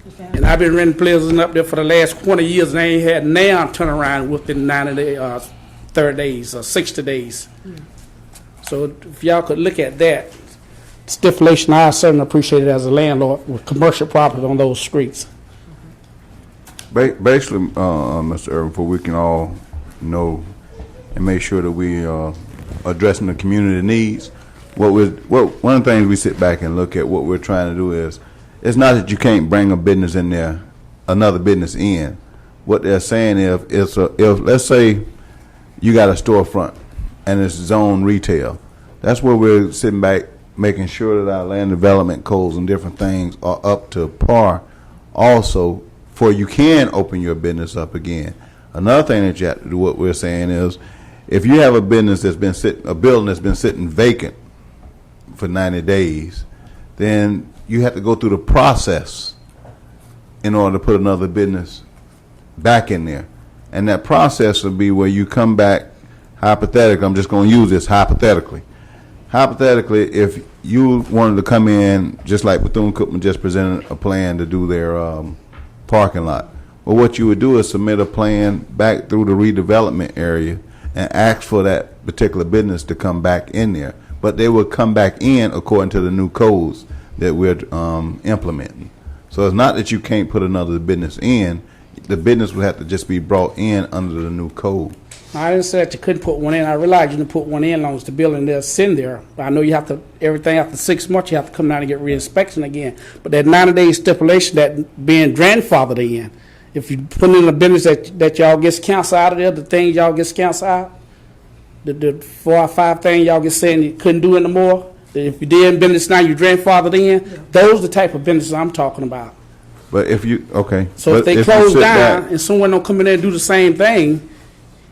Okay. And I've been renting places up there for the last 20 years, and I ain't had now turnaround within 90 days, 30 days, or 60 days. So if y'all could look at that stipulation, I certainly appreciate it as a landlord with commercial property on those streets. Basically, Mr. Irvin, for we can all know and make sure that we are addressing the community needs, one of the things we sit back and look at what we're trying to do is, it's not that you can't bring a business in there, another business in. What they're saying is, if let's say you got a storefront and it's zone retail, that's where we're sitting back making sure that our land development codes and different things are up to par also, for you can open your business up again. Another thing that you have to do, what we're saying is, if you have a business that's been a building that's been sitting vacant for 90 days, then you have to go through the process in order to put another business back in there. And that process will be where you come back, hypothetically, I'm just going to use this hypothetically. Hypothetically, if you wanted to come in, just like Bethune-Cookman just presented a plan to do their parking lot, well, what you would do is submit a plan back through the redevelopment area and ask for that particular business to come back in there. But they would come back in according to the new codes that we're implementing. So it's not that you can't put another business in. The business would have to just be brought in under the new code. I didn't say that you couldn't put one in. I realized you can put one in as long as the building there's sitting there. I know you have to, everything after 6 months, you have to come down and get re-inspection again. But that 90-day stipulation that being grandfathered in, if you put in a business that y'all gets counsel out of there, the things y'all gets counsel out, the 4 or 5 things y'all get saying you couldn't do anymore, if you did business now, you grandfathered in, those are the type of businesses I'm talking about. But if you, okay. So if they close down and someone don't come in there and do the same thing,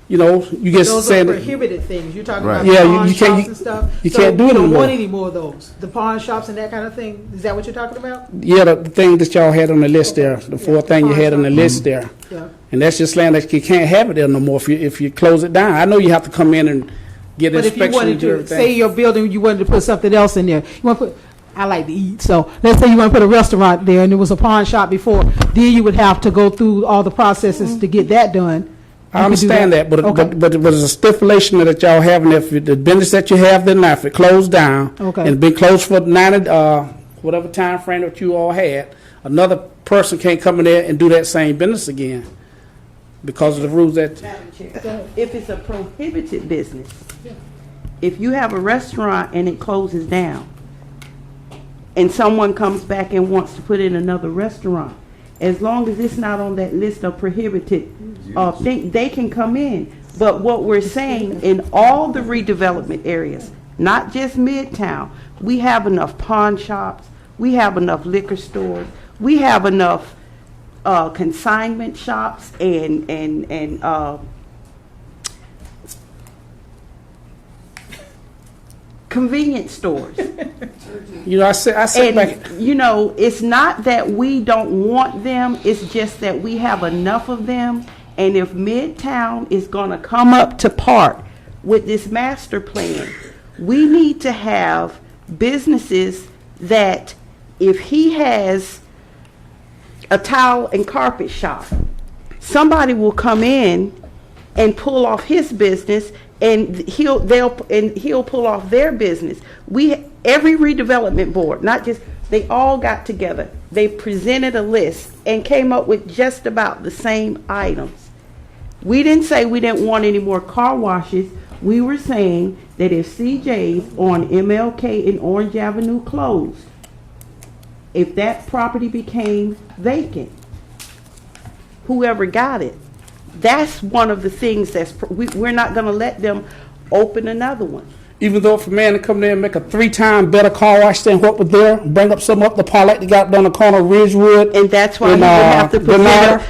you know, you get those saying are prohibited things. You're talking about yeah, pawn you shops can't, and stuff. You so can't do it you don't anymore. want any more of those. The pawn shops and that kind of thing. Is that what you're talking about? Yeah, the thing that y'all had on the list there, the 4 thing you had on the list there. Yeah. And that's just land that you can't have it there no more if you close it down. I know you have to come in and get But if you inspection wanted and do to, everything. say your building, you wanted to put something else in there. You want to put, I like to eat, so let's say you want to put a restaurant there and there was a pawn shop before, then you would have to go through all the processes to get that done. I understand that, but there's a stipulation that y'all have, and if the business that you have there now, if it closed down, and it's been closed for 90, whatever time frame that you all had, another person can't come in there and do that same business again because of the rules that. If it's a prohibited business, if you have a restaurant and it closes down, and someone comes back and wants to put in another restaurant, as long as it's not on that list of prohibited things, they can come in. But what we're saying, in all the redevelopment areas, not just Midtown, we have enough pawn shops, we have enough liquor stores, we have enough consignment shops and convenience stores. You know, I said back. You know, it's not that we don't want them, it's just that we have enough of them. And if Midtown is going to come up to par with this master plan, we need to have businesses that if he has a tile and carpet shop, somebody will come in and pull off his business, and he'll pull off their business. Every redevelopment board, not just, they all got together. They presented a list and came up with just about the same items. We didn't say we didn't want any more car washes. We were saying that if CJ's on MLK and Orange Avenue closed, if that property became vacant, whoever got it That's one of the things we're not going to let them open another one. Even though if a man to come there and make a 3-time better car wash than what was there, bring up some up the parlay they got down the corner of Ridgewood. And that's why he would have to present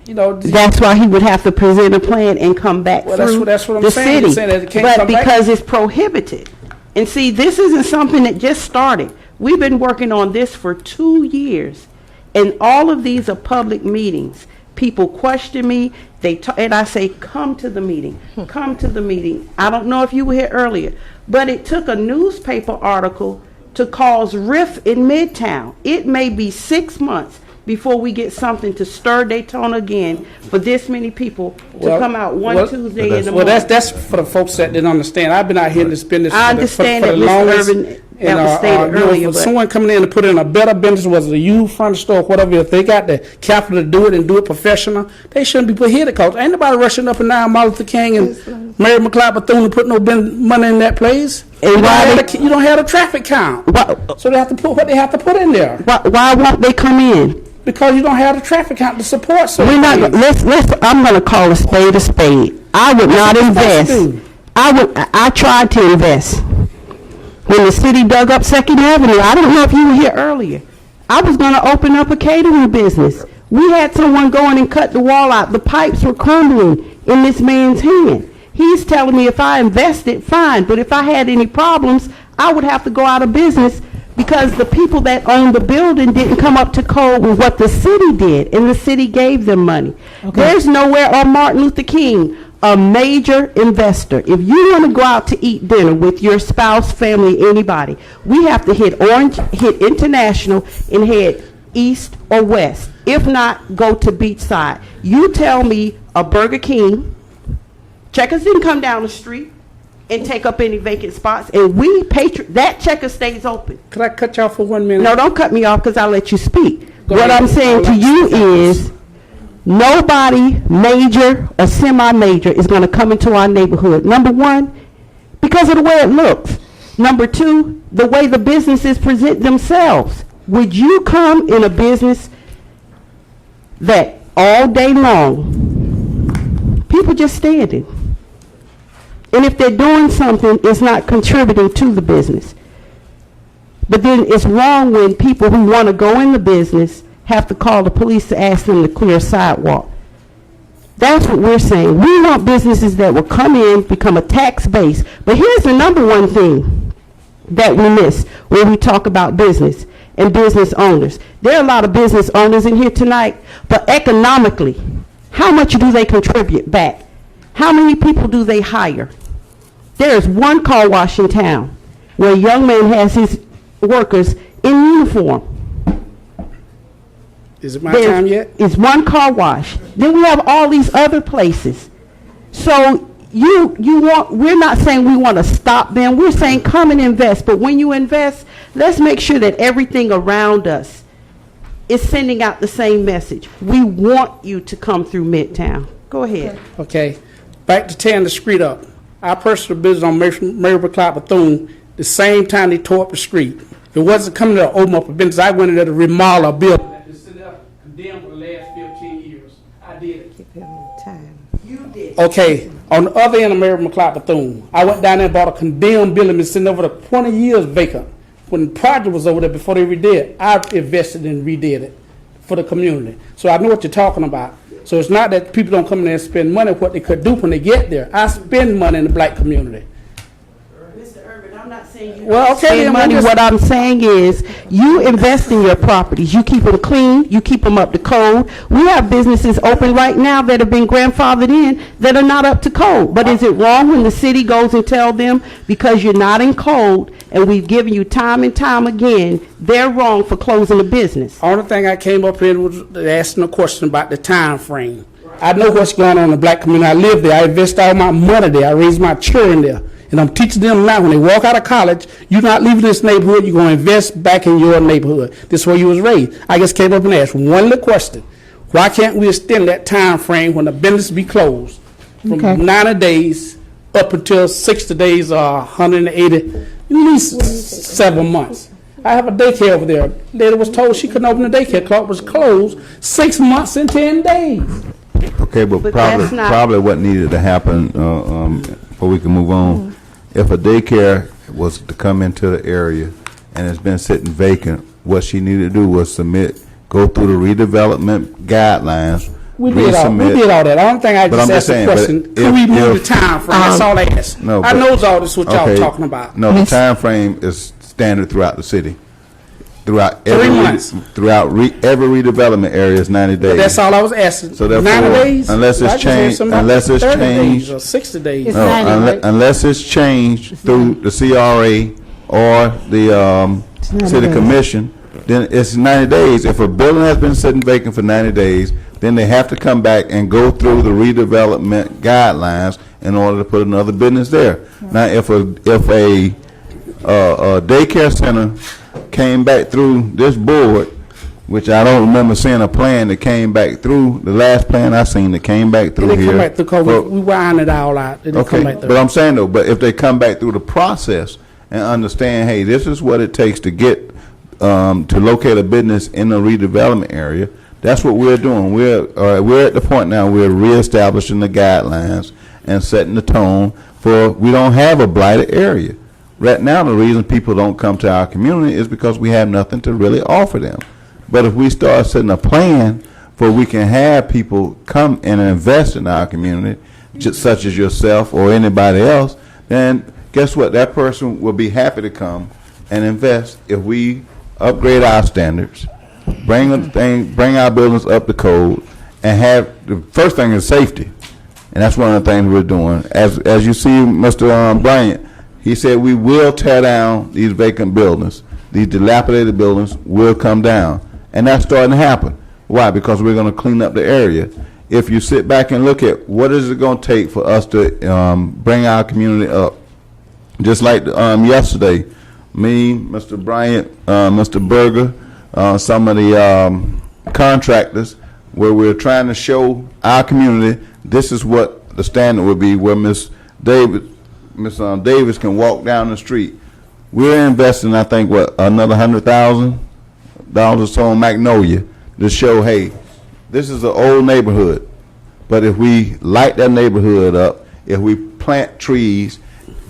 that's why he would have to present a plan and come back through that's what I'm the saying. city. That it can't but come back. because it's prohibited. And see, this isn't something that just started. We've been working on this for 2 years. And all of these are public meetings. People question me, and I say, come to the meeting, come to the meeting. I don't know if you were here earlier, but it took a newspaper article to cause rift in Midtown. It may be 6 months before we get something to stir Daytona again for this many people to come out Tuesday in the morning. Well, that's for the folks that didn't understand. I've been out here in this business I understand for that the Mr. longest. Urban that was stated earlier, but someone coming in to put in a better business, whether it's a used furniture store, whatever, if they got the capital to do it and do it professional, they shouldn't be put here to cause. Ain't nobody rushing up and down Martin Luther King and Mary McLeod Bethune to put no money in that place. And you don't have a traffic count. So they have to put what they have to put in there. Why won't they come in? Because you don't have the traffic count to support. So we're not. I'm going to call a spade a spade. I would not invest. I tried to invest when the city dug up 2nd Avenue. I don't know if you were here earlier. I was going to open up a catering business. We had someone going and cut the wall out. The pipes were crumbling in this man's hand. He's telling me if I invested, fine. But if I had any problems, I would have to go out of business because the people that owned the building didn't come up to code with what the city did, and the city gave them money. Okay. There's nowhere on Martin Luther King a major investor. If you want to go out to eat dinner with your spouse, family, anybody, we have to hit Orange, hit International, and head east or west. If not, go to Beachside. You tell me a Burger King, Checkers didn't come down the street and take up any vacant spots, and that Checker stays open. Could I cut you off for 1 minute? No, don't cut me off because I'll let you speak. Go what ahead. I'm saying to you is nobody major or semi-major is going to come into our neighborhood. Number one, because of the way it looks. Number two, the way the businesses present themselves. Would you come in a business that all day long, people just standing? And if they're doing something, it's not contributing to the business. But then it's wrong when people who want to go in the business have to call the police to ask them to clear a sidewalk. That's what we're saying. We want businesses that will come in, become a tax base. But here's the number one thing that we miss when we talk about business and business owners. There are a lot of business owners in here tonight, but economically, how much do they contribute back? How many people do they hire? There's one car wash in town where a young man has his workers in uniform. Is it my time yet? It's one car wash. Then we have all these other places. So we're not saying we want to stop them. We're saying come and invest. But when you invest, let's make sure that everything around us is sending out the same message. We want you to come through Midtown. Go ahead. Okay. Back to tearing the street up. I purchased a business on Mary McLeod Bethune the same time they tore up the street. It wasn't coming there to open up a business. I went in there to remodel a building that has been condemned for the last 15 years. I did it. Give him time. You did. Okay. On the other end of Mary McLeod Bethune, I went down there and bought a condemned building that's sitting over there 20 years vacant. When the project was over there before they redid it, I invested and redid it for the community. So I know what you're talking about. So it's not that people don't come in there and spend money what they could do when they get there. I spend money in the black community. Mr. Urban, I'm not saying you Well, okay, spend money. What I'm saying is you invest in your properties. You keep them clean. You keep them up to code. We have businesses open right now that have been grandfathered in that are not up to code. But is it wrong when the city goes and tell them because you're not in code and we've given you time and time again, they're wrong for closing a business? Only thing I came up here was asking a question about the time frame. I know what's going on in the black community. I live there. I invest all my money there. I raise my children there. And I'm teaching them now when they walk out of college, you're not leaving this neighborhood, you're going to invest back in your neighborhood. This is where you was raised. I just came up and asked one little question. Why can't we extend that time frame when the business be closed from 90 days up until 60 days or 180, at least 7 months? I have a daycare over there. Lady was told she couldn't open the daycare. Club was closed 6 months and 10 days. Okay, but But probably, that's not- probably what needed to happen, before we can move on, if a daycare was to come into the area and it's been sitting vacant, what she needed to do was go through the redevelopment guidelines, We did all that. The only thing I But I'm just just asked the saying, question, but could we if- move the if- time frame? That's all I asked. No, I but- knows all this what y'all okay, talking about. No, the time frame is standard throughout the city. Throughout 3 every, months. every redevelopment area is 90 days. But that's all I was asking. So therefore, 90 days? unless it's I just heard changed, somebody unless it's 30 changed, days or 60 days. It's no, 90, right? unless it's changed through the CRA or the 90 city days. commission, then it's 90 days. If a building has been sitting vacant for 90 days, then they have to come back and go through the redevelopment guidelines in order to put another business there. Now, if a daycare center came back through this board, which I don't remember seeing a plan that came back through, the last plan I seen that came back through They here. come back through COVID. Well, We wind it all out. They come okay, back through. but I'm saying though, but if they come back through the process and understand, hey, this is what it takes to get, to locate a business in the redevelopment area, that's what we're doing. We're at the point now, we're reestablishing the guidelines and setting the tone for, we don't have a blighted area. Right now, the reason people don't come to our community is because we have nothing to really offer them. But if we start setting a plan for we can have people come and invest in our community, just such as yourself or anybody else, then guess what? That person will be happy to come and invest if we upgrade our standards, bring our buildings up to code, and have, the first thing is safety. And that's one of the things we're doing. As you see, Mr. Bryant, he said we will tear down these vacant buildings. These dilapidated buildings will come down. And that's starting to happen. Why? Because we're going to clean up the area. If you sit back and look at what is it going to take for us to bring our community up, just like yesterday, me, Mr. Bryant, Mr. Berger, some of the contractors, where we're trying to show our community this is what the standard would be, where Miss Davis can walk down the street. We're investing, I think, another $100,000 or so on Magnolia to show, hey, this is an old neighborhood, but if we light that neighborhood up, if we plant trees,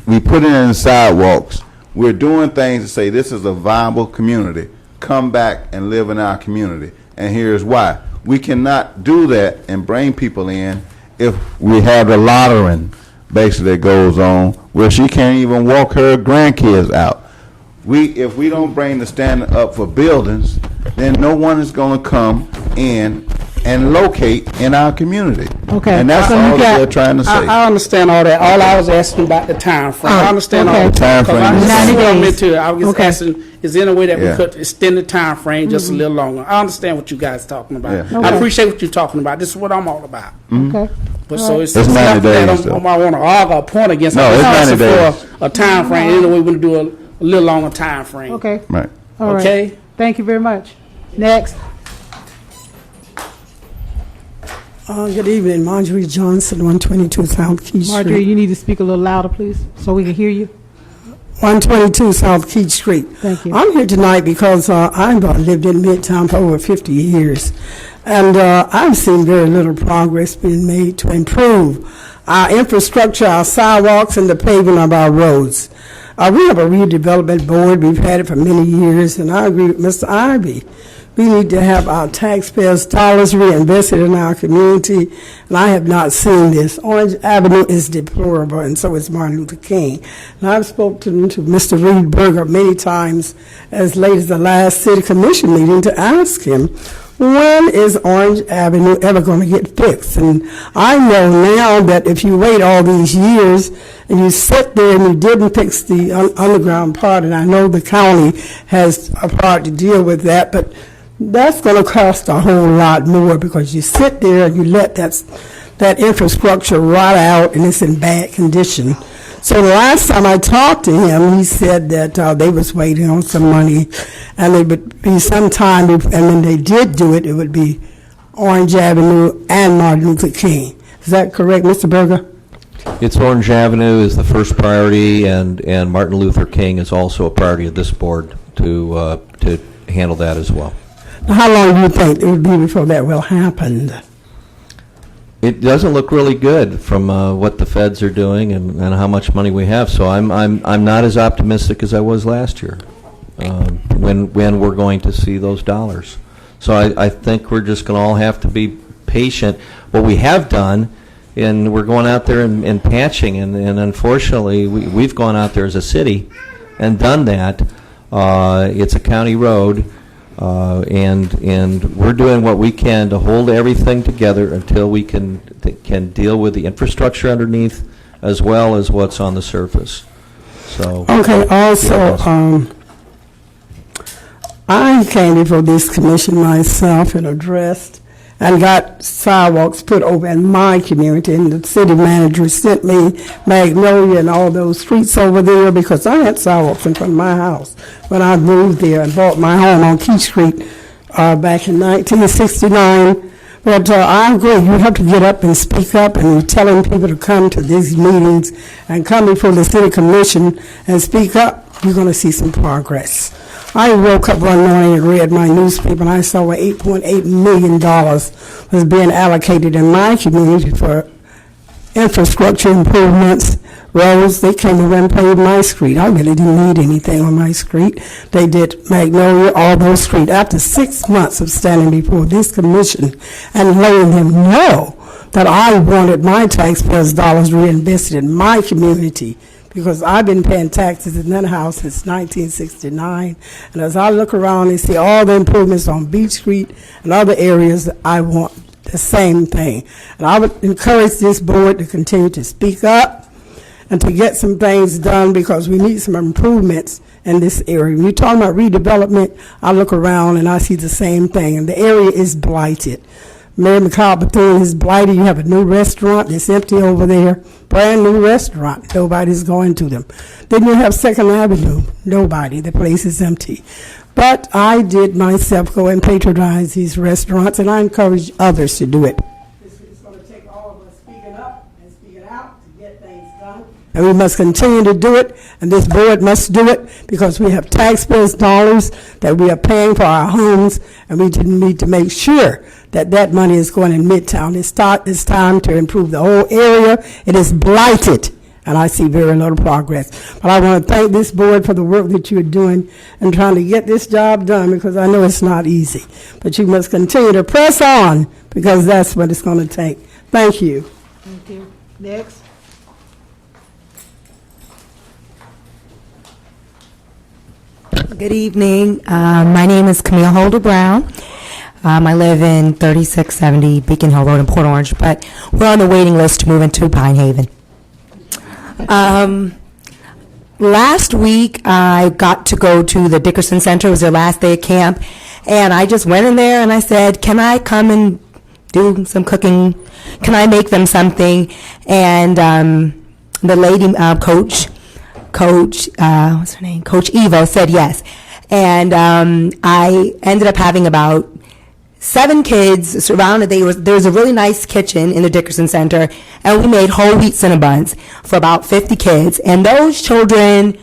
we put it in the sidewalks, we're doing things to say this is a viable community. Come back and live in our community. And here's why. We cannot do that and bring people in if we have the lottering basically that goes on where she can't even walk her grandkids out. If we don't bring the standard up for buildings, then no one is going to come in and locate in our community. Okay. And that's So all you that got- they're trying to say. I understand all that. All I was asking about the time frame. I understand all okay. the Time because frame. I just 90 what I'm days. into. I was just Okay. asking, is there any way that Yeah. we could extend the time frame just a Mm-hmm. little longer? I understand what you guys are talking about. Yeah. I Okay. appreciate what you're talking about. This is what I'm all about. Okay. But All so right. it's 90 nothing that days, though. I want to argue a point against. No, I'm it's just 90 asking days. for a time frame. Anyway, we're going to do a little longer time frame. Okay. Right. All right. Okay. Thank you very much. Next. Good evening, Marjorie Johnson, 122 South Keach Marjorie, Street. you need to speak a little louder, please, so we can hear you. 122 South Keach Street. Thank you. I'm here tonight because I've lived in Midtown for over 50 years, and I've seen very little progress being made to improve our infrastructure, our sidewalks, and the paving of our roads. We have a redevelopment board. We've had it for many years, and I agree with Mr. Ivy. We need to have our taxpayers' dollars reinvested in our community, and I have not seen this. Orange Avenue is deplorable, and so is Martin Luther King. And I've spoken to Mr. Reed Berger many times, as late as the last city commission meeting, to ask him, when is Orange Avenue ever going to get fixed? And I know now that if you wait all these years and you sit there and you didn't fix the underground part, and I know the county has a part to deal with that, but that's going to cost a whole lot more because you sit there and you let that infrastructure rot out and it's in bad condition. So the last time I talked to him, he said that they was waiting on some money, and it would be some time, and when they did do it, it would be Orange Avenue and Martin Luther King. Is that correct, Mr. Berger? It's Orange Avenue is the first priority, and Martin Luther King is also a priority of this board to handle that as well. Now, how long do you think it would be before that will happen? it doesn't look really good from what the feds are doing and how much money we have. So I'm not as optimistic as I was last year when we're going to see those dollars. So I think we're just going to all have to be patient. What we have done, and we're going out there and patching, and unfortunately we've gone out there as a city and done that. It's a county road. And we're doing what we can to hold everything together until we can deal with the infrastructure underneath as well as what's on the surface. So Okay, also, I came before this commission myself and addressed and got sidewalks put over in my community, and the city manager sent me Magnolia and all those streets over there because I had sidewalks in front of my house when I moved there and bought my home on Key Street back in 1969. But I agree, you have to get up and speak up, and you're telling people to come to these meetings and come before the city commission and speak up. You're going to see some progress. I woke up one morning and read my newspaper, and I saw where $8.8 million was being allocated in my community for infrastructure improvements, roads. They came over and paved my street. I really didn't need anything on my street. They did Magnolia, all those streets. After 6 months of standing before this commission and letting them know that I wanted my taxpayers' dollars reinvested in my community, because I've been paying taxes in that house since 1969. And as I look around and see all the improvements on Beach Street and other areas, I want the same thing. And I would encourage this board to continue to speak up and to get some things done, because we need some improvements in this area. When you're talking about redevelopment, I look around and I see the same thing, and the area is blighted. Mary McLeod Bethune is blighted. You have a new restaurant that's empty over there, brand new restaurant. Nobody's going to them. Then you have Second Avenue. Nobody. The place is empty. But I did myself go and patronize these restaurants, and I encourage others to do it. It's going to take all of us speaking up and speaking out to get things done. And we must continue to do it, and this board must do it, because we have taxpayers' dollars that we are paying for our homes, and we need to make sure that that money is going in Midtown. It's time to improve the whole area. It is blighted, and I see very little progress. But I want to thank this board for the work that you're doing and trying to get this job done, because I know it's not easy. But you must continue to press on, because that's what it's going to take. Thank you. Thank you. Next. Good evening. My name is Camille Holder Brown. I live in 3670 Beacon Hill Road in Port Orange, but we're on the waiting list to move into Pine Haven. Last week, I got to go to the Dickerson Center. It was their last day of camp, and I just went in there and I said, can I come and do some cooking? Can I make them something? And the lady, Coach, what's her name? Coach Evo said yes. And I ended up having about 7 kids surrounded. There was a really nice kitchen in the Dickerson Center, and we made whole wheat Cinnabons for about 50 kids. And those children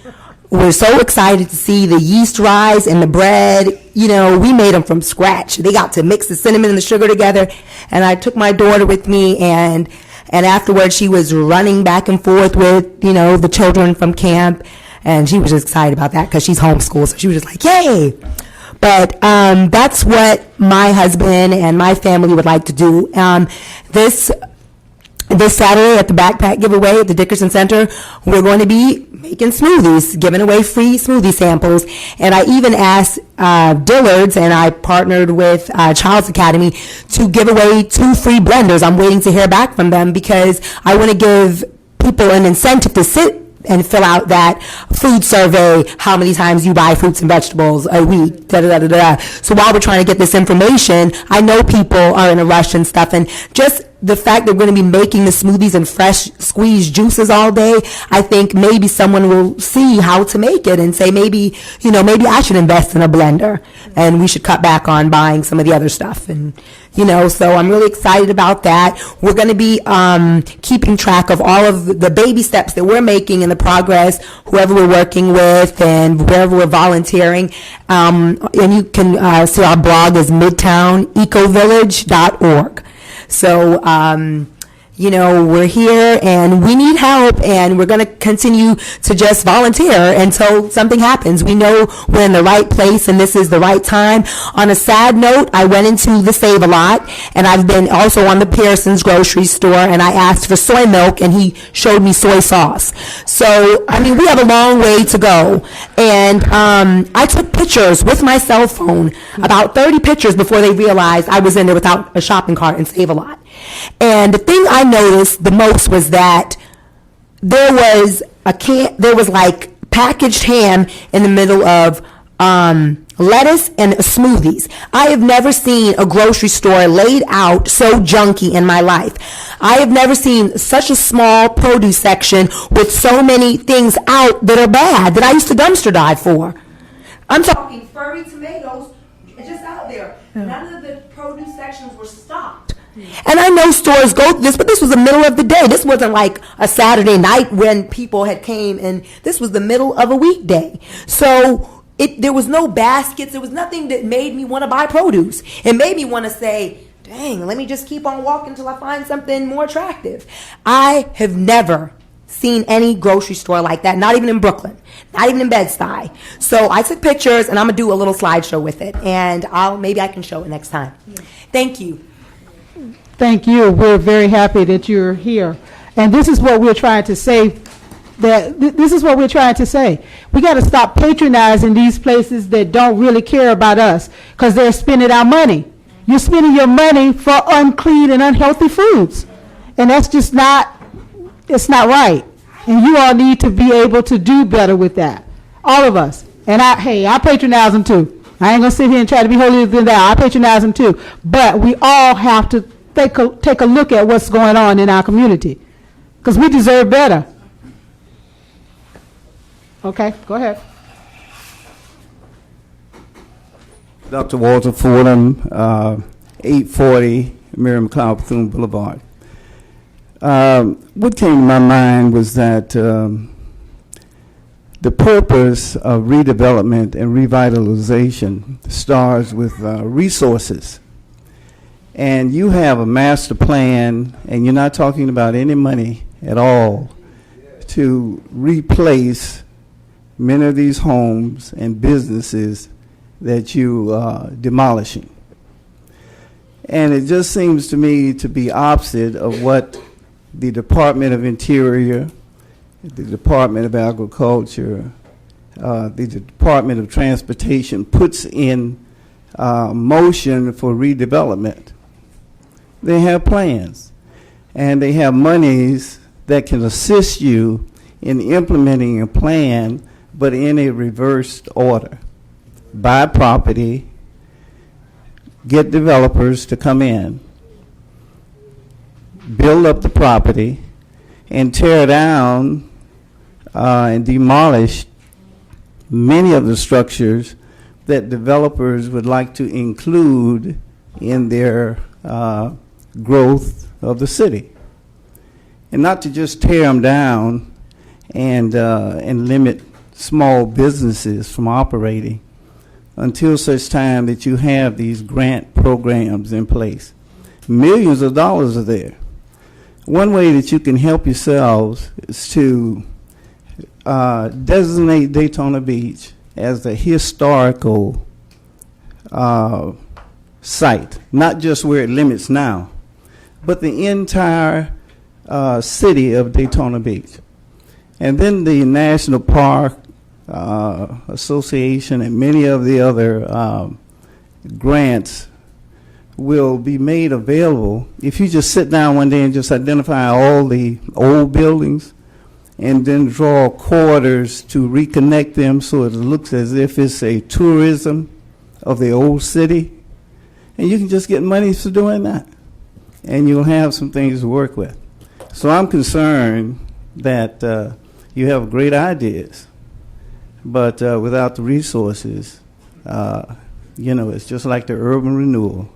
were so excited to see the yeast rise and the bread. You know, we made them from scratch. They got to mix the cinnamon and the sugar together. And I took my daughter with me, and afterwards she was running back and forth with, the children from camp. And she was just excited about that because she's homeschooled. So she was just like, yay. But that's what my husband and my family would like to do. This Saturday at the backpack giveaway at the Dickerson Center, we're going to be making smoothies, giving away free smoothie samples. And I even asked Dillard's, and I partnered with Child's Academy to give away 2 free blenders. I'm waiting to hear back from them because I want to give people an incentive to sit and fill out that food survey, how many times you buy fruits and vegetables a week, da-da-da-da-da. So while we're trying to get this information, I know people are in a rush and stuff, and just the fact that we're going to be making the smoothies and fresh squeezed juices all day, I think maybe someone will see how to make it and say maybe I should invest in a blender and we should cut back on buying some of the other stuff. And, so I'm really excited about that. We're going to be keeping track of all of the baby steps that we're making in the progress, whoever we're working with and wherever we're volunteering. And you can see our blog is midtownecovillage.org. So, you know, we're here and we need help, and we're going to continue to just volunteer until something happens. We know we're in the right place and this is the right time. On a sad note, I went into the Save-A-Lot, and I've been also on the Pearson's grocery store, and I asked for soy milk and he showed me soy sauce. So, I mean, we have a long way to go. And I took pictures with my cell phone, about 30 pictures before they realized I was in there without a shopping cart in Save-A-Lot. And the thing I noticed the most was that there was like packaged ham in the middle of lettuce and smoothies. I have never seen a grocery store laid out so junky in my life. I have never seen such a small produce section with so many things out that are bad that I used to dumpster dive for. I'm talking furry tomatoes just out there. None of the produce sections were stocked. And I know stores go through this, but this was the middle of the day. This wasn't like a Saturday night when people had came, and this was the middle of a weekday. So there was no baskets. There was nothing that made me want to buy produce. It made me want to say, dang, let me just keep on walking until I find something more attractive. I have never seen any grocery store like that, not even in Brooklyn, not even in Bed-Stuy. So I took pictures, and I'm going to do a little slideshow with it, and maybe I can show it next time. Thank you. Thank you. We're very happy that you're here. And this is what we're trying to say. This is what we're trying to say. We got to stop patronizing these places that don't really care about us because they're spending our money. You're spending your money for unclean and unhealthy foods. And that's just it's not right. And you all need to be able to do better with that. All of us. And I patronize them too. I ain't going to sit here and try to be holier than thou. I patronize them too. But we all have to take a look at what's going on in our community because we deserve better. Okay, go ahead. Dr. Walter Fordham, 840 Miriam Cloud Bethune Boulevard. What came to my mind was that the purpose of redevelopment and revitalization starts with resources. And you have a master plan, and you're not talking about any money at all to replace many of these homes and businesses that you are demolishing. And it just seems to me to be opposite of what the Department of Interior, the Department of Agriculture, the Department of Transportation puts in motion for redevelopment. They have plans, and they have monies that can assist you in implementing a plan, but in a reversed order. Buy property, get developers to come in, build up the property, and tear down and demolish many of the structures that developers would like to include in their growth of the city. And not to just tear them down and limit small businesses from operating until such time that you have these grant programs in place. Millions of dollars are there. One way that you can help yourselves is to designate Daytona Beach as a historical site, not just where it limits now, but the entire city of Daytona Beach. And then the National Park Association and many of the other grants will be made available if you just sit down one day and just identify all the old buildings and then draw corridors to reconnect them so it looks as if it's a tourism of the old city. And you can just get money for doing that. And you'll have some things to work with. So I'm concerned that you have great ideas, but without the resources, it's just like the urban renewal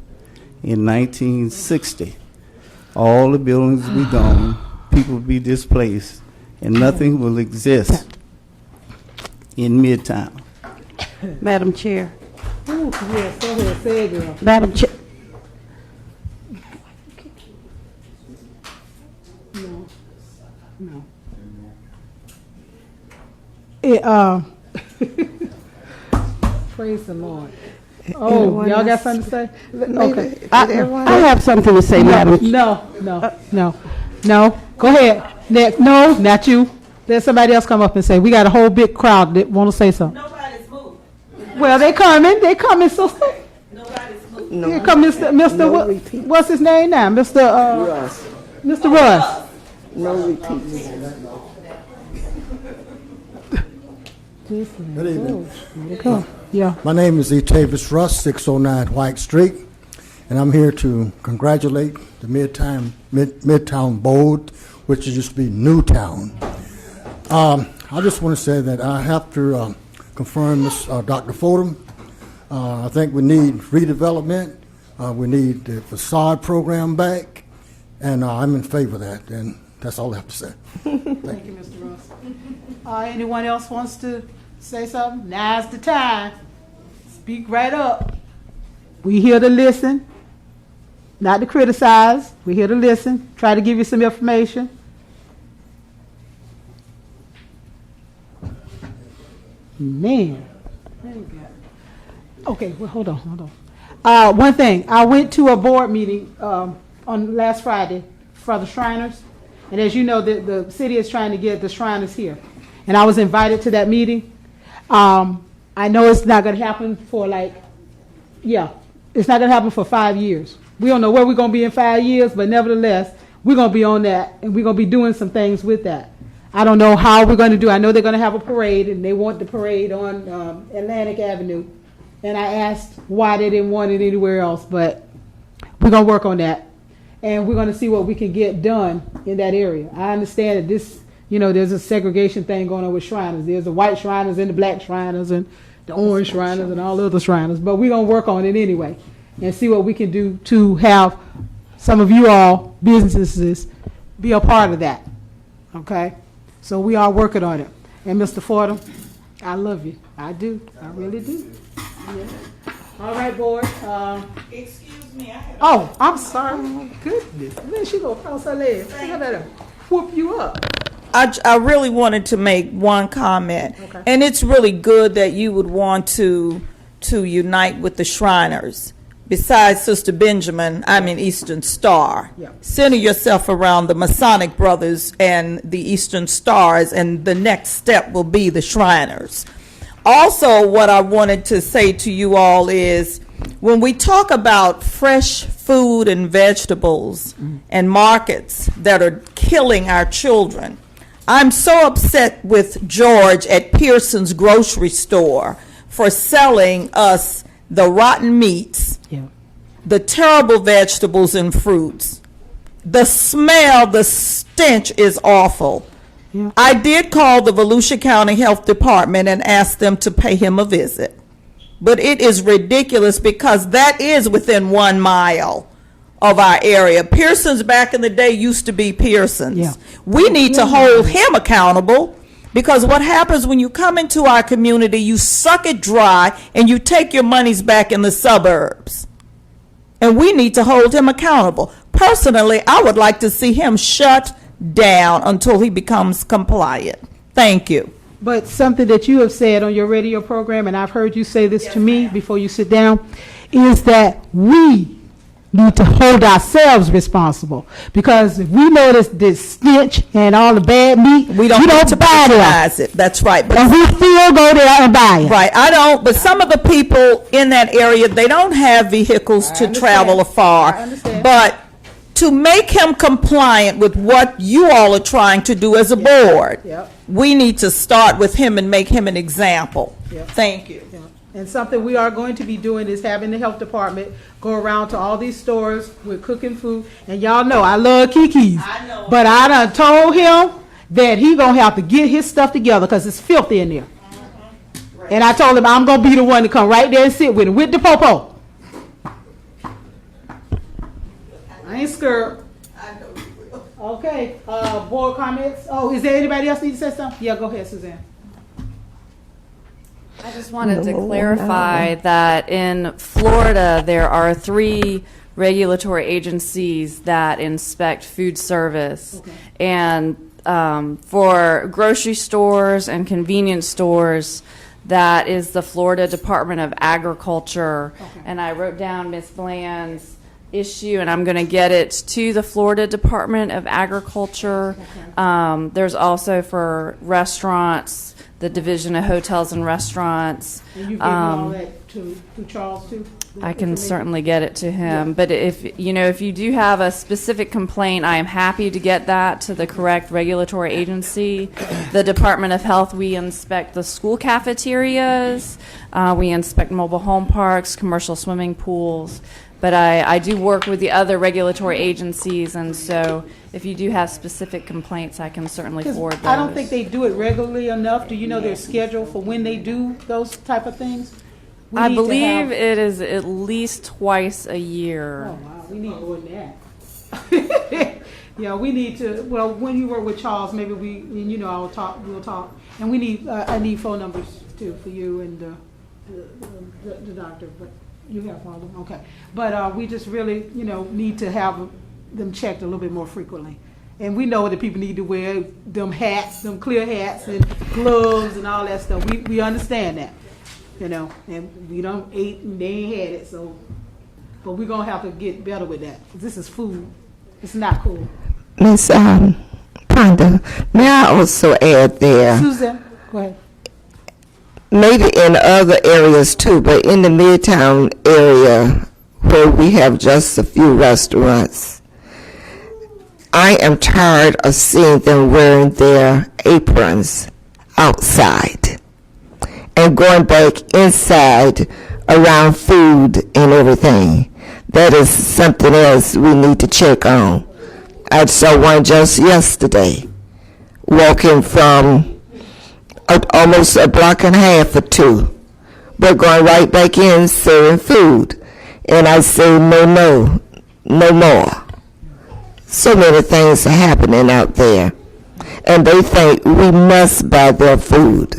in 1960. All the buildings will be gone, people will be displaced, and nothing will exist in Midtown. Madam Chair. Ooh, yes, go ahead, say it, girl. Madam Chair. Okay, praise the Lord. Oh, Anyone y'all got else? something to say? Maybe- Okay. did everyone- I have something to say, No, Madam. No. Go ahead. Next. No, not you. Let somebody else come up and say. We got a whole big crowd that want to say something. Nobody's moved. Well, they coming, sister. Nobody's moved. No. Here come Mr. No what, repeat. what's his name now? Mr. Russ. Mr. Russ. No repeats. Good evening. Yeah. My name is Etavis Russ, 609 White Street, and I'm here to congratulate the Midtown Board, which used to be Newtown. I just want to say that I have to confirm this, Dr. Fodum. I think we need redevelopment. We need the facade program back, and I'm in favor of that, and that's all I have to say. Thank you, Mr. Russ. Anyone else wants to say something? Now's the time. Speak right up. We here to listen, not to criticize. We're here to listen, try to give you some information. Man. Okay, well, hold on. One thing, I went to a board meeting on last Friday for the Shriners, and as you know, the city is trying to get the Shriners here, and I was invited to that meeting. I know it's not going to happen for it's not going to happen for 5 years. We don't know where we're going to be in 5 years, but nevertheless, we're going to be on that, and we're going to be doing some things with that. I don't know how we're going to do. I know they're going to have a parade, and they want the parade on Atlantic Avenue. And I asked why they didn't want it anywhere else, but we're going to work on that. And we're going to see what we can get done in that area. I understand that this, there's a segregation thing going on with Shriners. There's the white Shriners and the black Shriners and the orange Shriners and all the other Shriners. But we're going to work on it anyway and see what we can do to have some of you all, businesses, be a part of that. Okay? So we are working on it. And Mr. Fordham, I love you. I do. I really do. Yeah. All right, board. Excuse me. I'm sorry. Goodness. Then she go cross her legs. I gotta whoop you up. I really wanted to make one comment, and it's really good that you would want to unite with the Shriners. Besides Sister Benjamin, I'm in Eastern Star. Yeah. Center yourself around the Masonic Brothers and the Eastern Stars, and the next step will be the Shriners. Also, what I wanted to say to you all is, when we talk about fresh food and vegetables and markets that are killing our children, I'm so upset with George at Pearson's grocery store for selling us the rotten meats, the terrible vegetables and fruits. The smell, the stench is awful. Yeah. I did call the Volusia County Health Department and ask them to pay him a visit. But it is ridiculous because that is within 1 mile of our area. Pearson's back in the day used to be Pearson's. Yeah. We need to hold him accountable, because what happens when you come into our community, you suck it dry and you take your monies back in the suburbs. And we need to hold him accountable. Personally, I would like to see him shut down until he becomes compliant. Thank you. But something that you have said on your radio program, and I've heard you say this to me before you sit down, is that we need to hold ourselves responsible. Because if we notice this stench and all the bad meat, we don't buy it. That's right. But we still go there and buy it. Right. I don't, but some of the people in that area, they don't have vehicles to travel afar. I understand. But to make him compliant with what you all are trying to do as a board, we need to start with him and make him an example. Thank you. And something we are going to be doing is having the health department go around to all these stores with cooking food. And y'all know I love Kiki's. I know. But I done told him that he going to have to get his stuff together because it's filthy in there. Right. And I told him I'm going to be the one to come right there and sit with him, with the popo. I ain't scared. Okay, board comments. Oh, is there anybody else need to say something? Yeah, go ahead, Suzanne. I just wanted to clarify that in Florida, there are 3 regulatory agencies that inspect food service. Okay. And for grocery stores and convenience stores, that is the Florida Department of Agriculture. And I wrote down Ms. Bland's issue, and I'm going to get it to the Florida Department of Agriculture. There's also for restaurants, the Division of Hotels and Restaurants. And you gave all that to Charles too? I can certainly get it to him, but if you do have a specific complaint, I am happy to get that to the correct regulatory agency. The Department of Health, we inspect the school cafeterias, we inspect mobile home parks, commercial swimming pools, but I do work with the other regulatory agencies, and so if you do have specific complaints, I can certainly forward those. I don't think they do it regularly enough. Do you know their schedule for when they do those type of things? I believe it is at least twice a year. Oh, wow. We need more than that. Yeah, we need to, well, when you work with Charles, maybe we'll talk. And we need, I need phone numbers too for you and the doctor, but you have one of them, okay. But we just really, need to have them checked a little bit more frequently. And we know that people need to wear them hats, them clear hats and gloves and all that stuff. We understand that. And we don't eat and they ain't had it, so, but we're gonna have to get better with that, 'cause this is food. It's not cool. Ms. Ponda, may I also add there, Susan, go ahead. maybe in other areas too, but in the Midtown area where we have just a few restaurants, I am tired of seeing them wearing their aprons outside and going back inside around food and everything. That is something else we need to check on. I saw one just yesterday walking from almost a block and a half or two, but going right back in serving food. And I say, no more. So many things are happening out there, and they think we must buy their food.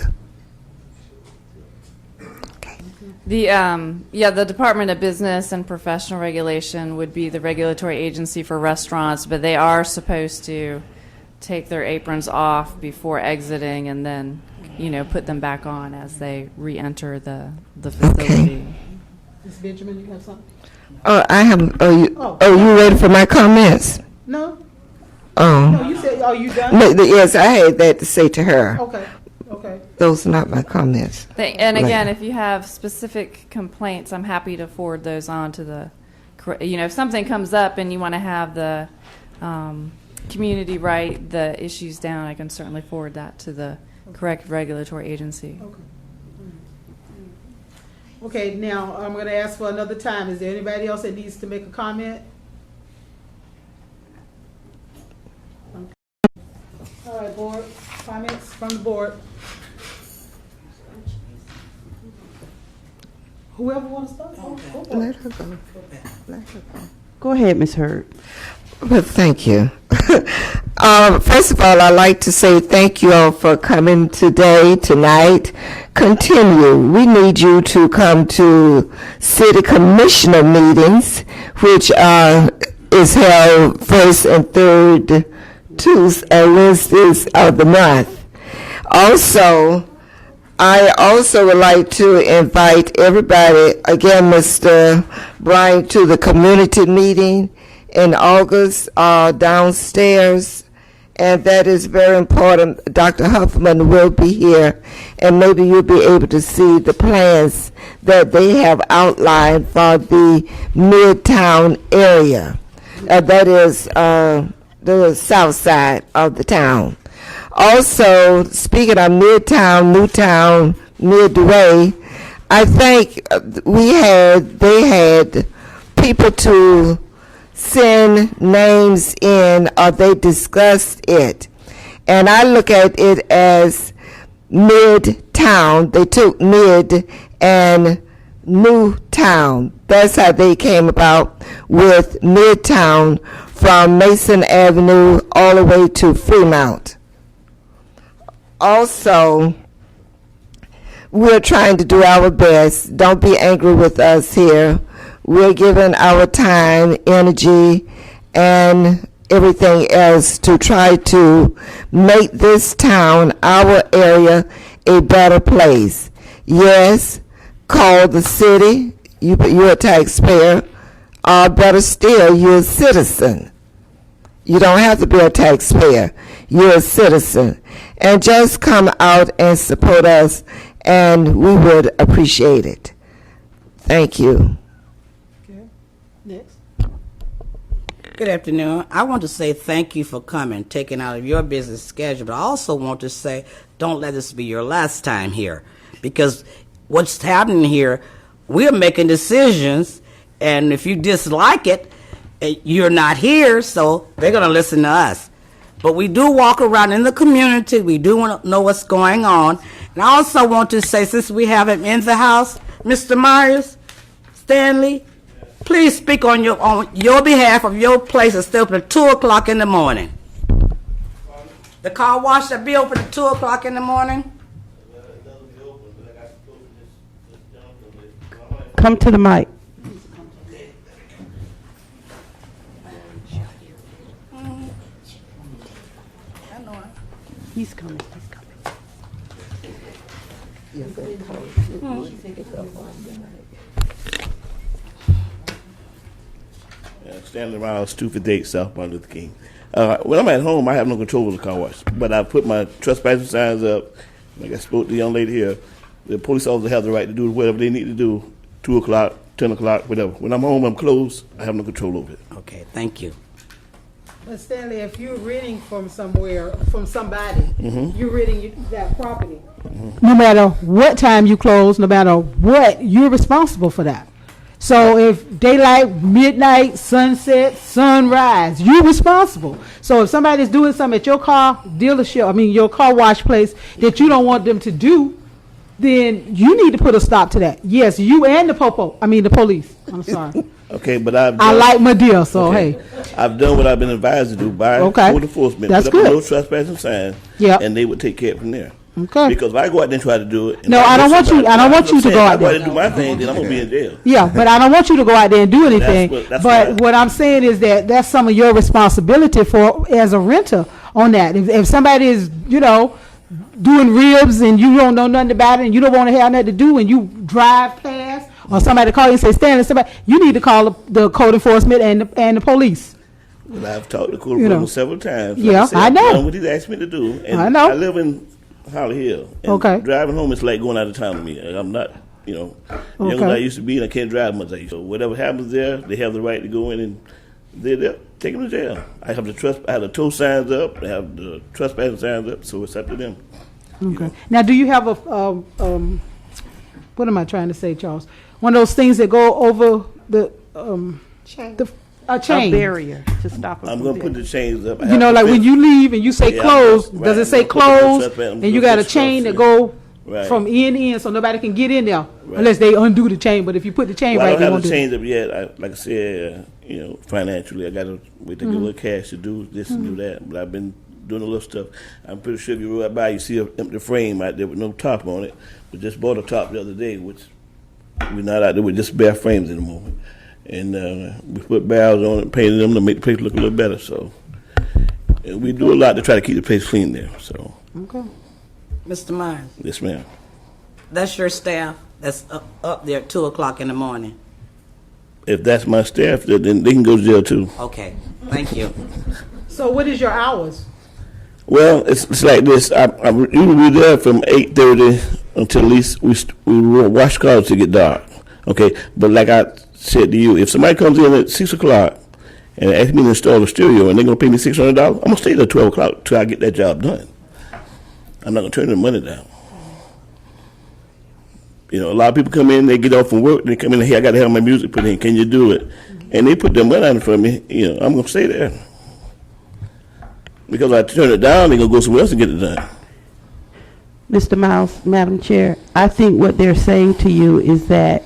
The Department of Business and Professional Regulation would be the regulatory agency for restaurants, but they are supposed to take their aprons off before exiting and then, put them back on as they re-enter the facility. Okay. Ms. Benjamin, you have something? I have. Are you ready for my comments? No. No, you said, are you done? No, yes, I had that to say to her. Okay. Those are not my comments. And again, if you have specific complaints, I'm happy to forward those on to the, if something comes up and you want to have the community write the issues down, I can certainly forward that to the correct regulatory agency. Okay, now I'm going to ask for another time. Is there anybody else that needs to make a comment? Okay. All right, board, comments from the board. Whoever wants to start. Let her go. Let her go. Go ahead, Ms. Hurd. Well, thank you. First of all, I'd like to say thank you all for coming tonight. Continue. We need you to come to city commissioner meetings, which is held first and third Wednesdays of the month. Also, I also would like to invite everybody, again, Mr. Bryan, to the community meeting in August downstairs, and that is very important. Dr. Huffman will be here, and maybe you'll be able to see the plans that they have outlined for the Midtown area. That is the south side of the town. Also, speaking of Midtown, Newtown, Midway, I think they had people to send names in, or they discussed it. And I look at it as Midtown. They took Mid and Newtown. That's how they came about with Midtown from Mason Avenue all the way to Fremont. Also, we're trying to do our best. Don't be angry with us here. We're giving our time, energy, and everything else to try to make this town, our area, a better place. Yes, call the city, you're a taxpayer, or better still, you're a citizen. You don't have to be a taxpayer. You're a citizen. And just come out and support us, and we would appreciate it. Thank you. Next. Good afternoon. I want to say thank you for coming, taking out of your business schedule. But I also want to say, don't let this be your last time here, because what's happening here, we're making decisions, and if you dislike it, you're not here, so they're going to listen to us. But we do walk around in the community. We do want to know what's going on. And I also want to say, since we have him in the house, Mr. Myers, Stanley, please speak on your behalf of your place is still open at 2 o'clock in the morning. The car wash that be open at 2 o'clock in the morning? Come to the mic. He's coming. Stanley Miles, 258 South Martin Luther King. When I'm at home, I have no control over the car wash, but I put my trespassing signs up. Like I spoke to the young lady here, the police officers have the right to do whatever they need to do, 2 o'clock, 10 o'clock, whatever. When I'm home, I'm closed. I have no control over it. Okay, thank you. But Stanley, if you're renting from somewhere, from somebody, Mm-hmm. you're renting that property. No matter what time you close, no matter what, you're responsible for that. So if daylight, midnight, sunset, sunrise, you're responsible. So if somebody's doing something at your car dealership, your car wash place that you don't want them to do, then you need to put a stop to that. Yes, you and the the police. I'm sorry. Okay, but I like my deal, so okay. hey. I've done what I've been advised to do by code enforcement. That's put up good. a no trespassing sign, and they would take care of it from there. Okay. Because if I go out there and try to do it, No, I don't want you. I don't want you to go out there. If I go out and do my thing, then I'm gonna be in jail. Yeah, but I don't want you to go out there and do anything. That's But what I'm saying is that's some of your responsibility for as a renter on that. If somebody is, doing ribs and you don't know nothing about it and you don't want to have nothing to do and you drive past or somebody call you and say, Stanley, you need to call the code enforcement and the police. Well, I've talked to code enforcement several times. Yeah, Like I said, I know. I've done what he's asked me to do. And I know. I live in Holly Hill. And Okay. driving home is like going out of town to me. I'm not, younger than I used to be, and I can't drive much as I used to. So whatever happens there, they have the right to go in and they'll take them to jail. I have the tow signs up, I have the trespassing signs up, so it's up to them. Okay. Now, do you have what am I trying to say, Charles? One of those things that go over the chain. A chain. A barrier to stop them. I'm going to put the chains up. Like when you leave and you say close, right, does it say close? And you got a chain that go from end to end so nobody can get in there unless they undo the chain. But if you put the chain right, they won't do it. I don't have the chains up yet. Like I said, financially, I got to wait to get a little cash to do this and do that. But I've been doing a little stuff. I'm pretty sure if you roll by, you see an empty frame out there with no top on it. We just bought a top the other day, which we're not out there with just bare frames anymore. And we put barrels on it, painted them to make the place look a little better. So we do a lot to try to keep the place clean there. So. Okay. Mr. Myers. Yes, ma'am. That's your staff that's up there at 2 o'clock in the morning. If that's my staff, then they can go to jail too. Okay, thank you. So what is your hours? Well, it's like this. I'm usually there from 8:30 until at least we wash cars to get dark. Okay, but like I said to you, if somebody comes in at 6 o'clock and asks me to install a stereo and they're gonna pay me $600, I'm gonna stay there 12 o'clock till I get that job done. I'm not gonna turn the money down. A lot of people come in, they get off from work, they come in, hey, I gotta have my music put in. Can you do it? And they put their money on it for me. I'm gonna stay there. Because I turn it down, they're going to go somewhere else and get it done. Mr. Miles, Madam Chair, I think what they're saying to you is that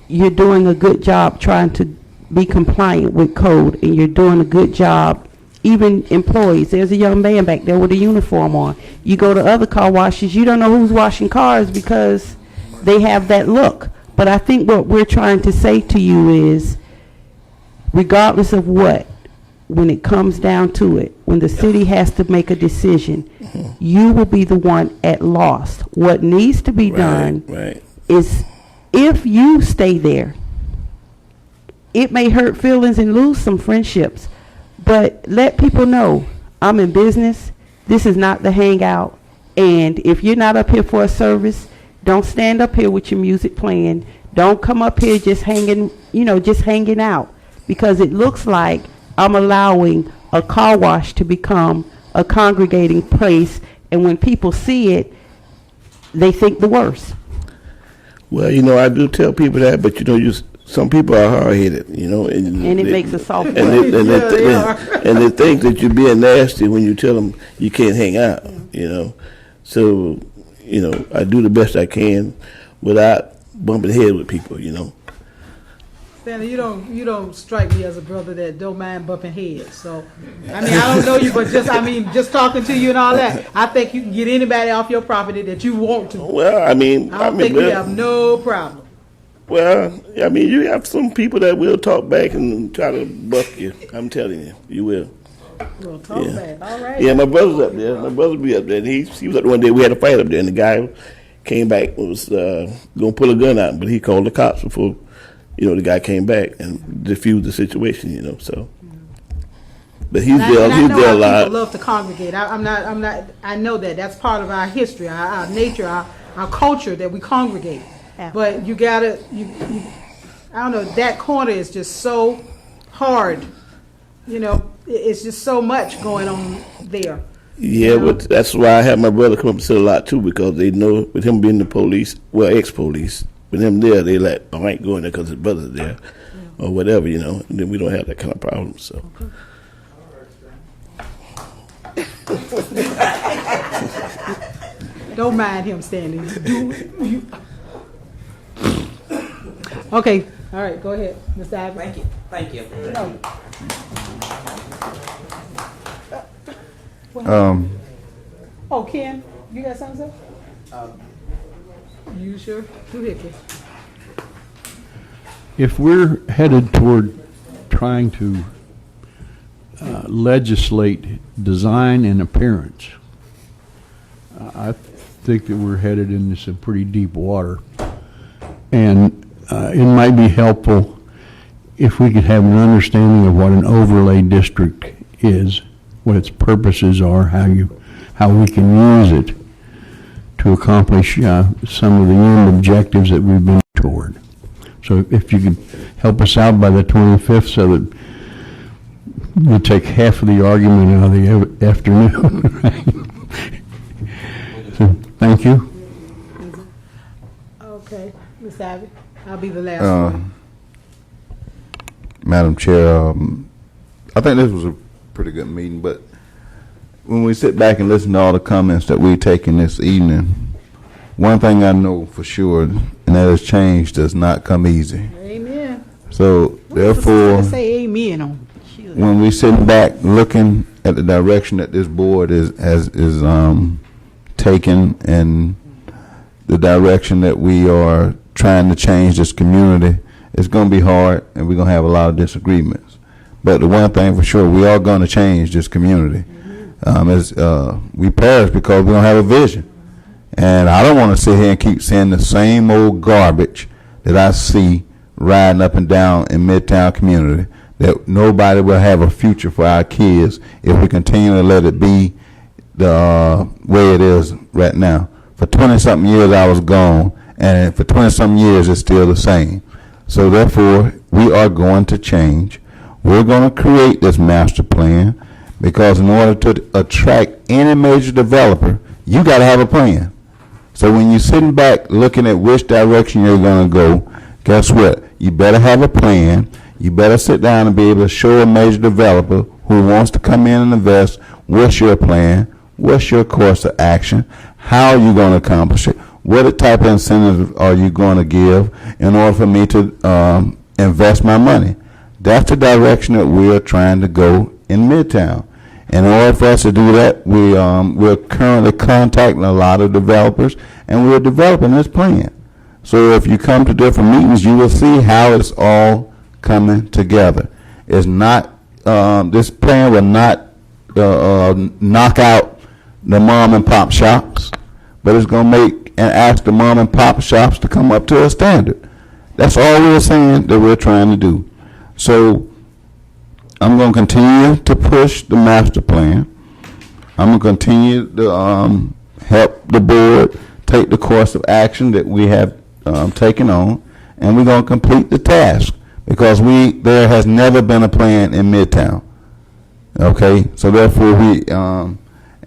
you're doing a good job trying to be compliant with code, and you're doing a good job. Even employees, there's a young man back there with a uniform on. You go to other car washes, you don't know who's washing cars because they have that look. But I think what we're trying to say to you is, regardless of what, when it comes down to it, when the city has to make a decision, you will be the one at loss. What needs to be done is, if you stay there, it may hurt feelings and lose some friendships, but let people know, I'm in business. This is not the hangout. And if you're not up here for a service, don't stand up here with your music playing. Don't come up here just hanging, just hanging out, because it looks like I'm allowing a car wash to become a congregating place, and when people see it, they think the worst. Well, I do tell people that, but some people are hard-headed, and it makes a soft and they think that you're being nasty when you tell them you can't hang out, So, I do the best I can without bumping heads with people, Stanley, you don't strike me as a brother that don't mind bumping heads. So, I don't know you, but just talking to you and all that, I think you can get anybody off your property that you want to. Well, I don't think we have no problem. Well, you have some people that will talk back and try to buck you. I'm telling you, you will. We'll talk back. All right. Yeah, my brother's up there. My brother be up there. And he was up there one day. We had a fight up there, and the guy came back and was going to pull a gun out, but he called the cops before, the guy came back and diffused the situation, so. But he's there a lot. People love to congregate. I know that. That's part of our history, our nature, our culture, that we congregate. Yeah. But you gotta, I don't know, that corner is just so hard. It's just so much going on there. Yeah, but that's why I have my brother come up and sit a lot too, because they know with him being the police, ex-police, with him there, they like, I ain't going there because his brother's there, or whatever, and then we don't have that kind of problem, so. Don't mind him standing. Okay, all right, go ahead, Mr. Ivory. Thank you. Ken, you got something to say? You sure? Go ahead, Ken. If we're headed toward trying to legislate design and appearance, I think that we're headed into some pretty deep water. And it might be helpful if we could have an understanding of what an overlay district is, what its purposes are, how we can use it to accomplish some of the end objectives that we've been toward. So if you could help us out by the 25th so that we'll take half of the argument out of the afternoon. Right? So, thank you. Okay, Ms. Ivy, I'll be the last one. Madam Chair, I think this was a pretty good meeting, but when we sit back and listen to all the comments that we've taken this evening, one thing I know for sure, and that is change does not come easy. Amen. So therefore, say amen on. When we sit back looking at the direction that this board is taken, and the direction that we are trying to change this community, it's going to be hard, and we're going to have a lot of disagreements. But the one thing for sure, we are going to change this community. We perish because we don't have a vision. And I don't want to sit here and keep seeing the same old garbage that I see riding up and down in Midtown community, that nobody will have a future for our kids if we continue to let it be the way it is right now. For 20-something years I was gone, and for 20-something years it's still the same. So therefore, we are going to change. We're going to create this master plan, because in order to attract any major developer, you got to have a plan. So when you're sitting back looking at which direction you're going to go, guess what? You better have a plan. You better sit down and be able to show a major developer who wants to come in and invest, what's your plan, what's your course of action, how are you going to accomplish it, what type of incentives are you going to give in order for me to invest my money. That's the direction that we are trying to go in Midtown. In order for us to do that, we're currently contacting a lot of developers, and we're developing this plan. So if you come to different meetings, you will see how it's all coming together. It's not this plan will not knock out the mom and pop shops, but it's going to make and ask the mom and pop shops to come up to a standard. That's all we're saying that we're trying to do. So I'm going to continue to push the master plan. I'm going to continue to help the board take the course of action that we have taken on, and we're going to complete the task because there has never been a plan in Midtown. Okay, so therefore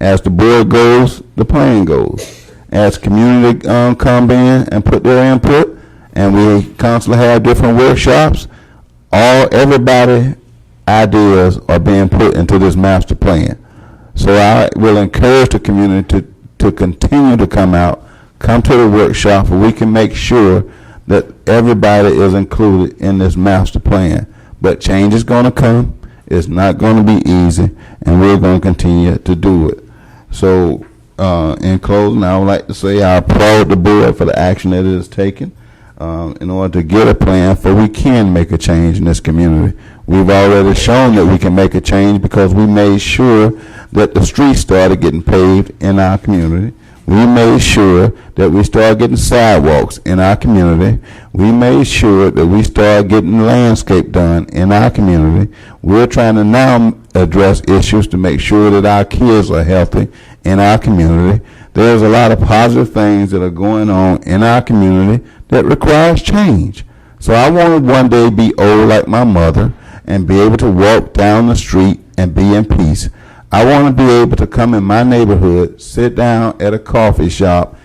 as the board goes, the plan goes. As community come in and put their input, and we constantly have different workshops, everybody ideas are being put into this master plan. So I will encourage the community to continue to come to the workshop where we can make sure that everybody is included in this master plan. But change is going to come. It's not going to be easy, and we're going to continue to do it. So in closing, I would like to say I applaud the board for the action that it has taken in order to get a plan for we can make a change in this community. We've already shown that we can make a change because we made sure that the streets started getting paved in our community. We made sure that we started getting sidewalks in our community. We made sure that we started getting landscape done in our community. We're trying to now address issues to make sure that our kids are healthy in our community. There's a lot of positive things that are going on in our community that requires change. So I want to one day be old like my mother and be able to walk down the street and be in peace. I want to be able to come in my neighborhood, sit down at a coffee shop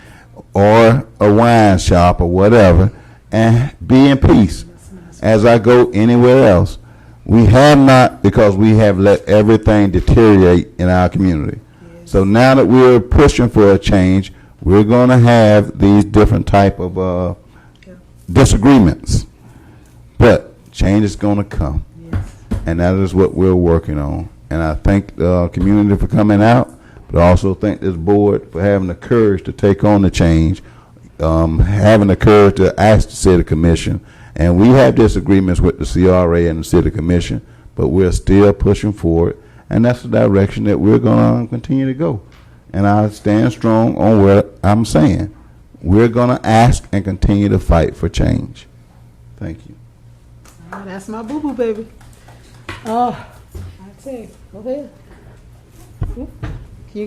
or a wine shop or whatever, and be in peace as I go anywhere else. We have not, because we have let everything deteriorate in our community. So now that we're pushing for a change, we're going to have these different type of disagreements. But change is going to come. And that is what we're working on. And I thank the community for coming out, but I also thank this board for having the courage to take on the change, having the courage to ask the city commission. And we have disagreements with the CRA and the city commission, but we're still pushing forward. And that's the direction that we're going to continue to go. And I stand strong on what I'm saying. We're going to ask and continue to fight for change. Thank you. Oh, that's my boo-boo, baby. Oh, that's it. Go ahead.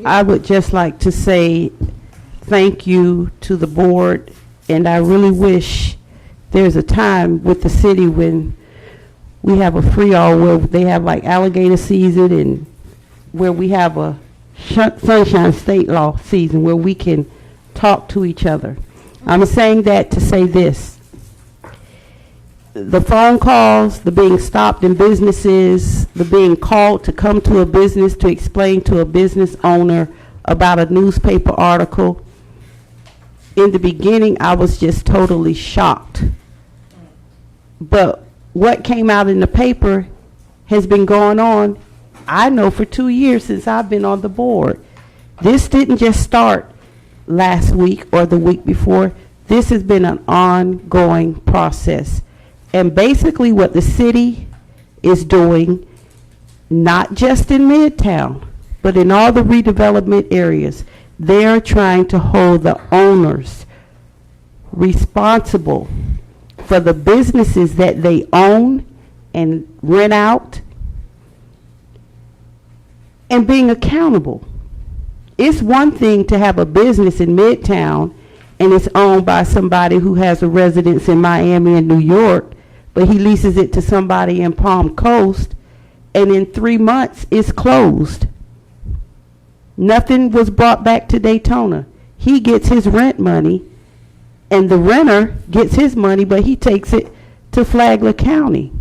I would just like to say thank you to the board, and I really wish there's a time with the city when we have a free-all where they have like alligator season and where we have a sunshine state law season where we can talk to each other. I'm saying that to say this. The phone calls, the being stopped in businesses, the being called to come to a business to explain to a business owner about a newspaper article. In the beginning, I was just totally shocked. But what came out in the paper has been going on, I know, for 2 years since I've been on the board. This didn't just start last week or the week before. This has been an ongoing process. And basically what the city is doing, not just in Midtown, but in all the redevelopment areas, they're trying to hold the owners responsible for the businesses that they own and rent out and being accountable. It's one thing to have a business in Midtown and it's owned by somebody who has a residence in Miami and New York, but he leases it to somebody in Palm Coast, and in 3 months it's closed. Nothing was brought back to Daytona. He gets his rent money, and the renter gets his money, but he takes it to Flagler County.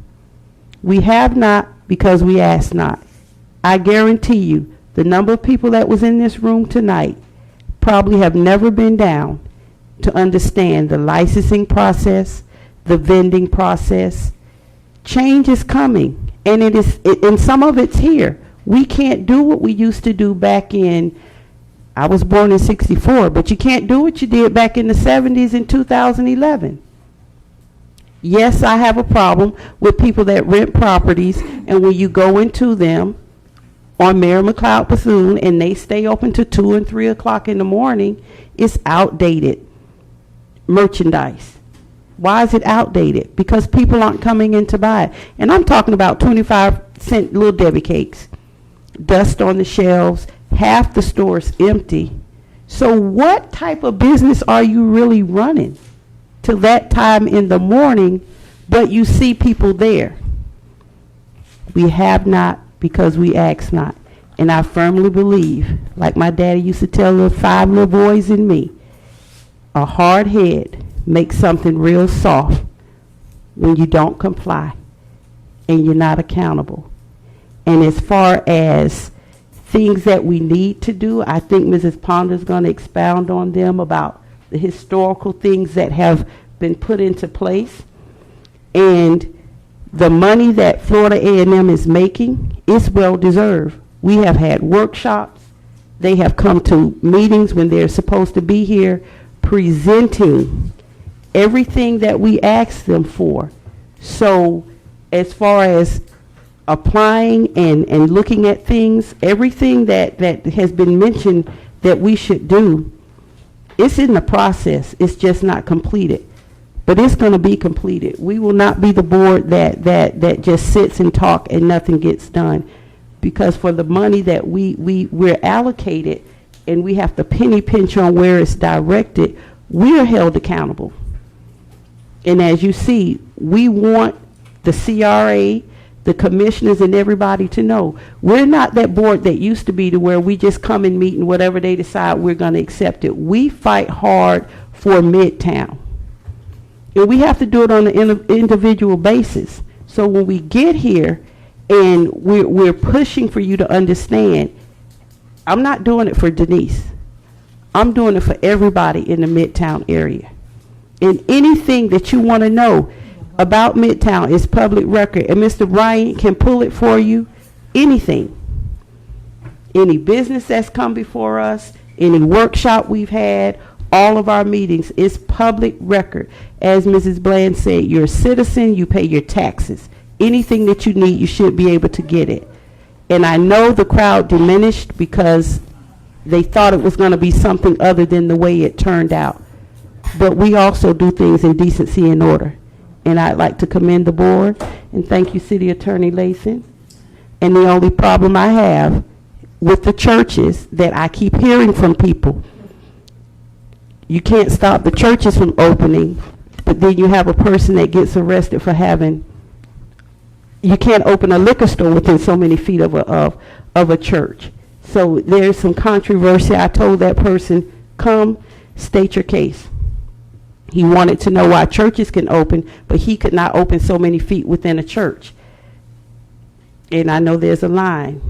We have not because we ask not. I guarantee you, the number of people that was in this room tonight probably have never been down to understand the licensing process, the vending process. Change is coming, and and some of it's here. We can't do what we used to do back in, I was born in '64, but you can't do what you did back in the '70s in 2011. Yes, I have a problem with people that rent properties, and when you go into them on Mary McLeod Bethune and they stay open to 2 and 3 o'clock in the morning, it's outdated merchandise. Why is it outdated? Because people aren't coming in to buy it. And I'm talking about 25-cent Little Debbie cakes, dust on the shelves, half the store's empty. So what type of business are you really running till that time in the morning, but you see people there? We have not because we ask not. And I firmly believe, like my daddy used to tell the 5 little boys and me, a hard head makes something real soft when you don't comply and you're not accountable. And as far as things that we need to do, I think Mrs. Ponder's going to expound on them about the historical things that have been put into place. And the money that Florida A&M is making is well deserved. We have had workshops. They have come to meetings when they're supposed to be here, presenting everything that we ask them for. So as far as applying and looking at things, everything that has been mentioned that we should do, it's in the process. It's just not completed. But it's going to be completed. We will not be the board that just sits and talk and nothing gets done. Because for the money that we're allocated and we have to penny pinch on where it's directed, we're held accountable. And as you see, we want the CRA, the commissioners, and everybody to know we're not that board that used to be to where we just come and meet and whatever they decide, we're going to accept it. We fight hard for Midtown. And we have to do it on an individual basis. So when we get here and we're pushing for you to understand, I'm not doing it for Denise. I'm doing it for everybody in the Midtown area. And anything that you want to know about Midtown is public record. And Mr. Bryant can pull it for you. Anything. Any business that's come before us, any workshop we've had, all of our meetings is public record. As Mrs. Bland said, you're a citizen, you pay your taxes. Anything that you need, you should be able to get it. And I know the crowd diminished because they thought it was going to be something other than the way it turned out. But we also do things in decency and order. And I'd like to commend the board and thank you, City Attorney Layson. And the only problem I have with the churches that I keep hearing from people, you can't stop the churches from opening, but then you have a person that gets arrested for having, you can't open a liquor store within so many feet of a church. So there's some controversy. I told that person, come, state your case. He wanted to know why churches can open, but he could not open so many feet within a church. And I know there's a line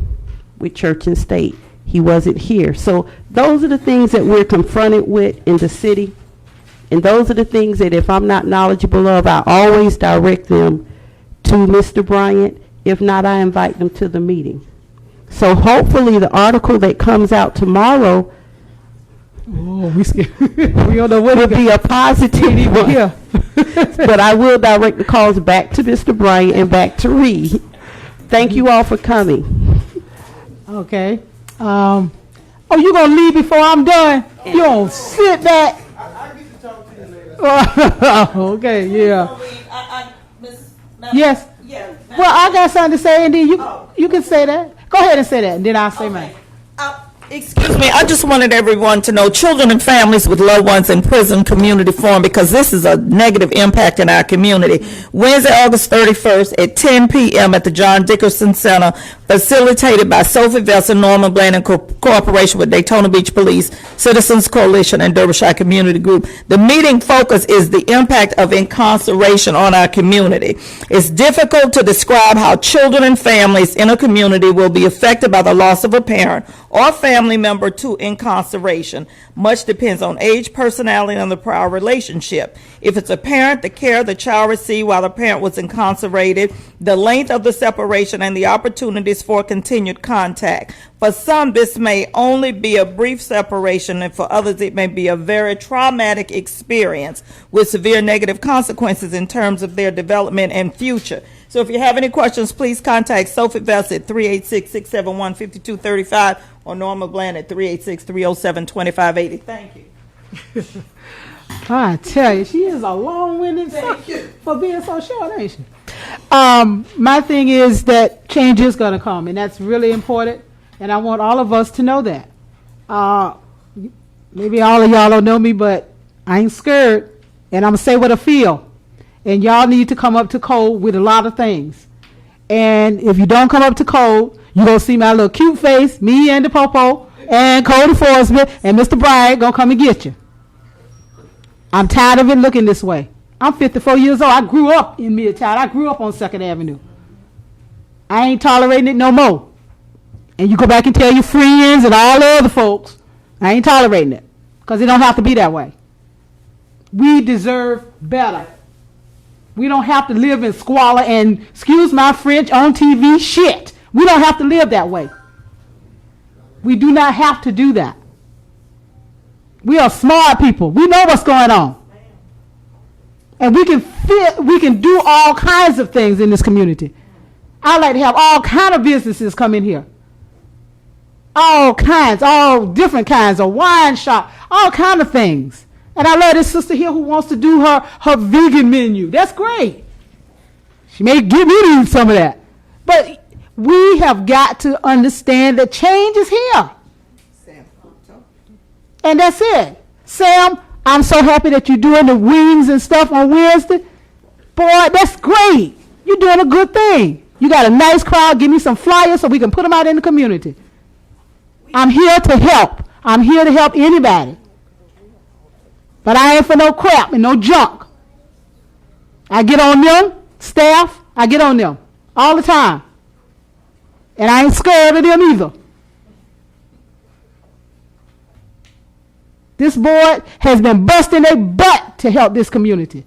with church and state. He wasn't here. So those are the things that we're confronted with in the city. And those are the things that if I'm not knowledgeable of, I always direct them to Mr. Bryant. If not, I invite them to the meeting. So hopefully the article that comes out tomorrow we don't know what will be a positive one. Yeah. But I will direct the calls back to Mr. Bryant and back to Reed. Thank you all for coming. Okay. Oh, you going to leave before I'm done? You don't sit back. I get to talk to you later. Okay, yeah. Yes. Yeah. Well, I got something to say, and then you can say that. Go ahead and say that, and then I'll say mine. Excuse me, I just wanted everyone to know children and families with loved ones in prison community forum, because this is a negative impact in our community. Wednesday, August 31st at 10 p.m. at the John Dickerson Center, facilitated by Sophie Vessel, Norman Bland, in cooperation with Daytona Beach Police, Citizens Coalition, and Derbyshire Community Group. The meeting focus is the impact of incarceration on our community. It's difficult to describe how children and families in a community will be affected by the loss of a parent or family family member to incarceration. Much depends on age, personality, and the prior relationship. If it's a parent, the care the child received while the parent was incarcerated, the length of the separation, and the opportunities for continued contact. For some, this may only be a brief separation, and for others, it may be a very traumatic experience with severe negative consequences in terms of their development and future. So if you have any questions, please contact Sophie Vest at 386-671-5235 or Norma Bland at 386-307-2580. Thank you. I tell you, she is a long-winded for being so short, ain't she? My thing is that change is going to come, and that's really important, and I want all of us to know that. Maybe all of y'all don't know me, but I ain't scared, and I'm going to say what I feel. And y'all need to come up to code with a lot of things. And if you don't come up to code, you're going to see my little cute face, me and the Popo, and code enforcement, and Mr. Bryant going to come and get you. I'm tired of it looking this way. I'm 54 years old. I grew up in Midtown. I grew up on 2nd Avenue. I ain't tolerating it no more. And you go back and tell your friends and all the other folks, I ain't tolerating it. Because it don't have to be that way. We deserve better. We don't have to live in squalor and, excuse my French, on TV shit. We don't have to live that way. We do not have to do that. We are smart people. We know what's going on. And we can do all kinds of things in this community. I like to have all kinds of businesses come in here. All kinds, all different kinds, a wine shop, all kinds of things. And I love this sister here who wants to do her vegan menu. That's great. She may give me some of that. But we have got to understand that change is here. And that's it. Sam, I'm so happy that you're doing the wings and stuff on Wednesday. Boy, that's great. You're doing a good thing. You got a nice crowd. Give me some flyers so we can put them out in the community. I'm here to help. I'm here to help anybody. But I ain't for no crap and no junk. I get on them, staff, I get on them all the time. And I ain't scared of them either. This board has been busting their butt to help this community.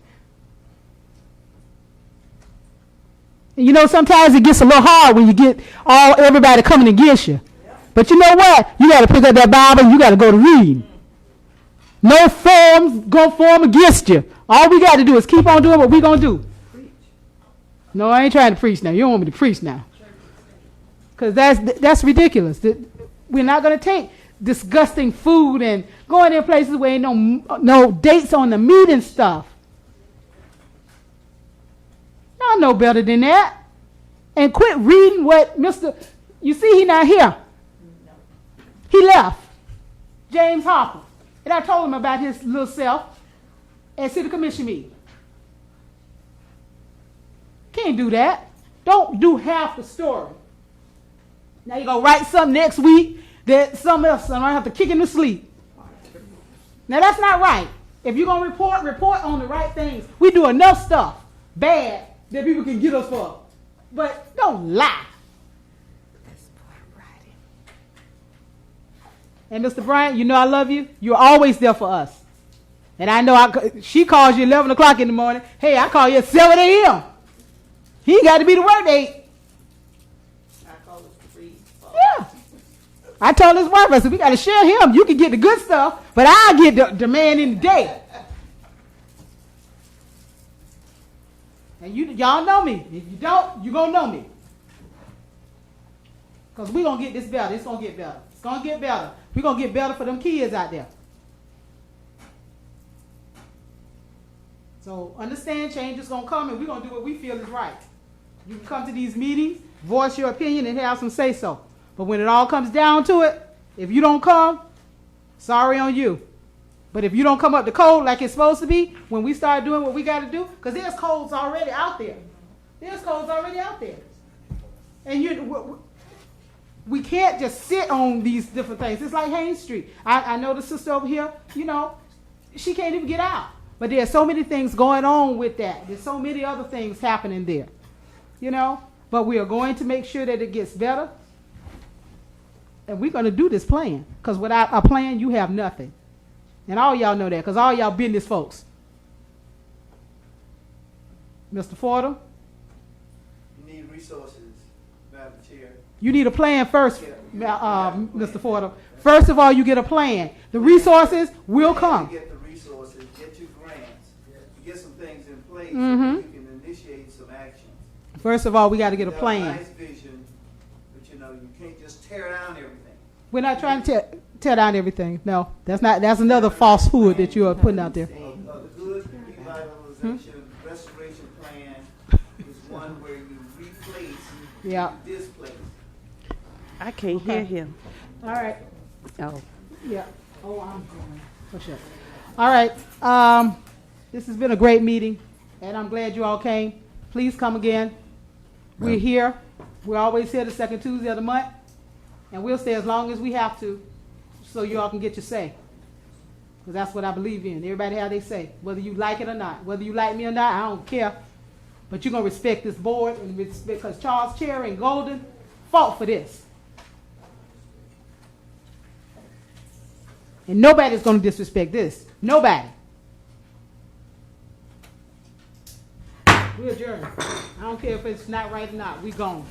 And you know, sometimes it gets a little hard when you get everybody coming against you. But you know what? You got to pick up that Bible and you got to go to read. No forms go form against you. All we got to do is keep on doing what we're going to do. No, I ain't trying to preach now. You don't want me to preach now. Because that's ridiculous. We're not going to take disgusting food and going in places where ain't no dates on the meat and stuff. Y'all know better than that. And quit reading what you see, he not here. He left. James Harper. And I told him about his little self at City Commission meeting. Can't do that. Don't do half the story. Now you're going to write something next week that something else, and I have to kick him to sleep. Now that's not right. If you're going to report on the right things. We do enough stuff bad that people can get us for. But don't lie. And Mr. Bryant, you know I love you. You're always there for us. And I know she calls you 11 o'clock in the morning. Hey, I call you at 7 a.m. He got to be the work date. Yeah. I told his wife, I said, we got to share him. You can get the good stuff, but I'll get the man in the day. And y'all know me. If you don't, you're going to know me. Because we're going to get this better. It's going to get better. It's going to get better. We're going to get better for them kids out there. So understand change is going to come and we're going to do what we feel is right. You can come to these meetings, voice your opinion, and have some say-so. But when it all comes down to it, if you don't come, sorry on you. But if you don't come up to code like it's supposed to be, when we start doing what we got to do, because there's codes already out there. There's codes already out there. And we can't just sit on these different things. It's like Haynes Street. I know the sister over here, you know, she can't even get out. But there's so many things going on with that. There's so many other things happening there, you know. But we are going to make sure that it gets better. and we're going to do this plan. Because without a plan, you have nothing. And all y'all know that, because all y'all business folks. Mr. Fordham? You need resources, Madam Chair. You need a plan first, Mr. Fordham. First of all, you get a plan. The resources will come. Get the resources, get your grants, get some things in place, Mhm. so you can initiate some actions. First of all, we got to get a You have plan. nice vision, but you know, you can't just tear down everything. We're not trying to tear down everything. No, that's not. That's another falsehood that you are putting out there. The good revitalization restoration plan is one where you replace, Yeah. you displace. I can't hear him. All right. Oh. Yeah. Oh, I'm going. Push up. All right. This has been a great meeting, and I'm glad you all came. Please come again. We're here. We're always here the second Tuesday of the month, and we'll stay as long as we have to, so you all can get your say. Because that's what I believe in. Everybody have their say, whether you like it or not. Whether you like me or not, I don't care. But you're gonna respect this board and respect, because Charles Cherry and Golden fought for this. And nobody's going to disrespect this. Nobody. We adjourn. I don't care if it's not right or not. We gone.